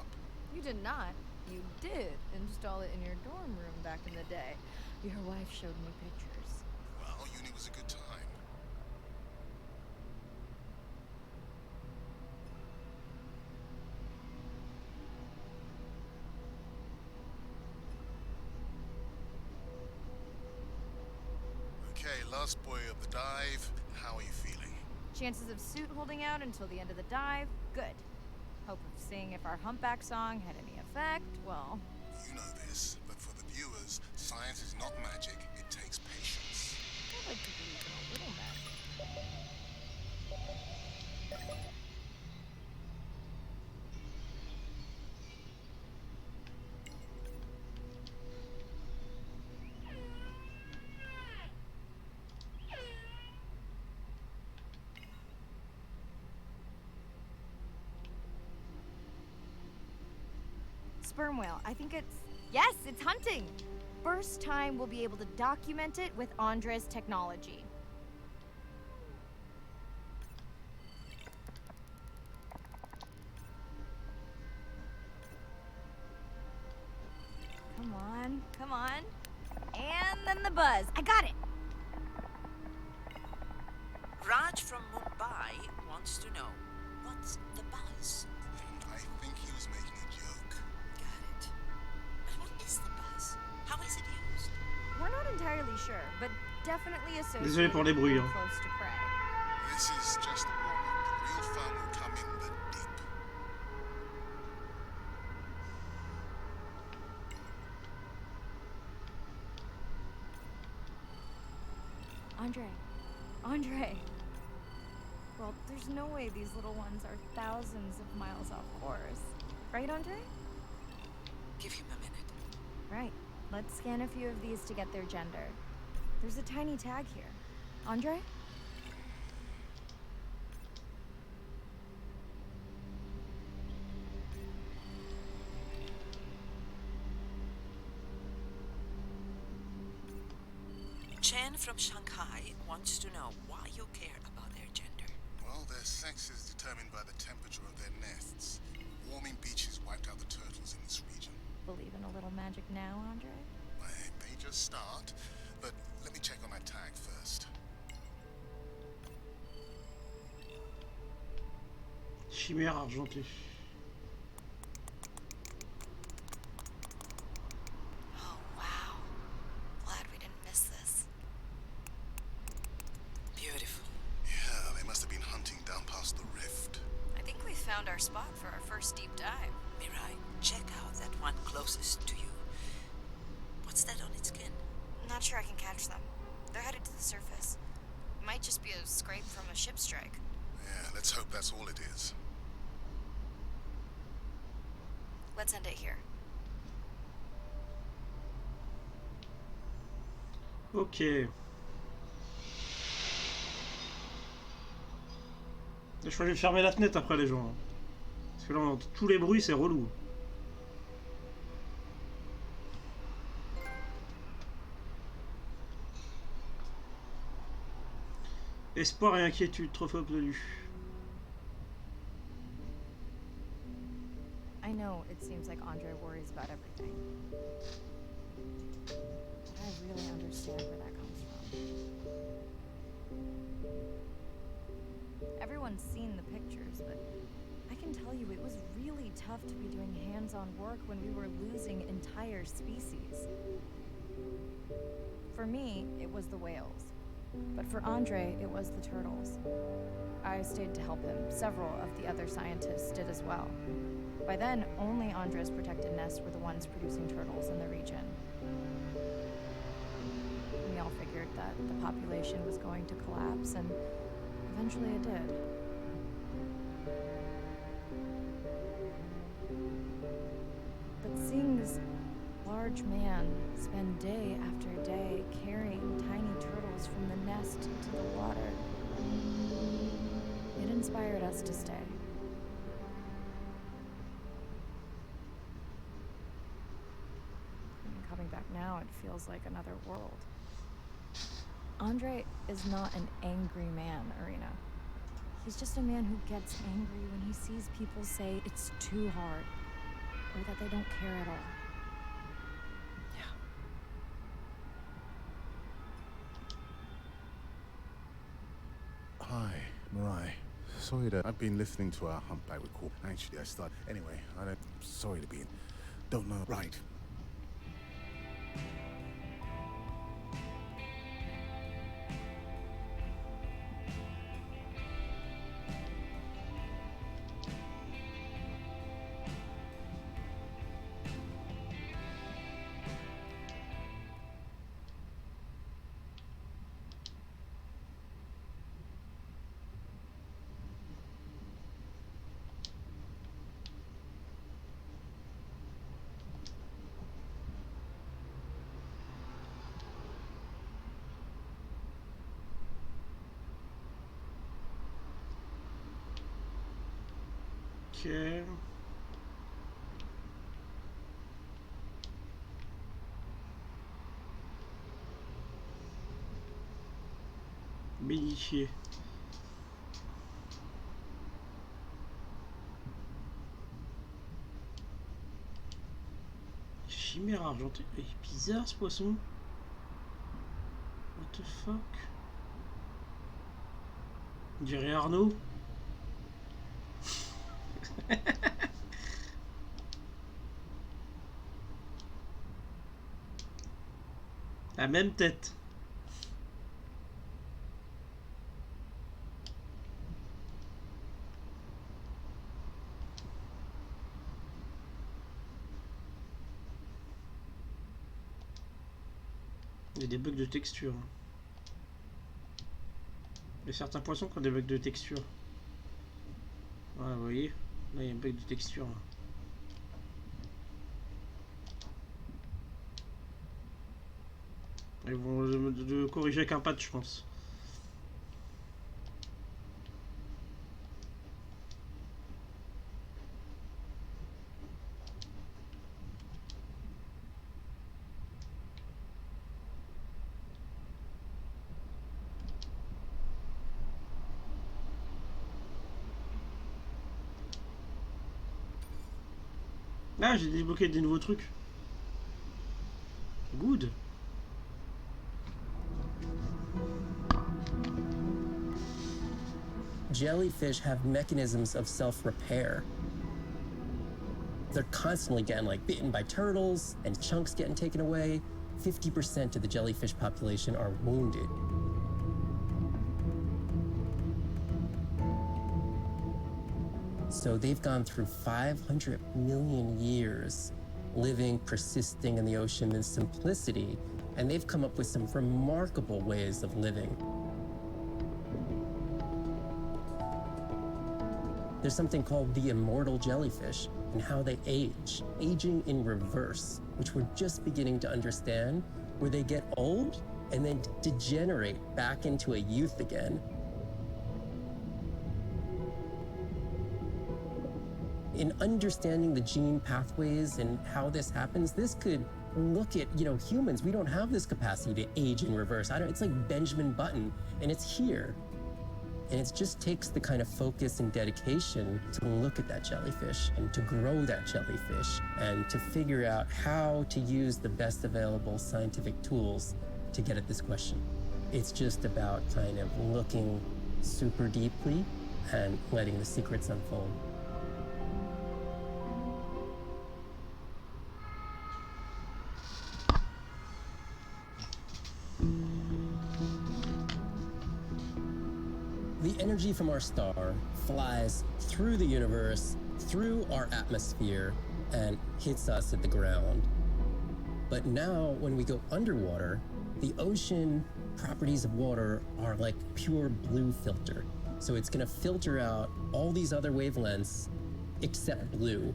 You did not. You did install it in your dorm room back in the day. Your wife showed me pictures. Well, uni was a good time. Okay, last boy of the dive. How are you feeling? Chances of suit holding out until the end of the dive? Good. Hope of seeing if our humpback song had any effect, well... You know this, but for the viewers, science is not magic. It takes patience. I like to believe in a little magic. Sperm whale. I think it's... Yes, it's hunting! First time we'll be able to document it with Andre's technology. Ren. Come on. And then the buzz. I got it. Raj from Mumbai wants to know, what's the buzz? I think he was making a joke. Got it. But what is the buzz? How is it used? We're not entirely sure, but definitely Désolé pour les associated bruits. with close to prey. This is just a warm-up. The real fun will come in the deep. Andre. Well, there's no way these little ones are thousands of miles off course. Right, Andre? Give him a minute. Right. Let's scan a few of these to get their gender. There's a tiny tag here. Andre? Chen from Shanghai wants to know why you care about their gender. Well, their sex is determined by the temperature of their nests. Warming beaches wiped out the turtles in this region. Believe in a little magic now, Andre? It may just start, but let me check on that tag first. Chimère argentée. Oh, wow. Glad we didn't miss this. Beautiful. Yeah, they must have been hunting down past the rift. I think we found our spot for our first deep dive. Mirai, check out that one closest to you. What's that on its skin? Not sure I can catch them. They're headed to the surface. Might just be a scrape from a ship strike. Yeah, let's hope that's all it is. Let's end it here. Ok. Je crois que je vais fermer la fenêtre après les gens. Hein. Parce que là, on entend tous les bruits, c'est relou. Espoir et inquiétude, trop absolu. I know it seems like Andre worries about everything. But I really understand where that comes from. Everyone's seen the pictures, but I can tell you it was really tough to be doing hands-on work when we were losing entire species. For me, it was the whales. But for Andre, it was the turtles. I stayed to help him. Several of the other scientists did as well. By then, only Andre's protected nests were the ones producing turtles in the region. We all figured that the population was going to collapse, and eventually it did. But seeing this large man spend day after day carrying tiny turtles from the nest to the water, it inspired us to stay. Coming back now, it feels like another world. Andre is not an angry man, Irina. He's just a man who gets angry when he sees people say it's too hard, or that they don't care at all. Hi, Mirai. Sorry that I've been listening to our humpback record. Actually, I started. Anyway, sorry to be. Don't know. Right. Ok. Bénifié. lumière argentée. Il est bizarre ce poisson. What the fuck? On dirait Arnaud. La même tête. Il y a des bugs de texture. Il y a certains poissons qui ont des bugs de texture. Voilà, vous voyez. Là, il y a un bug de texture. Ils vont le corriger avec un patch, je pense. Ah, j'ai débloqué des nouveaux trucs. Good. Jellyfish have mechanisms of self-repair. They're constantly getting like bitten by turtles and chunks getting taken away. 50% of the jellyfish population are wounded. So they've gone through 500 million years living, persisting in the ocean in simplicity, and they've come up with some remarkable ways of living. There's something called the immortal jellyfish and how they age, aging in reverse, which we're just beginning to understand, where they get old and then degenerate back into a youth again. In understanding the gene pathways and how this happens, this could look at, humans. We don't have this capacity to age in reverse. It's like Benjamin Button, and it's here. And it just takes the kind of focus and dedication to look at that jellyfish and to grow that jellyfish and to figure out how to use the best available scientific tools to get at this question. It's just about kind of looking super deeply and letting the secrets unfold. The energy from our star flies through the universe, through our atmosphere, and hits us at the ground. But now, when we go underwater, the ocean properties of water are like pure blue filter. So it's gonna filter out all these other wavelengths except blue.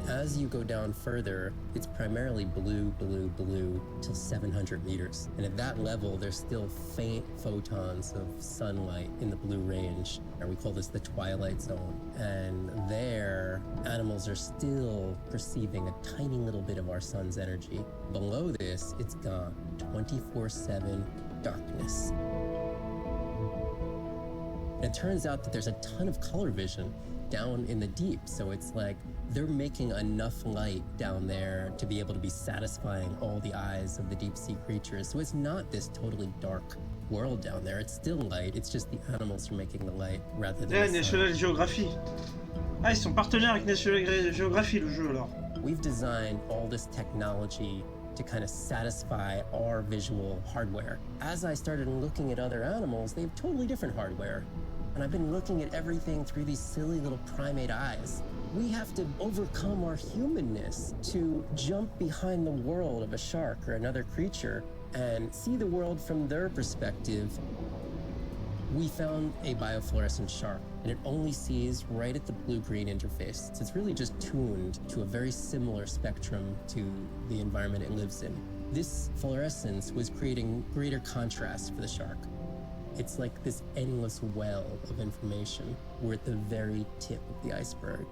As you go down further, it's primarily blue, blue, blue till 700 meters. And at that level, there's still faint photons of sunlight in the blue range. And we call this the twilight zone. And there, animals are still perceiving a tiny little bit of our sun's energy. Below this, it's gone. 24/7 darkness. And it turns out that there's a ton of color vision down in the deep. So it's like they're making enough light down there to be able to be satisfying all the eyes of the deep sea creatures. So it's not this totally dark world down there. It's still light. It's just the animals are making the light rather than National Geographic. Ah, ils sont partenaires avec National Geographic, le jeu, alors. We've designed all this technology to kind of satisfy our visual hardware. As I started looking at other animals, they have totally different hardware. And I've been looking at everything through these silly little primate eyes. We have to overcome our humanness to jump behind the world of a shark or another creature and see the world from their perspective. We found a biofluorescent shark, and it only sees right at the blue-green interface. So it's really just tuned to a very similar spectrum to the environment it lives in. This fluorescence was creating greater contrast for the shark. It's like this endless well of information. We're at the very tip of the iceberg.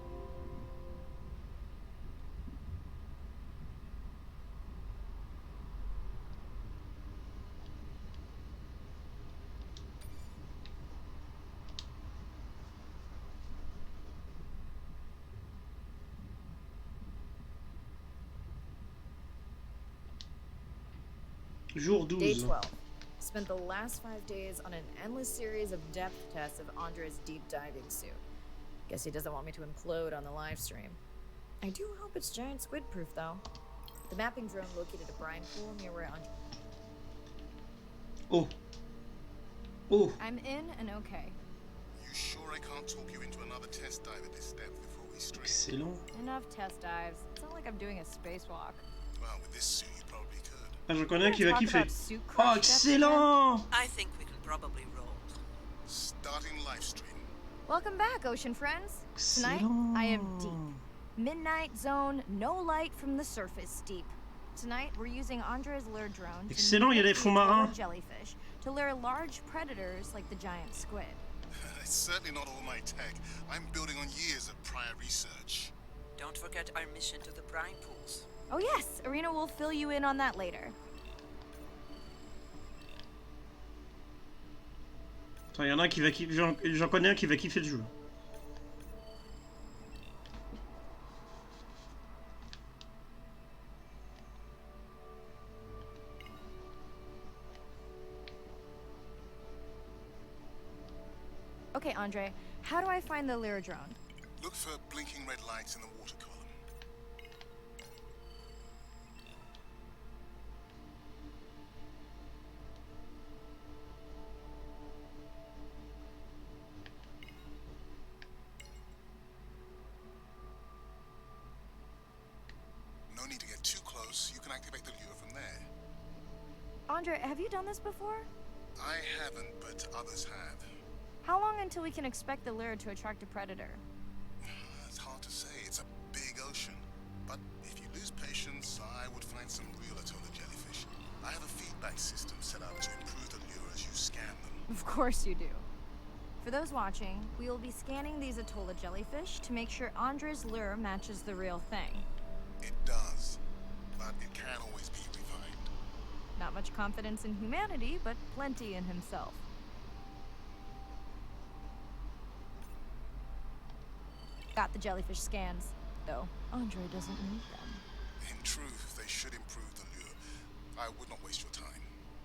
Jour Day 12. 12. Spent the last 5 days on an endless series of depth tests of Andre's deep diving suit. Guess he doesn't want me to implode on the live stream. I do hope it's giant squid proof though. The mapping drone located a brine pool near where Andre. Oh. Oh. I'm in and okay. You sure I can't talk you into another test dive at this depth before we stream? Excellent. Enough test dives. It's not like I'm doing a spacewalk. Well, with this suit, you probably could. Ah, j'en connais un qui va Talk kiffer. about suit Oh, crush, excellent! I think we can probably roll. Starting live stream. Welcome back, ocean friends. Tonight, I am deep. Midnight zone, no light from the surface deep. Tonight, we're using Andre's lure drone to Excellent, il y a des fonds marins. jellyfish to lure large predators like the giant squid. It's certainly not all my tech. I'm building on years of prior research. Don't forget our mission to the brine pools. Oh yes, Arena will fill you in on that later. Attends, y en a un qui va kiffer. J'en connais un qui va kiffer le jeu. Okay, Andre, how do I find the lure drone? Look for blinking red lights in the water column. No need to get too close. You can activate the lure from there. Andre, have you done this before? I haven't, but others have. How long until we can expect the lure to attract a predator? It's hard to say. It's a big ocean. But if you lose patience, I would find some real Atola jellyfish. I have a feedback system set up to improve the lure as you scan them. Of course you do. For those watching, we will be scanning these Atola jellyfish to make sure Andre's lure matches the real thing. It does, but it can always be refined. Not much confidence in humanity, but plenty in himself. Got the jellyfish scans, though Andre doesn't need them. In truth, they should improve the lure. I would not waste your time.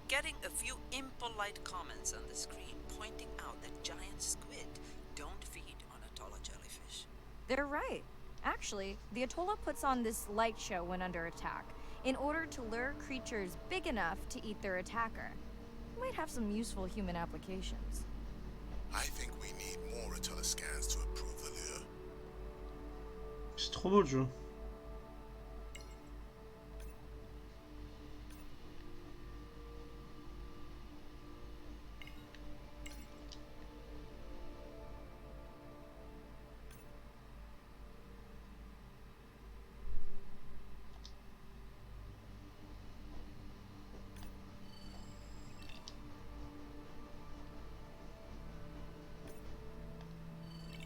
Getting a few impolite comments on the screen pointing out that giant squid don't feed on Atola jellyfish. They're right. Actually, the Atola puts on this light show when under attack, in order to lure creatures big enough to eat their attacker. It might have some useful human applications. I think we need more Atola scans to improve the lure. C'est trop beau le jeu.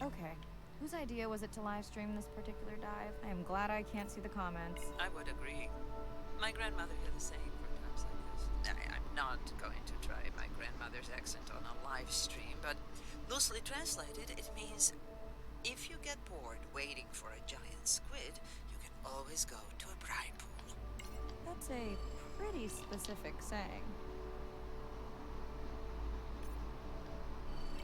Okay. Whose idea was it to live stream this particular dive? I am glad I can't see the comments. I would agree. My grandmother did the same for times like this. I'm not going to try my grandmother's accent on a live stream, but loosely translated, it means if you get bored waiting for a giant squid, you can always go to a brine pool. That's a pretty specific saying.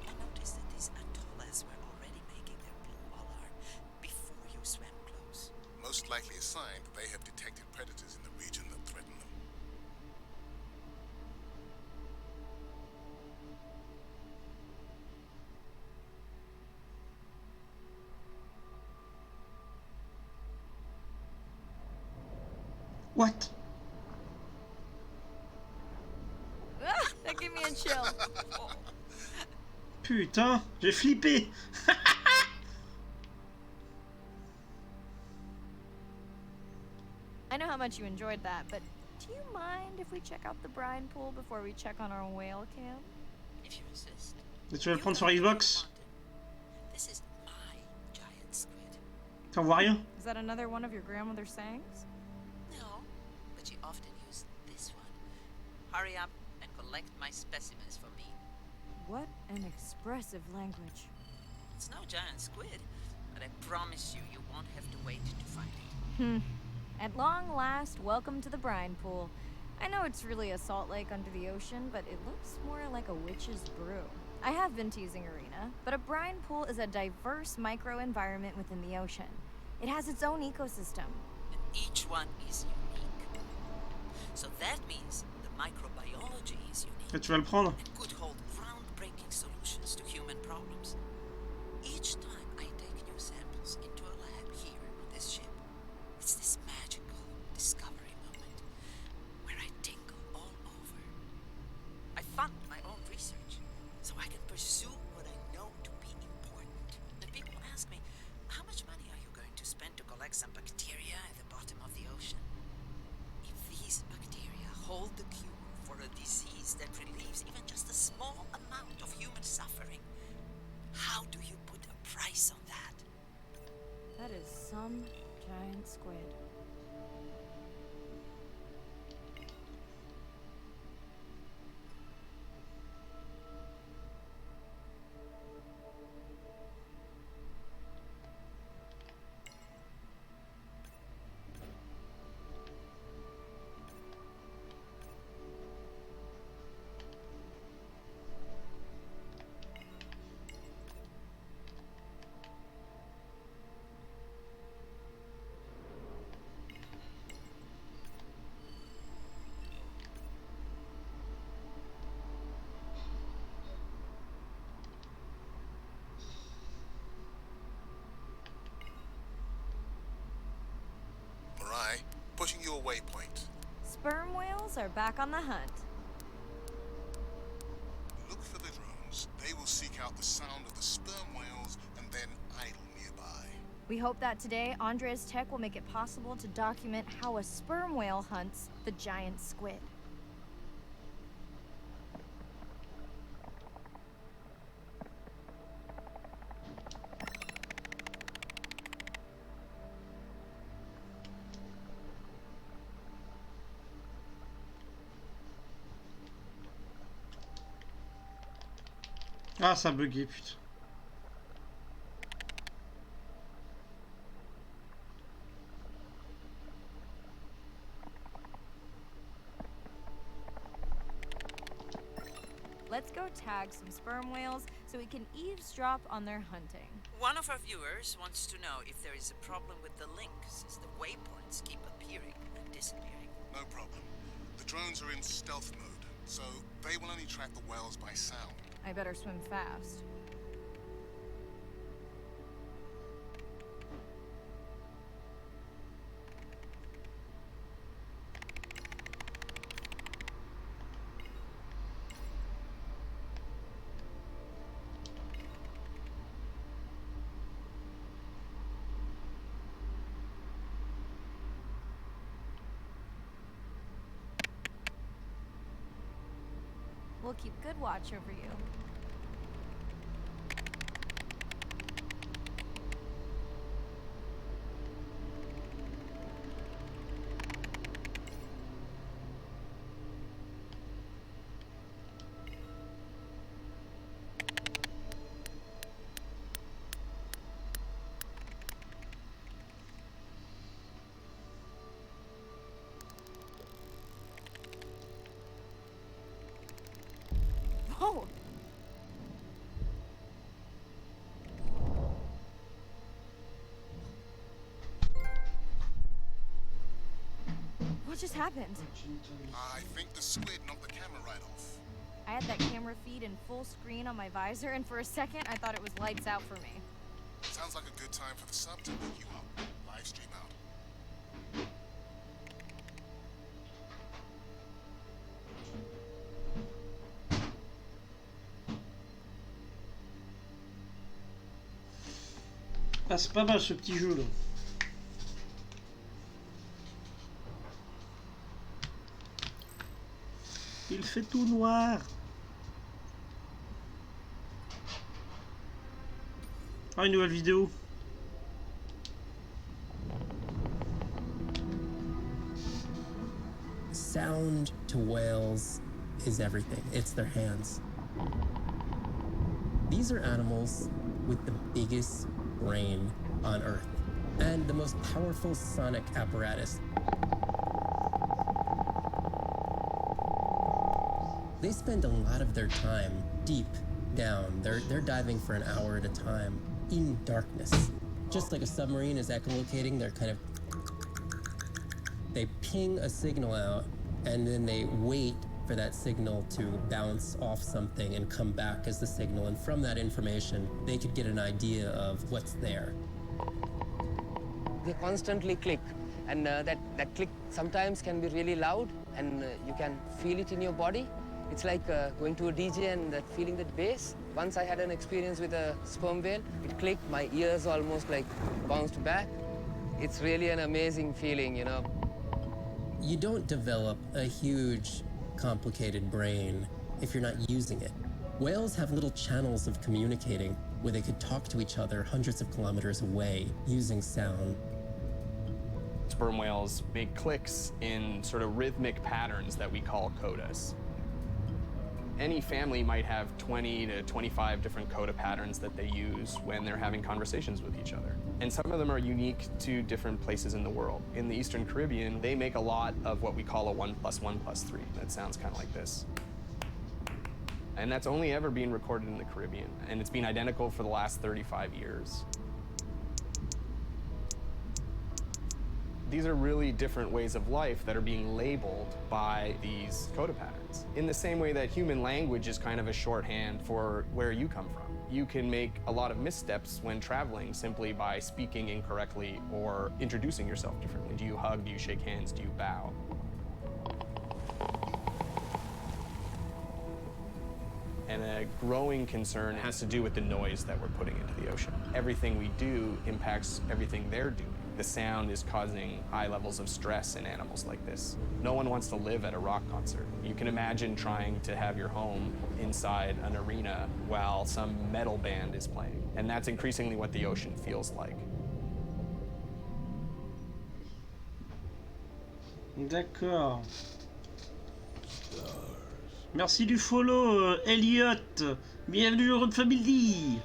I noticed that these atollas were already making their blue alarm before you swam close. Most likely a sign that they have detected predators in the region that threaten them. What? Ah, that gave me a chill. Putain, j'ai flippé. I know how much you enjoyed that, but do you mind if we check out the brine pool before we check on our whale cam? If you insist. Et tu vas le prendre sur Xbox? This is my giant squid. T'en vois rien? Is that another one of your grandmother's sayings? No, but she often used this one. Hurry up and collect my specimens for me. What an expressive language. It's no giant squid, but I promise you, you won't have to wait to find it. At long last, welcome to the brine pool. I know it's really a salt lake under the ocean, but it looks more like a witch's brew. I have been teasing Arena, but a brine pool is a diverse microenvironment within the ocean. It has its own ecosystem. And each one is unique. So that means the microbiology is unique. Et tu vas le prendre? And could hold groundbreaking solutions to human problems. Each time I take new samples into a lab here on this ship, it's this magical discovery moment where I tingle all over. I fund my own research so I can pursue what I know to be important. And people ask me, how much money are you going to spend to collect some bacteria at the bottom of the ocean? If these bacteria hold the cure for a disease that relieves even just a small amount of human suffering, how do you put a price on that? That is some giant squid. Mirai, pushing your waypoint. Sperm whales are back on the hunt. Look for the drones. They will seek out the sound of the sperm whales and then idle nearby. We hope that today, Andrea's tech will make it possible to document how a sperm whale hunts the giant squid. Ah, ça a bugué, putain. Let's go tag some sperm whales so we can eavesdrop on their hunting. One of our viewers wants to know if there is a problem with the link, since the waypoints keep appearing and disappearing. No problem. The drones are in stealth mode, so they will only track the whales by sound. I better swim fast. We'll keep good watch over you. Whoa! What just happened? I think the squid knocked the camera right off. I had that camera feed in full screen on my visor, and for a second I thought it was lights out for me. Sounds like a good time for the sub to pick you up. Live stream out. Ah, c'est pas mal ce petit jeu là. Il fait tout noir. Ah, une nouvelle vidéo. Sound to whales is everything. It's their hands. These are animals with the biggest brain on Earth and the most powerful sonic apparatus. They spend a lot of their time deep down. They're diving for an hour at a time in darkness. Just like a submarine is echolocating, they ping a signal out and then they wait for that signal to bounce off something and come back as the signal. And from that information, they could get an idea of what's there. They constantly click, and that click sometimes can be really loud, and you can feel it in your body. It's like going to a DJ and feeling that bass. Once I had an experience with a sperm whale. It clicked, my ears almost like bounced back. It's really an amazing feeling, you know. You don't develop a huge, complicated brain if you're not using it. Whales have little channels of communicating where they could talk to each other hundreds of kilometers away using sound. Sperm whales make clicks in sort of rhythmic patterns that we call codas. Any family might have 20 to 25 different coda patterns that they use when they're having conversations with each other. And some of them are unique to different places in the world. In the Eastern Caribbean, they make a lot of what we call a 1 + 1 + 3. That sounds kind of like this. And that's only ever been recorded in the Caribbean. And it's been identical for the last 35 years. These are really different ways of life that are being labeled by these coda patterns. In the same way that human language is kind of a shorthand for where you come from. You can make a lot of missteps when traveling simply by speaking incorrectly or introducing yourself differently. Do you hug? Do you shake hands? Do you bow? And a growing concern has to do with the noise that we're putting into the ocean. Everything we do impacts everything they're doing. The sound is causing high levels of stress in animals like this. No one wants to live at a rock concert. You can imagine trying to have your home inside an arena while some metal band is playing. And that's increasingly what the ocean feels like. D'accord. Merci du follow, Elliot. Bienvenue dans notre famille.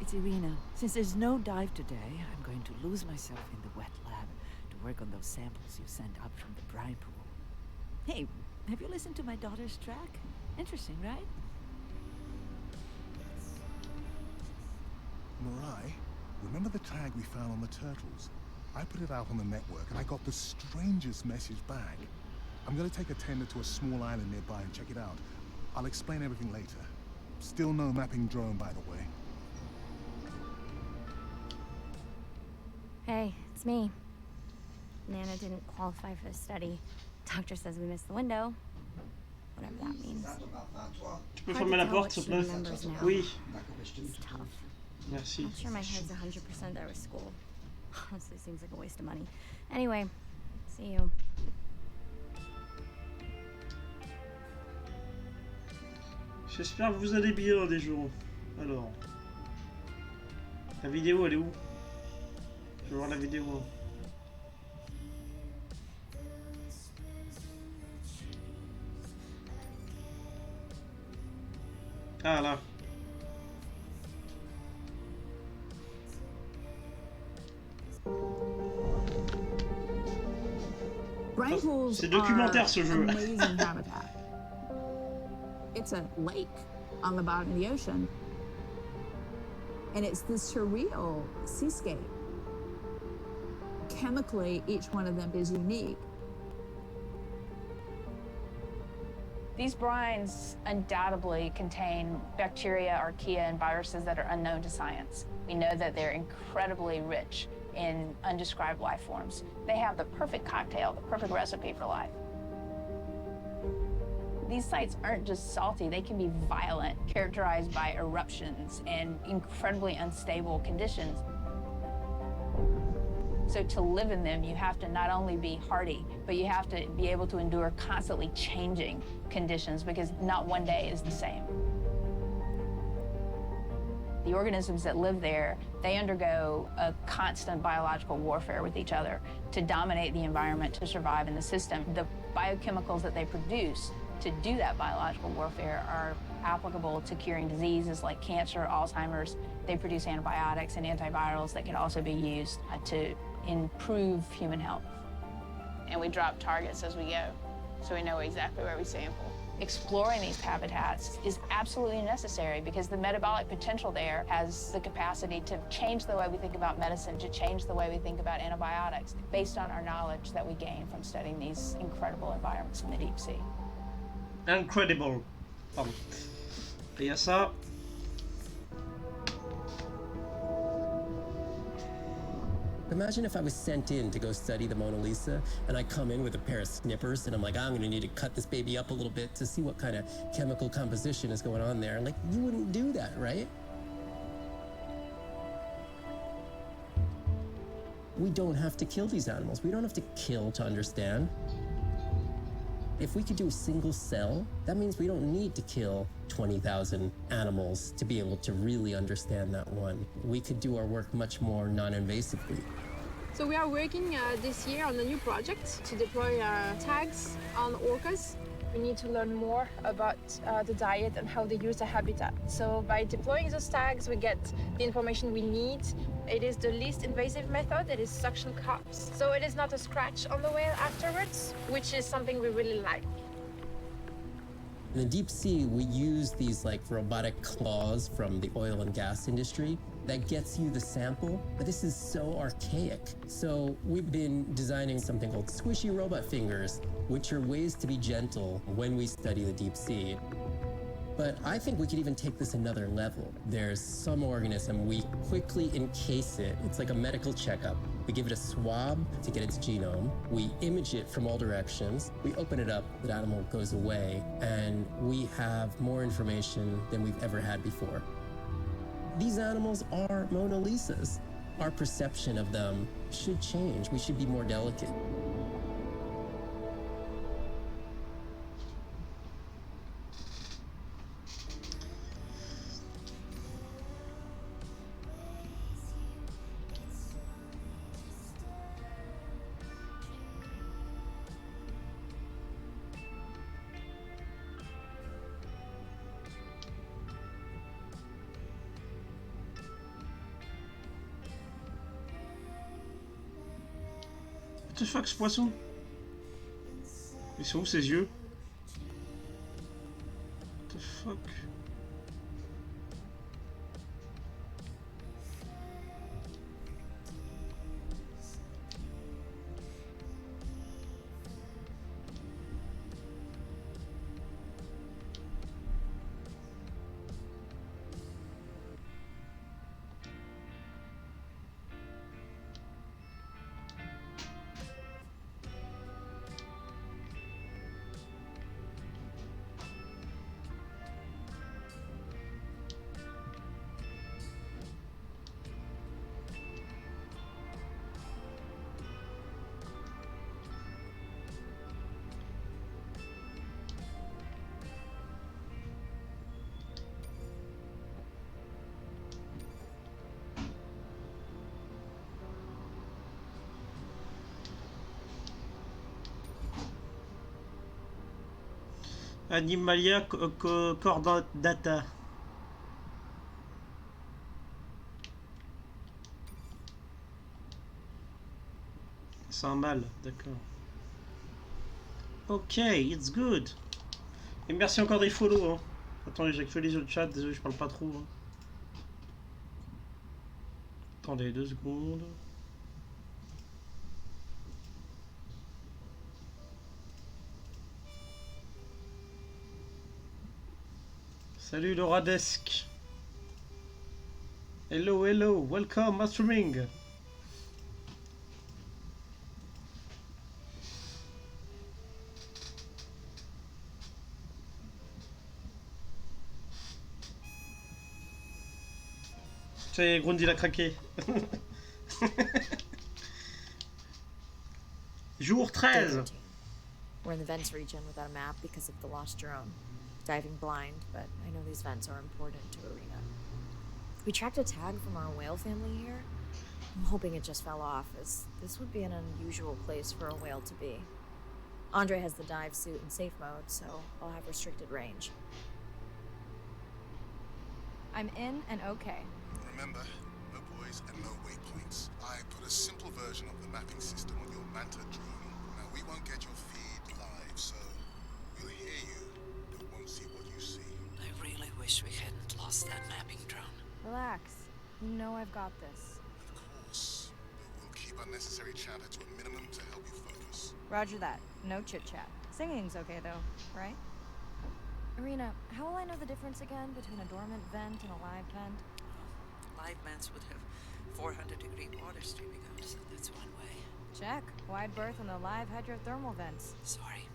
It's Irina. Since there's no dive today, I'm going to lose myself in the wet lab to work on those samples you sent up from the brine pool. Hey, have you listened to my daughter's track? Interesting, right? Mirai, remember the tag we found on the turtles? I put it out on the network and I got the strangest message back. I'm gonna take a tender to a small island nearby and check it out. I'll explain everything later. Still no mapping drone, by the way. Hey, it's me. Nana didn't qualify for the study. Doctor says we missed the window. Whatever that means. Tu peux fermer la porte, s'il te plaît? Oui. It's tough. Merci. Not sure my head's 100% there with school. Honestly, seems like a waste of money. Anyway, see you. J'espère que vous allez bien des jours. Alors. La vidéo, elle est où? Je vais voir la vidéo. Ah là. Brine pools C'est documentaire ce jeu. amazing habitat. It's a lake on the bottom of the ocean. And it's this surreal seascape. Chemically, each one of them is unique. These brines undoubtedly contain bacteria, archaea, and viruses that are unknown to science. We know that they're incredibly rich in undescribed life forms. They have the perfect cocktail, the perfect recipe for life. These sites aren't just salty, they can be violent, characterized by eruptions and incredibly unstable conditions. So to live in them, you have to not only be hardy, but you have to be able to endure constantly changing conditions because not one day is the same. The organisms that live there, they undergo a constant biological warfare with each other to dominate the environment, to survive in the system. The biochemicals that they produce to do that biological warfare are applicable to curing diseases like cancer, Alzheimer's. They produce antibiotics and antivirals that can also be used to improve human health. And we drop targets as we go, so we know exactly where we sample. Exploring these habitats is absolutely necessary because the metabolic potential there has the capacity to change the way we think about medicine, to change the way we think about antibiotics, based on our knowledge that we gain from studying these incredible environments in the deep sea. Incredible. Pardon. Et il y a ça. Imagine if I was sent in to go study the Mona Lisa and I come in with a pair of snippers and I'm like, I'm gonna need to cut this baby up a little bit to see what kind of chemical composition is going on there. And like, you wouldn't do that, right? We don't have to kill these animals. We don't have to kill to understand. If we could do a single cell, that means we don't need to kill 20,000 animals to be able to really understand that one. We could do our work much more non-invasively. So we are working this year on a new project to deploy tags on orcas. We need to learn more about the diet and how they use the habitat. So by deploying those tags, we get the information we need. It is the least invasive method. It is suction cups. So it is not a scratch on the whale afterwards, which is something we really like. In the deep sea, we use these like robotic claws from the oil and gas industry that gets you the sample, but this is so archaic. So we've been designing something called squishy robot fingers, which are ways to be gentle when we study the deep sea. But I think we could even take this another level. There's some organism, we quickly encase it. It's like a medical checkup. We give it a swab to get its genome. We image it from all directions. We open it up, the animal goes away, and we have more information than we've ever had before. These animals are Mona Lisas. Our perception of them should change. We should be more delicate. What the fuck, ce poisson? Ils sont où ses yeux? What the fuck? Animalia Cordata. C'est un mâle, d'accord. Ok, it's good. Et merci encore des follow. Hein. Attendez, j'actualise le chat, désolé, je parle pas trop. Hein. Attendez 2 secondes. Salut le Radesque. Hello, hello, welcome, streaming. Ça y est, Grundy l'a craqué. Jour 13. We're in the vents region without a map because of the lost drone. Diving blind, but I know these vents are important to Arena. We tracked a tag from our whale family here. I'm hoping it just fell off, as this would be an unusual place for a whale to be. Andre has the dive suit in safe mode, so I'll have restricted range. I'm in and okay. Remember, no buoys and no waypoints. I put a simple version of the mapping system on your Manta drone. Now, we won't get your feed live, so we'll hear you, but won't see what you see. I really wish we hadn't lost that mapping drone. Relax. You know I've got this. Of course, but we'll keep unnecessary chatter to a minimum to help you focus. Roger that. No chit-chat. Singing's okay, though, right? Irina, how will I know the difference again between a dormant vent and a live vent? Live vents would have 400-degree water streaming out, so that's one way. Check. Wide berth on the live hydrothermal vents. Sorry,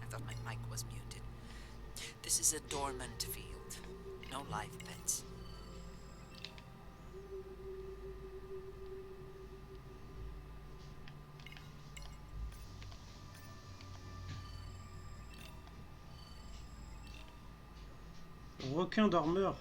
I thought my mic was muted. This is a dormant field. No live vents. Requin dormeur.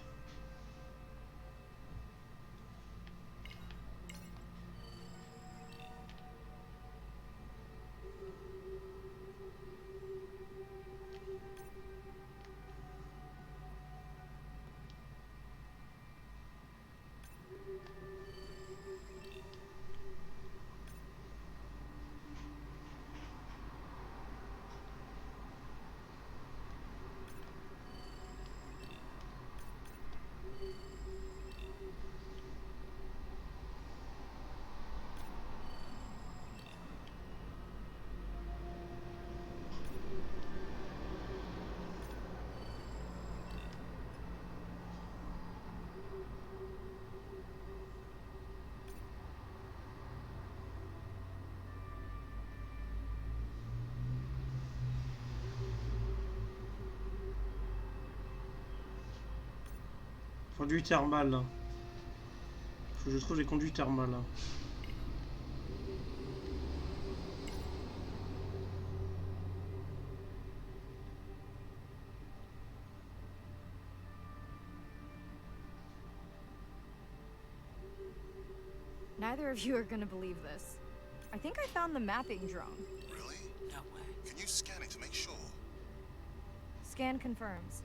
Conduit thermal là. Faut que je trouve les conduits thermales là. Neither of you are gonna believe this. I think I found the mapping drone. Really? No way. Can you scan it to make sure? Scan confirms.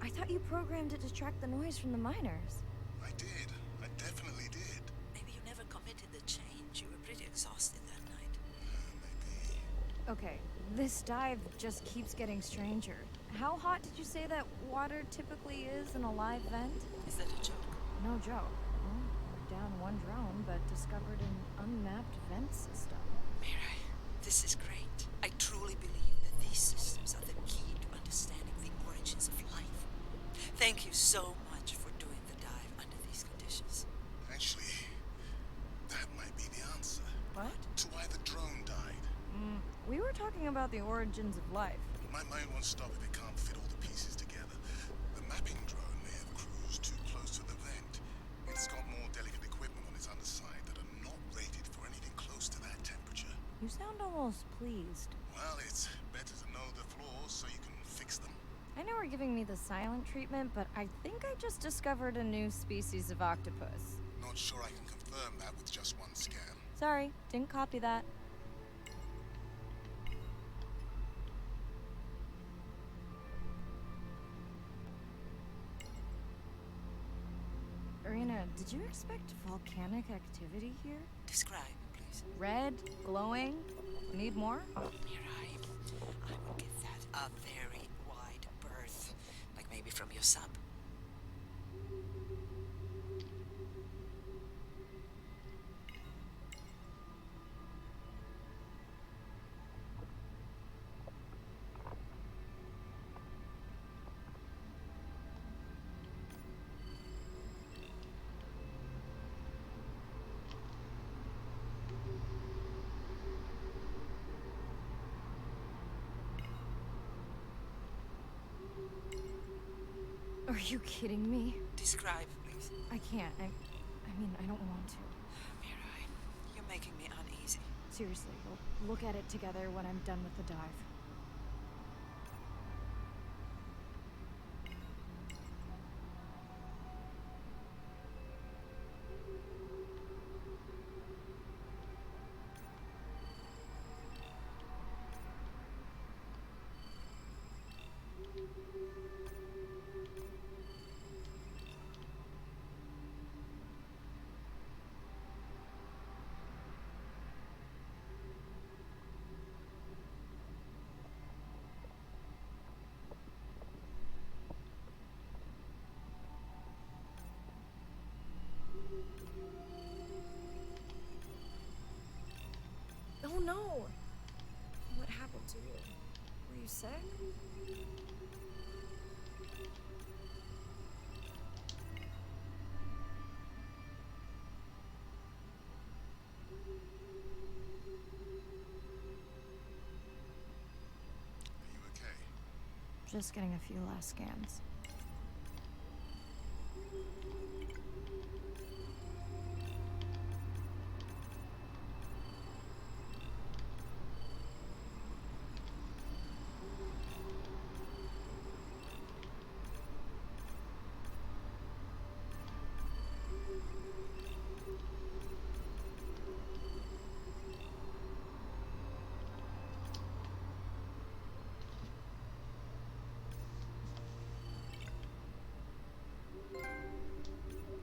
I thought you programmed it to track the noise from the miners. I did. I definitely did. Maybe you never committed the change. You were pretty exhausted that night. Maybe. Okay, this dive just keeps getting stranger. How hot did you say that water typically is in a live vent? Is that a joke? No joke. Well, we're down one drone, but discovered an unmapped vent system. Mirai, this is great. I truly believe that these systems are the key to understanding the origins of life. Thank you so much for doing the dive under these conditions. Actually, that might be the answer. What? To why the drone died. We were talking about the origins of life. My mind won't stop if it can't fit all the pieces together. The mapping drone may have cruised too close to the vent. It's got more delicate equipment on its underside that are not rated for anything close to that temperature. You sound almost pleased. Well, it's better to know the flaws so you can fix them. I know we're giving me the silent treatment, but I think I just discovered a new species of octopus. Not sure I can confirm that with just one scan. Sorry, didn't copy that. Irina, did you expect volcanic activity here? Describe, please. Red, glowing. Need more? Mirai, I will give that a very wide berth. Like maybe from your sub. Are you kidding me? Describe, please. I can't. I mean, I don't want to. Mirai, you're making me uneasy. Seriously, we'll look at it together when I'm done with the dive. You sick? Just getting a few last scans.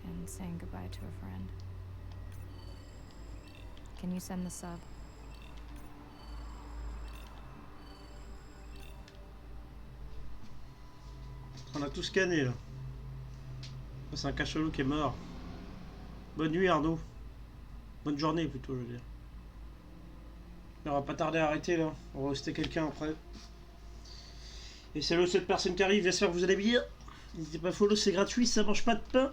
And saying goodbye to a friend. Can you send the sub? On a tout scanné là. C'est un cachalot qui est mort. Bonne nuit Arnaud. Bonne journée plutôt je veux dire. On va pas tarder à arrêter là. On va hoster quelqu'un après. Et salut cette personne qui arrive, j'espère que vous allez bien. N'hésitez pas à follow, c'est gratuit, ça mange pas de pain.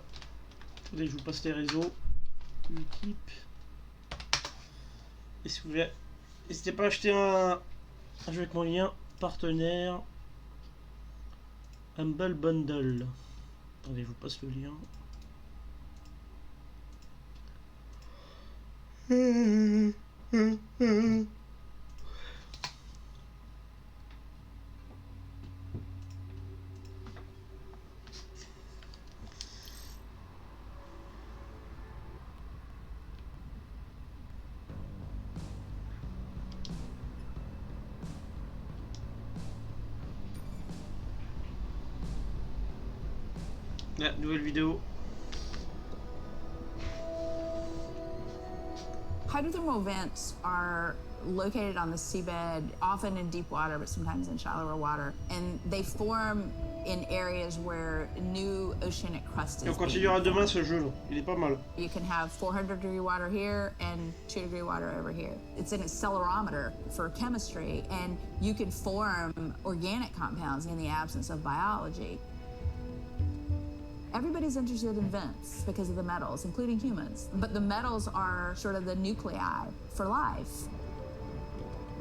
Attendez, je vous passe les réseaux. L'équipe. Et si vous voulez, n'hésitez pas à acheter un jeu avec mon lien partenaire. Humble Bundle. Attendez, je vous passe le lien. Ah, nouvelle vidéo. Hydrothermal vents are located on the seabed, often in deep water, but sometimes in shallower water. And they form in areas where new oceanic crust is Et on continuera demain ce jeu là. Il est pas mal. You can have 400-degree water here and 2-degree water over here. It's an accelerometer for chemistry, and you can form organic compounds in the absence of biology. Everybody's interested in vents because of the metals, including humans. But the metals are sort of the nuclei for life.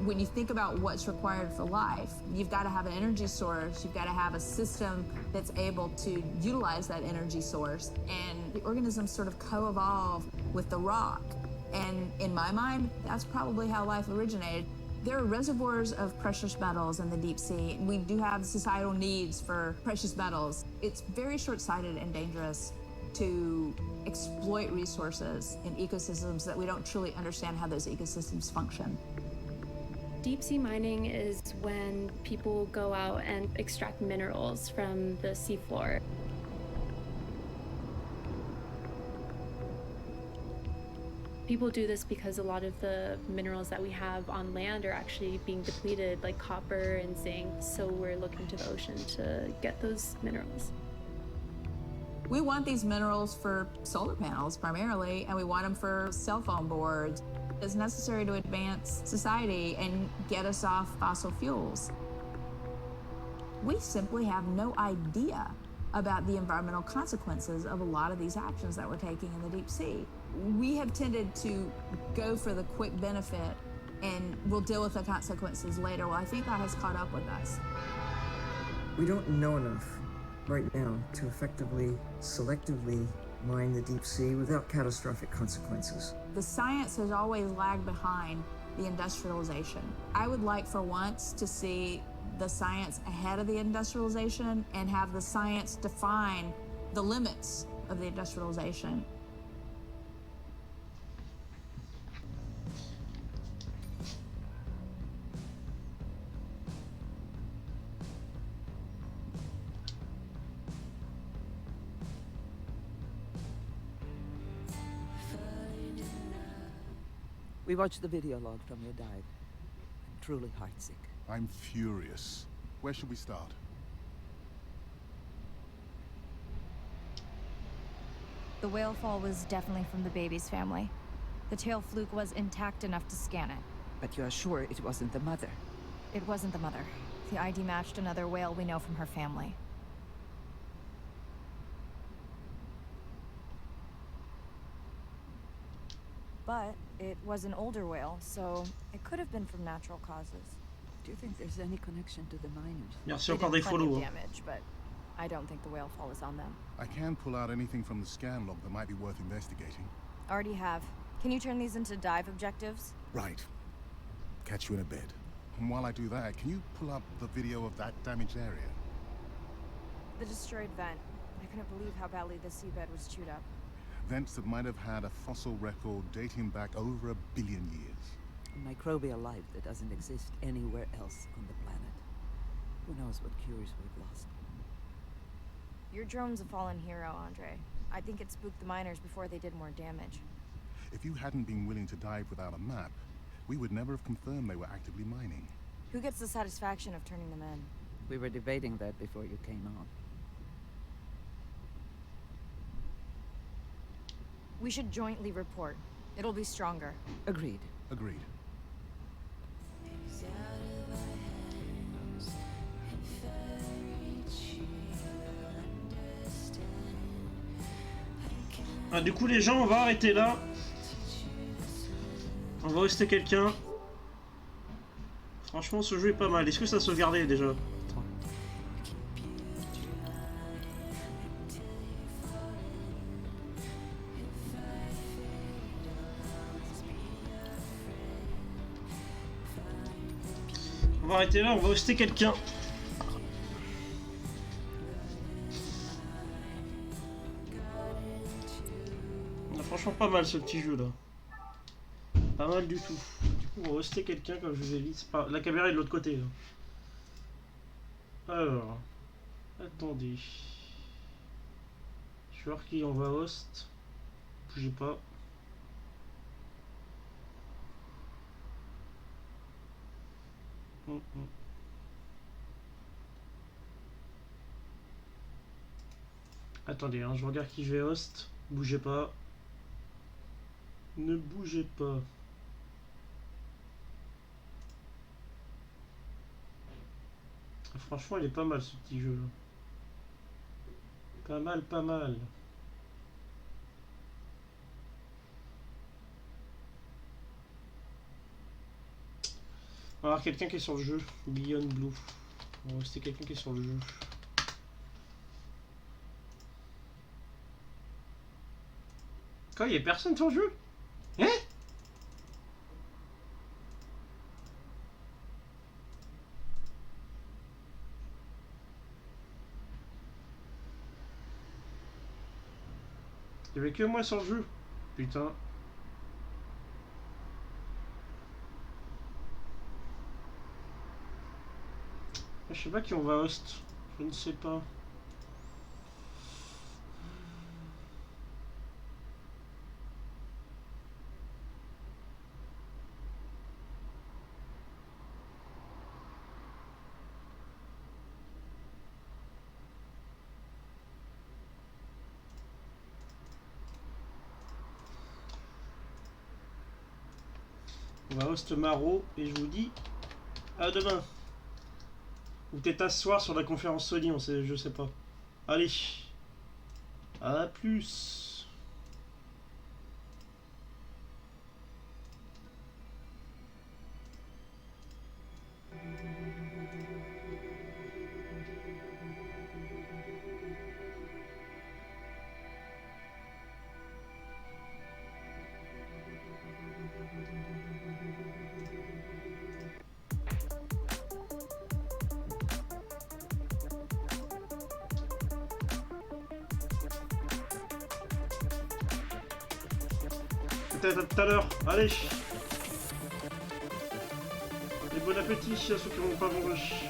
When you think about what's required for life, you've got to have an energy source, you've got to have a system that's able to utilize that energy source, and the organisms sort of co-evolve with the rock. And in my mind, that's probably how life originated. There are reservoirs of precious metals in the deep sea. We do have societal needs for precious metals. It's very short-sighted and dangerous to exploit resources in ecosystems that we don't truly understand how those ecosystems function. Deep sea mining is when people go out and extract minerals from the seafloor. People do this because a lot of the minerals that we have on land are actually being depleted, like copper and zinc, so we're looking to the ocean to get those minerals. We want these minerals for solar panels primarily, and we want them for cell phone boards. It's necessary to advance society and get us off fossil fuels. We simply have no idea about the environmental consequences of a lot of these actions that we're taking in the deep sea. We have tended to go for the quick benefit and we'll deal with the consequences later. Well, I think that has caught up with us. We don't know enough right now to effectively, selectively mine the deep sea without catastrophic consequences. The science has always lagged behind the industrialization. I would like for once to see the science ahead of the industrialization and have the science define the limits of the industrialization. We watched the video log from your dive. I'm truly heartsick. I'm furious. Where should we start? The whale fall was definitely from the baby's family. The tail fluke was intact enough to scan it. But you are sure it wasn't the mother? It wasn't the mother. The ID matched another whale we know from her family. But it was an older whale, so it could have been from natural causes. Do you think there's any connection to the miners? Merci encore des follow. Damage, but I don't think the whale fall is on them. I can pull out anything from the scan log that might be worth investigating. Already have. Can you turn these into dive objectives? Right. Catch you in a bit. And while I do that, can you pull up the video of that damaged area? The destroyed vent. I couldn't believe how badly the seabed was chewed up. Vents that might have had a fossil record dating back over 1 billion years. Microbial life that doesn't exist anywhere else on the planet. Who knows what cures we've lost. Your drone's a fallen hero, Andre. I think it spooked the miners before they did more damage. If you hadn't been willing to dive without a map, we would never have confirmed they were actively mining. Who gets the satisfaction of turning them in? We were debating that before you came on. We should jointly report. It'll be stronger. Agreed. Agreed. Ah, du coup les gens, on va arrêter là. On va rester quelqu'un. Franchement ce jeu est pas mal. Est-ce que ça sauvegardait déjà? On va arrêter là, on va rester quelqu'un. Franchement pas mal ce petit jeu là. Pas mal du tout. Du coup on va rester quelqu'un comme je vous ai dit. Pas... La caméra est de l'autre côté là. Alors. Attendez. Je vais voir qui on va host. Bougez pas. Attendez, hein, je regarde qui je vais host. Bougez pas. Ne bougez pas. Ah, franchement, il est pas mal ce petit jeu là. Pas mal, pas mal. On va avoir quelqu'un qui est sur le jeu. Beyond Blue. On va rester quelqu'un qui est sur le jeu. Quoi, il y a personne sur le jeu? Hein? Il y avait que moi sur le jeu. Putain. Je sais pas qui on va host. Je ne sais pas. On va host Maro et je vous dis à demain. Ou peut-être à ce soir sur la conférence Sony, je sais pas. Allez, à plus. Peut-être à tout à l'heure. Allez. Et bon appétit à ceux qui n'ont pas mangé.